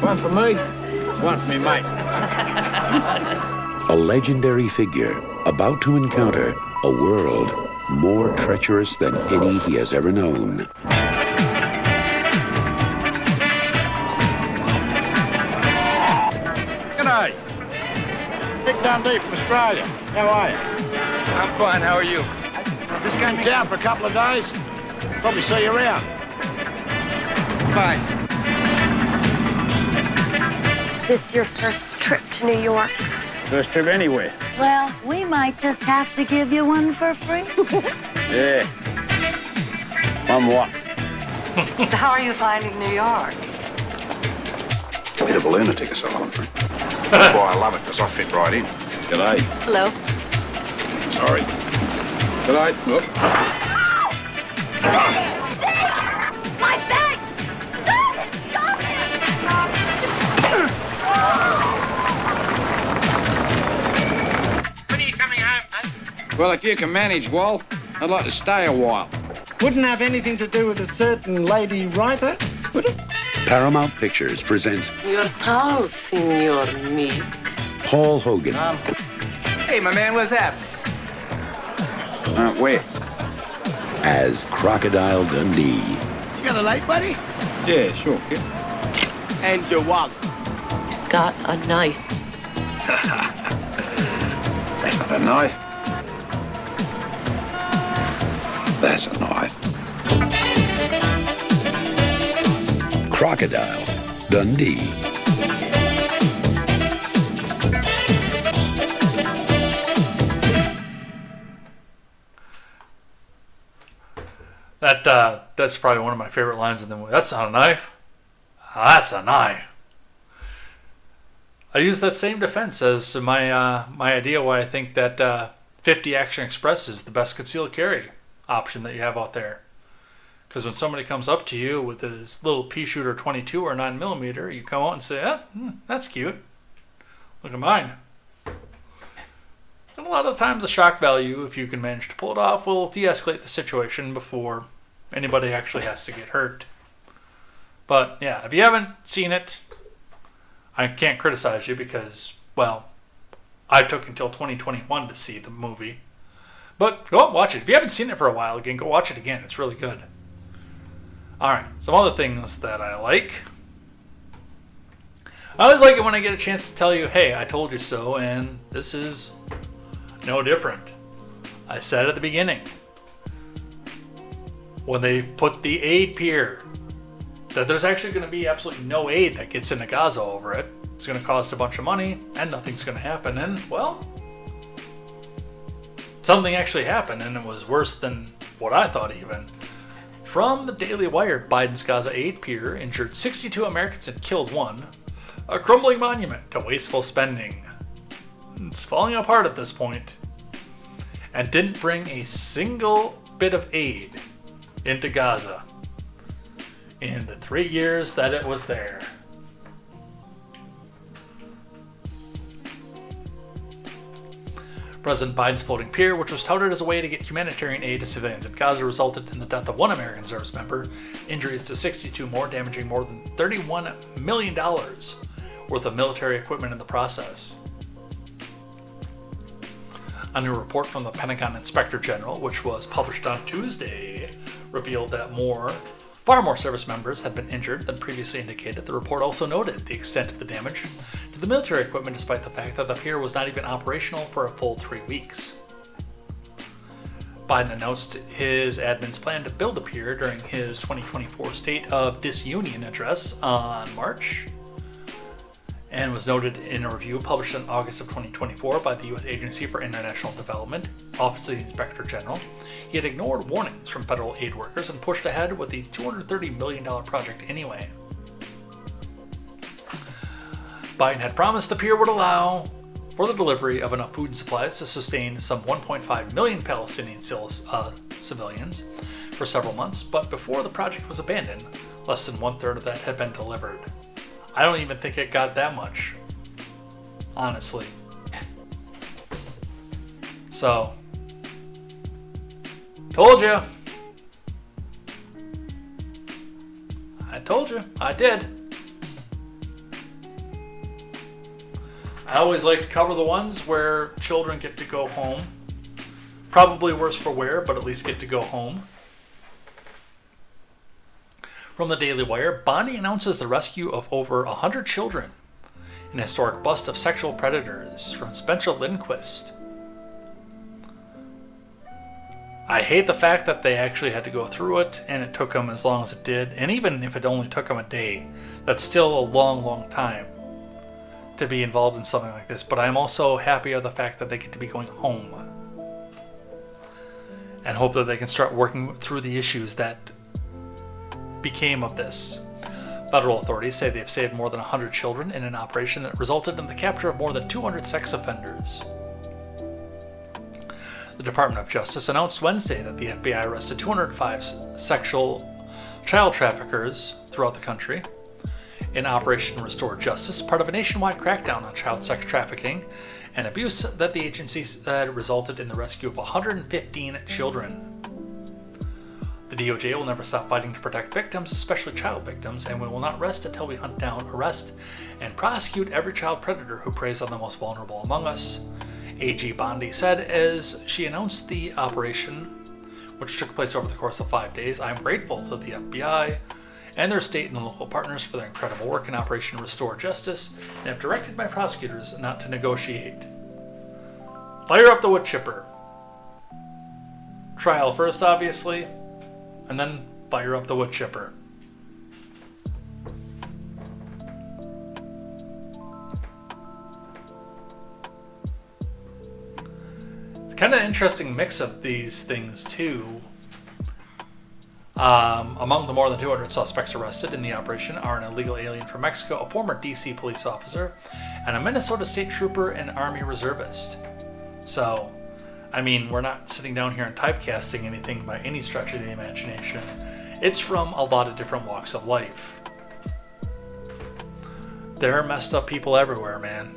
One for me, one for me mate. A legendary figure about to encounter a world more treacherous than any he has ever known. G'day. Mick Dundee from Australia. How are you? I'm fine, how are you? Just came in town for a couple of days. Probably see you around. Bye. Is this your first trip to New York? First trip anywhere. Well, we might just have to give you one for free. Yeah. One what? How are you finding New York? Bit of a lunatic asylum. That's why I love it, because I fit right in. G'day. Hello. Sorry. G'day. Look. My bag! Stop it! Stop it! When are you coming home, mate? Well, if you can manage, Wal, I'd like to stay a while. Wouldn't have anything to do with a certain lady writer, would it? Paramount Pictures presents Your house, Senor Meek. Paul Hogan Hey, my man, what's happening? Where? as Crocodile Dundee. You got a light, buddy? Yeah, sure, kid. And your wallet. Got a knife. That's not a knife. That's a knife. Crocodile Dundee. That's probably one of my favorite lines in the movie. That's not a knife. That's a knife. I use that same defense as to my idea why I think that 50 Action Express is the best concealed carry option that you have out there. Because when somebody comes up to you with his little pea shooter 22 or 9mm, you come out and say, that's cute. Look at mine. And a lot of times the shock value, if you can manage to pull it off, will de-escalate the situation before anybody actually has to get hurt. But yeah, if you haven't seen it, I can't criticize you because, well, I took until 2021 to see the movie. But go out and watch it. If you haven't seen it for a while, again, go watch it again. It's really good. Alright, some other things that I like. I always like it when I get a chance to tell you, hey, I told you so, and this is no different. I said at the beginning, when they put the aid pier, that there's actually going to be absolutely no aid that gets into Gaza over it. It's going to cost a bunch of money, and nothing's going to happen. And, well, something actually happened, and it was worse than what I thought even. From the Daily Wire, Biden's Gaza aid pier injured 62 Americans and killed one. A crumbling monument to wasteful spending. It's falling apart at this point. And didn't bring a single bit of aid into Gaza in the 3 years that it was there. President Biden's floating pier, which was touted as a way to get humanitarian aid to civilians in Gaza, resulted in the death of one American service member, injuries to 62 more, damaging more than $31 million worth of military equipment in the process. A new report from the Pentagon Inspector General, which was published on Tuesday, revealed that far more service members had been injured than previously indicated. The report also noted the extent of the damage to the military equipment, despite the fact that the pier was not even operational for a full 3 weeks. Biden announced his admin's plan to build the pier during his 2024 State of Disunion address on March, and was noted in a review published in August of 2024 by the U.S. Agency for International Development, Office of the Inspector General. He had ignored warnings from federal aid workers and pushed ahead with the $230 million project anyway. Biden had promised the pier would allow for the delivery of enough food and supplies to sustain some 1.5 million Palestinian civilians for several months, but before the project was abandoned, less than 1/3 of that had been delivered. I don't even think it got that much, honestly. So, told you. I told you. I did. I always like to cover the ones where children get to go home. Probably worse for wear, but at least get to go home. From the Daily Wire, Bondi announces the rescue of over 100 children. An historic bust of sexual predators from Spencer Lindquist. I hate the fact that they actually had to go through it, and it took them as long as it did. And even if it only took them a day, that's still a long, long time to be involved in something like this. But I'm also happy of the fact that they get to be going home. And hope that they can start working through the issues that became of this. Federal authorities say they've saved more than 100 children in an operation that resulted in the capture of more than 200 sex offenders. The Department of Justice announced Wednesday that the FBI arrested 205 sexual child traffickers throughout the country in Operation Restore Justice, part of a nationwide crackdown on child sex trafficking and abuse that the agency said resulted in the rescue of 115 children. The DOJ will never stop fighting to protect victims, especially child victims, and we will not rest until we hunt down, arrest, and prosecute every child predator who preys on the most vulnerable among us, AG Bondi said as she announced the operation, which took place over the course of 5 days. I am grateful to the FBI and their state and local partners for their incredible work in Operation Restore Justice, and have directed my prosecutors not to negotiate. Fire up the wood chipper. Trial first, obviously, and then fire up the wood chipper. It's kind of an interesting mix of these things too. Among the more than 200 suspects arrested in the operation are an illegal alien from Mexico, a former DC police officer, and a Minnesota state trooper and Army reservist. So, I mean, we're not sitting down here and typecasting anything by any stretch of the imagination. It's from a lot of different walks of life. There are messed up people everywhere, man.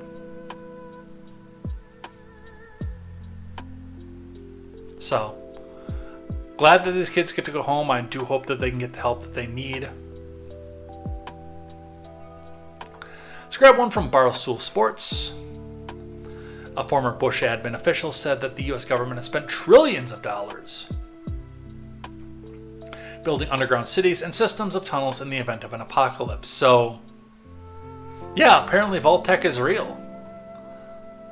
So, glad that these kids get to go home. I do hope that they can get the help that they need. Let's grab one from Barstool Sports. A former Bush admin official said that the U.S. government has spent trillions of dollars building underground cities and systems of tunnels in the event of an apocalypse. So, yeah, apparently Vault-Tec is real.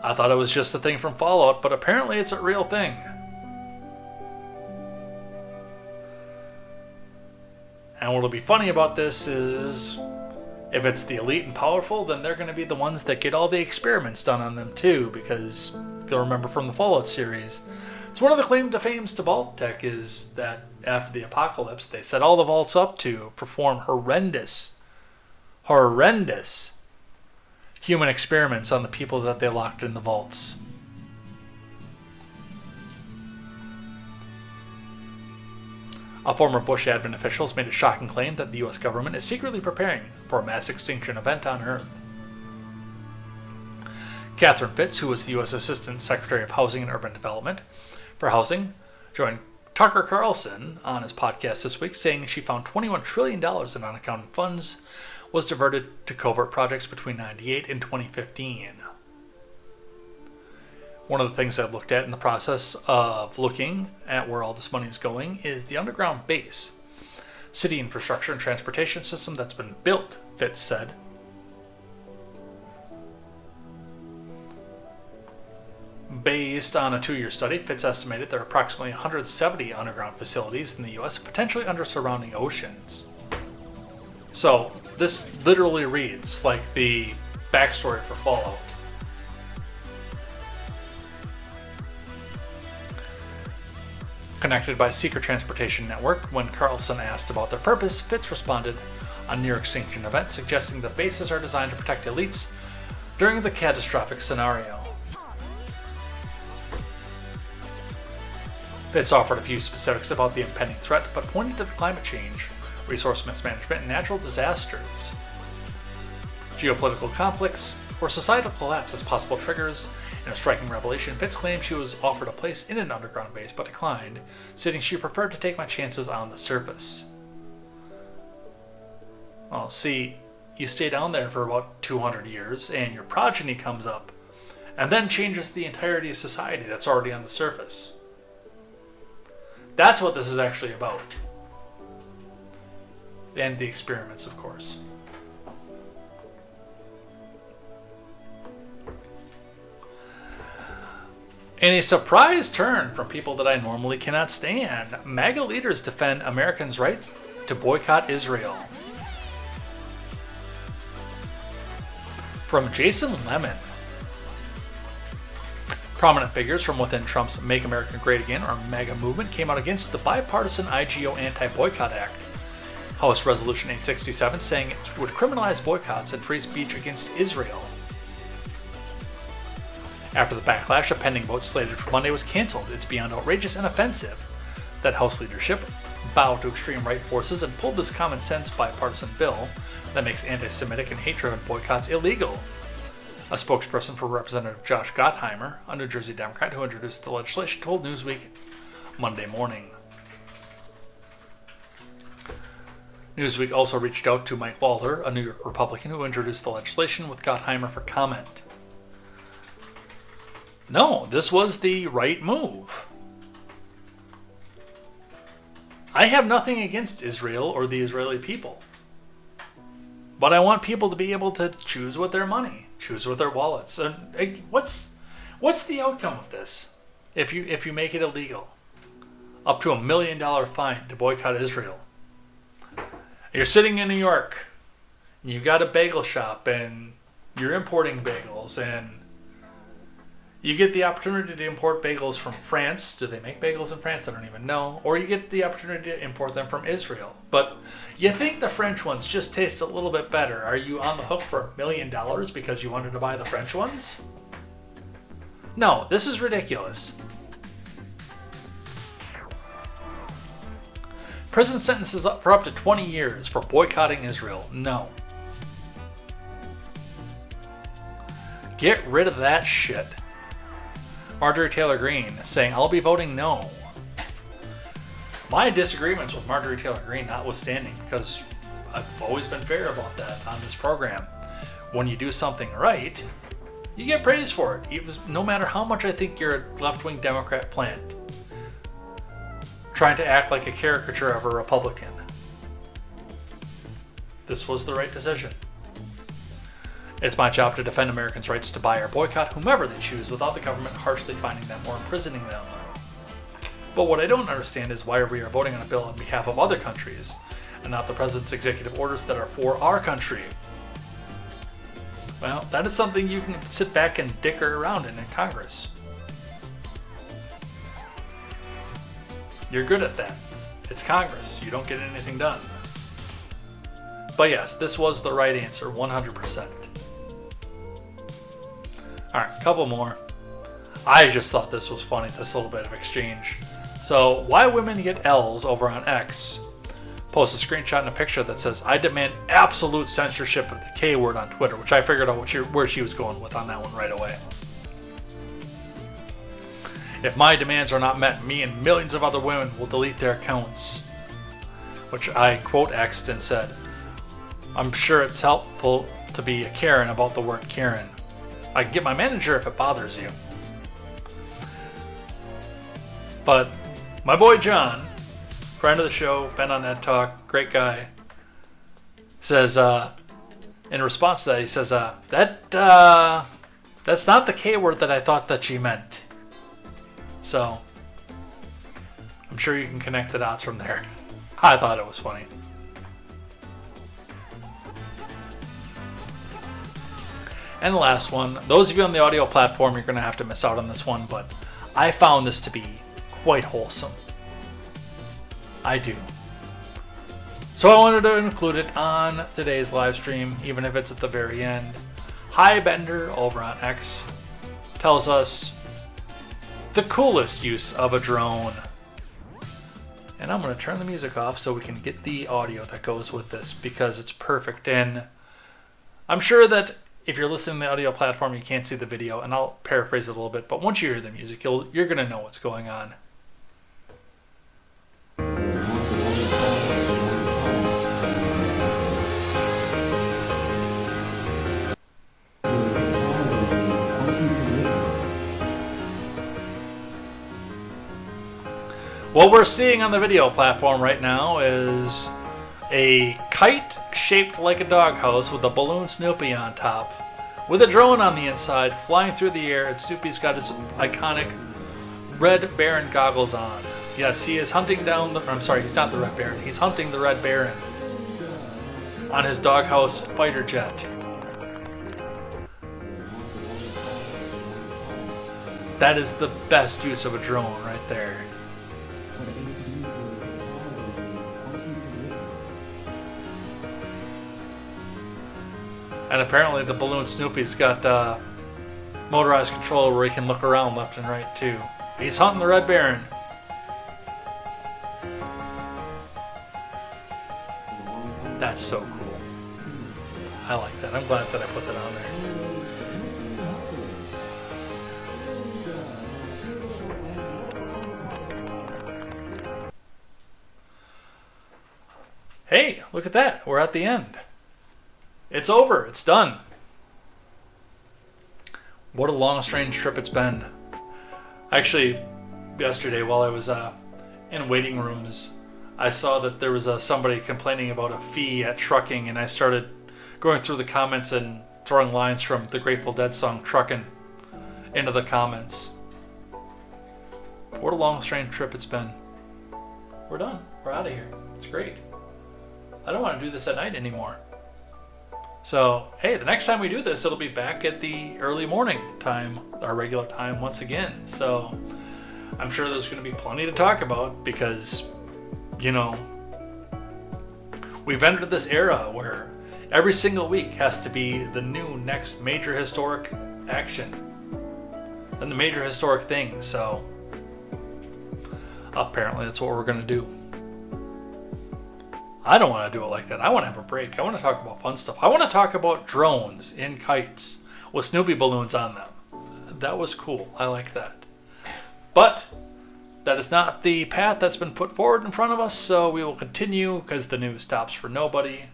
I thought it was just a thing from Fallout, but apparently it's a real thing. And what'll be funny about this is, if it's the elite and powerful, then they're going to be the ones that get all the experiments done on them too, because if you'll remember from the Fallout series, it's one of the claims to fame to Vault-Tec is that after the apocalypse, they set all the vaults up to perform horrendous human experiments on the people that they locked in the vaults. A former Bush admin official has made a shocking claim that the U.S. government is secretly preparing for a mass extinction event on Earth. Catherine Fitz, who was the U.S. Assistant Secretary of Housing and Urban Development for Housing, joined Tucker Carlson on his podcast this week, saying she found $21 trillion in unaccounted funds was diverted to covert projects between 1998 and 2015. One of the things I've looked at in the process of looking at where all this money is going is the underground base, city infrastructure and transportation system that's been built, Fitz said. Based on a 2-year study, Fitz estimated there are approximately 170 underground facilities in the U.S., potentially under surrounding oceans. So, this literally reads like the backstory for Fallout. Connected by Secret Transportation Network, when Carlson asked about their purpose, Fitz responded on near extinction events, suggesting the bases are designed to protect elites during the catastrophic scenario. Fitz offered a few specifics about the impending threat, but pointed to the climate change, resource mismanagement, and natural disasters, geopolitical conflicts, or societal collapse as possible triggers. In a striking revelation, Fitz claimed she was offered a place in an underground base but declined, stating she preferred to take my chances on the surface. Well, see, you stay down there for about 200 years, and your progeny comes up, and then changes the entirety of society that's already on the surface. That's what this is actually about. And the experiments, of course. In a surprise turn from people that I normally cannot stand, MAGA leaders defend Americans' right to boycott Israel. From Jason Lemon. Prominent figures from within Trump's Make America Great Again, or MAGA movement, came out against the bipartisan IGO Anti-Boycott Act, House Resolution 867, saying it would criminalize boycotts and free speech against Israel. After the backlash, a pending vote slated for Monday was canceled. It's beyond outrageous and offensive that House leadership bowed to extreme right forces and pulled this common sense bipartisan bill that makes anti-Semitic and hate-driven boycotts illegal. A spokesperson for Representative Josh Gottheimer, a New Jersey Democrat who introduced the legislation, told Newsweek Monday morning. Newsweek also reached out to Mike Walter, a New York Republican who introduced the legislation, with Gottheimer for comment. No, this was the right move. I have nothing against Israel or the Israeli people. But I want people to be able to choose with their money, choose with their wallets. And what's the outcome of this if you make it illegal? Up to $1 million fine to boycott Israel. You're sitting in New York, and you've got a bagel shop, and you're importing bagels, and you get the opportunity to import bagels from France. Do they make bagels in France? I don't even know. Or you get the opportunity to import them from Israel. But you think the French ones just taste a little bit better. Are you on the hook for $1 million because you wanted to buy the French ones? No, this is ridiculous. Prison sentences up for up to 20 years for boycotting Israel. No. Get rid of that shit. Marjorie Taylor Greene saying, I'll be voting no. My disagreements with Marjorie Taylor Greene notwithstanding, because I've always been fair about that on this program. When you do something right, you get praise for it, even no matter how much I think you're a left-wing Democrat plant, trying to act like a caricature of a Republican. This was the right decision. It's my job to defend Americans' rights to buy or boycott whomever they choose without the government harshly fining them or imprisoning them. But what I don't understand is why we are voting on a bill on behalf of other countries and not the president's executive orders that are for our country. Well, that is something you can sit back and dicker around in Congress. You're good at that. It's Congress. You don't get anything done. But yes, this was the right answer, 100%. Alright, a couple more. I just thought this was funny, this little bit of exchange. So, why women get L's over on X. posts a screenshot and a picture that says, "I demand absolute censorship of the K word on Twitter," which I figured out where she was going with on that one right away. "If my demands are not met, me and millions of other women will delete their accounts." Which I quote X'd and said, "I'm sure it's helpful to be a Karen about the word Karen. I can get my manager if it bothers you." But my boy John, friend of the show, been on Ed Talk, great guy, says, in response to that, he says, that's not the K word that I thought that she meant. So, I'm sure you can connect the dots from there. I thought it was funny. And the last one, those of you on the audio platform, you're going to have to miss out on this one, but I found this to be quite wholesome. I do. So I wanted to include it on today's live stream, even if it's at the very end. Hi Bender over on X tells us the coolest use of a drone. And I'm going to turn the music off so we can get the audio that goes with this, because it's perfect. And I'm sure that if you're listening to the audio platform, you can't see the video, and I'll paraphrase it a little bit, but once you hear the music, you're going to know what's going on. What we're seeing on the video platform right now is a kite shaped like a doghouse with a balloon Snoopy on top, with a drone on the inside flying through the air, and Snoopy's got his iconic Red Baron goggles on. Yes, he is hunting down he's not the Red Baron, he's hunting the Red Baron on his doghouse fighter jet. That is the best use of a drone right there. And apparently the balloon Snoopy's got motorized control where he can look around left and right too. He's hunting the Red Baron. That's so cool. I like that. I'm glad that I put that on there. Hey, look at that. We're at the end. It's over. It's done. What a long, strange trip it's been. Actually, yesterday while I was in waiting rooms, I saw that there was somebody complaining about a fee at trucking, and I started going through the comments and throwing lines from the Grateful Dead song Truckin' into the comments. What a long, strange trip it's been. We're done. We're out of here. It's great. I don't want to do this at night anymore. So, hey, the next time we do this, it'll be back at the early morning time, our regular time once again. So, I'm sure there's going to be plenty to talk about because, you know, we've entered this era where every single week has to be the new next major historic action and the major historic thing. So, apparently that's what we're going to do. I don't want to do it like that. I want to have a break. I want to talk about fun stuff. I want to talk about drones in kites with Snoopy balloons on them. That was cool. I like that. But that is not the path that's been put forward in front of us, so we will continue because the news stops for nobody.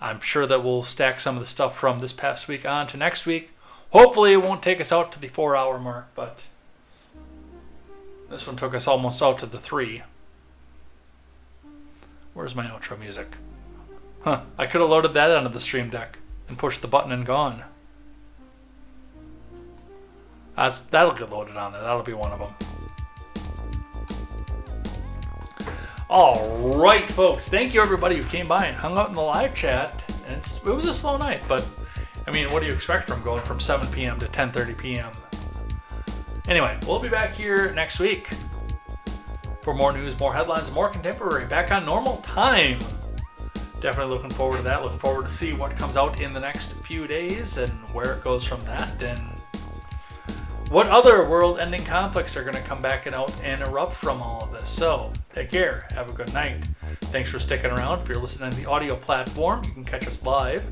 I'm sure that we'll stack some of the stuff from this past week on to next week. Hopefully it won't take us out to the 4-hour mark, but this one took us almost out to the 3. Where's my outro music? Huh, I could have loaded that onto the Stream Deck and pushed the button and gone. That'll get loaded on there. That'll be one of them. All right, folks. Thank you, everybody who came by and hung out in the live chat. And it was a slow night, but I mean, what do you expect from going from 7 p.m. to 10:30 p.m.? Anyway, we'll be back here next week for more news, more headlines, and more contemporary. Back on normal time. Definitely looking forward to that. Looking forward to see what comes out in the next few days and where it goes from that. And what other world-ending conflicts are going to come back out and erupt from all of this. So, take care. Have a good night. Thanks for sticking around. If you're listening to the audio platform, you can catch us live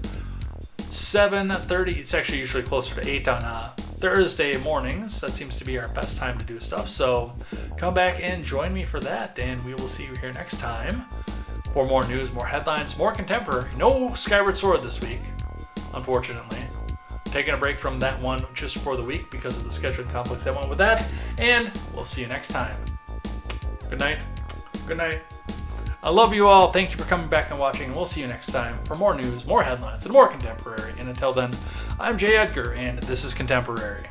7:30. It's actually usually closer to 8 on Thursday mornings. That seems to be our best time to do stuff. So, come back and join me for that, and we will see you here next time for more news, more headlines, more contemporary. No Skyward Sword this week, unfortunately. Taking a break from that one just for the week because of the scheduling conflicts that went with that. And we'll see you next time. Good night. Good night. I love you all. Thank you for coming back and watching. We'll see you next time for more news, more headlines, and more contemporary. And until then, I'm Jay Edgar, and this is Contemporary.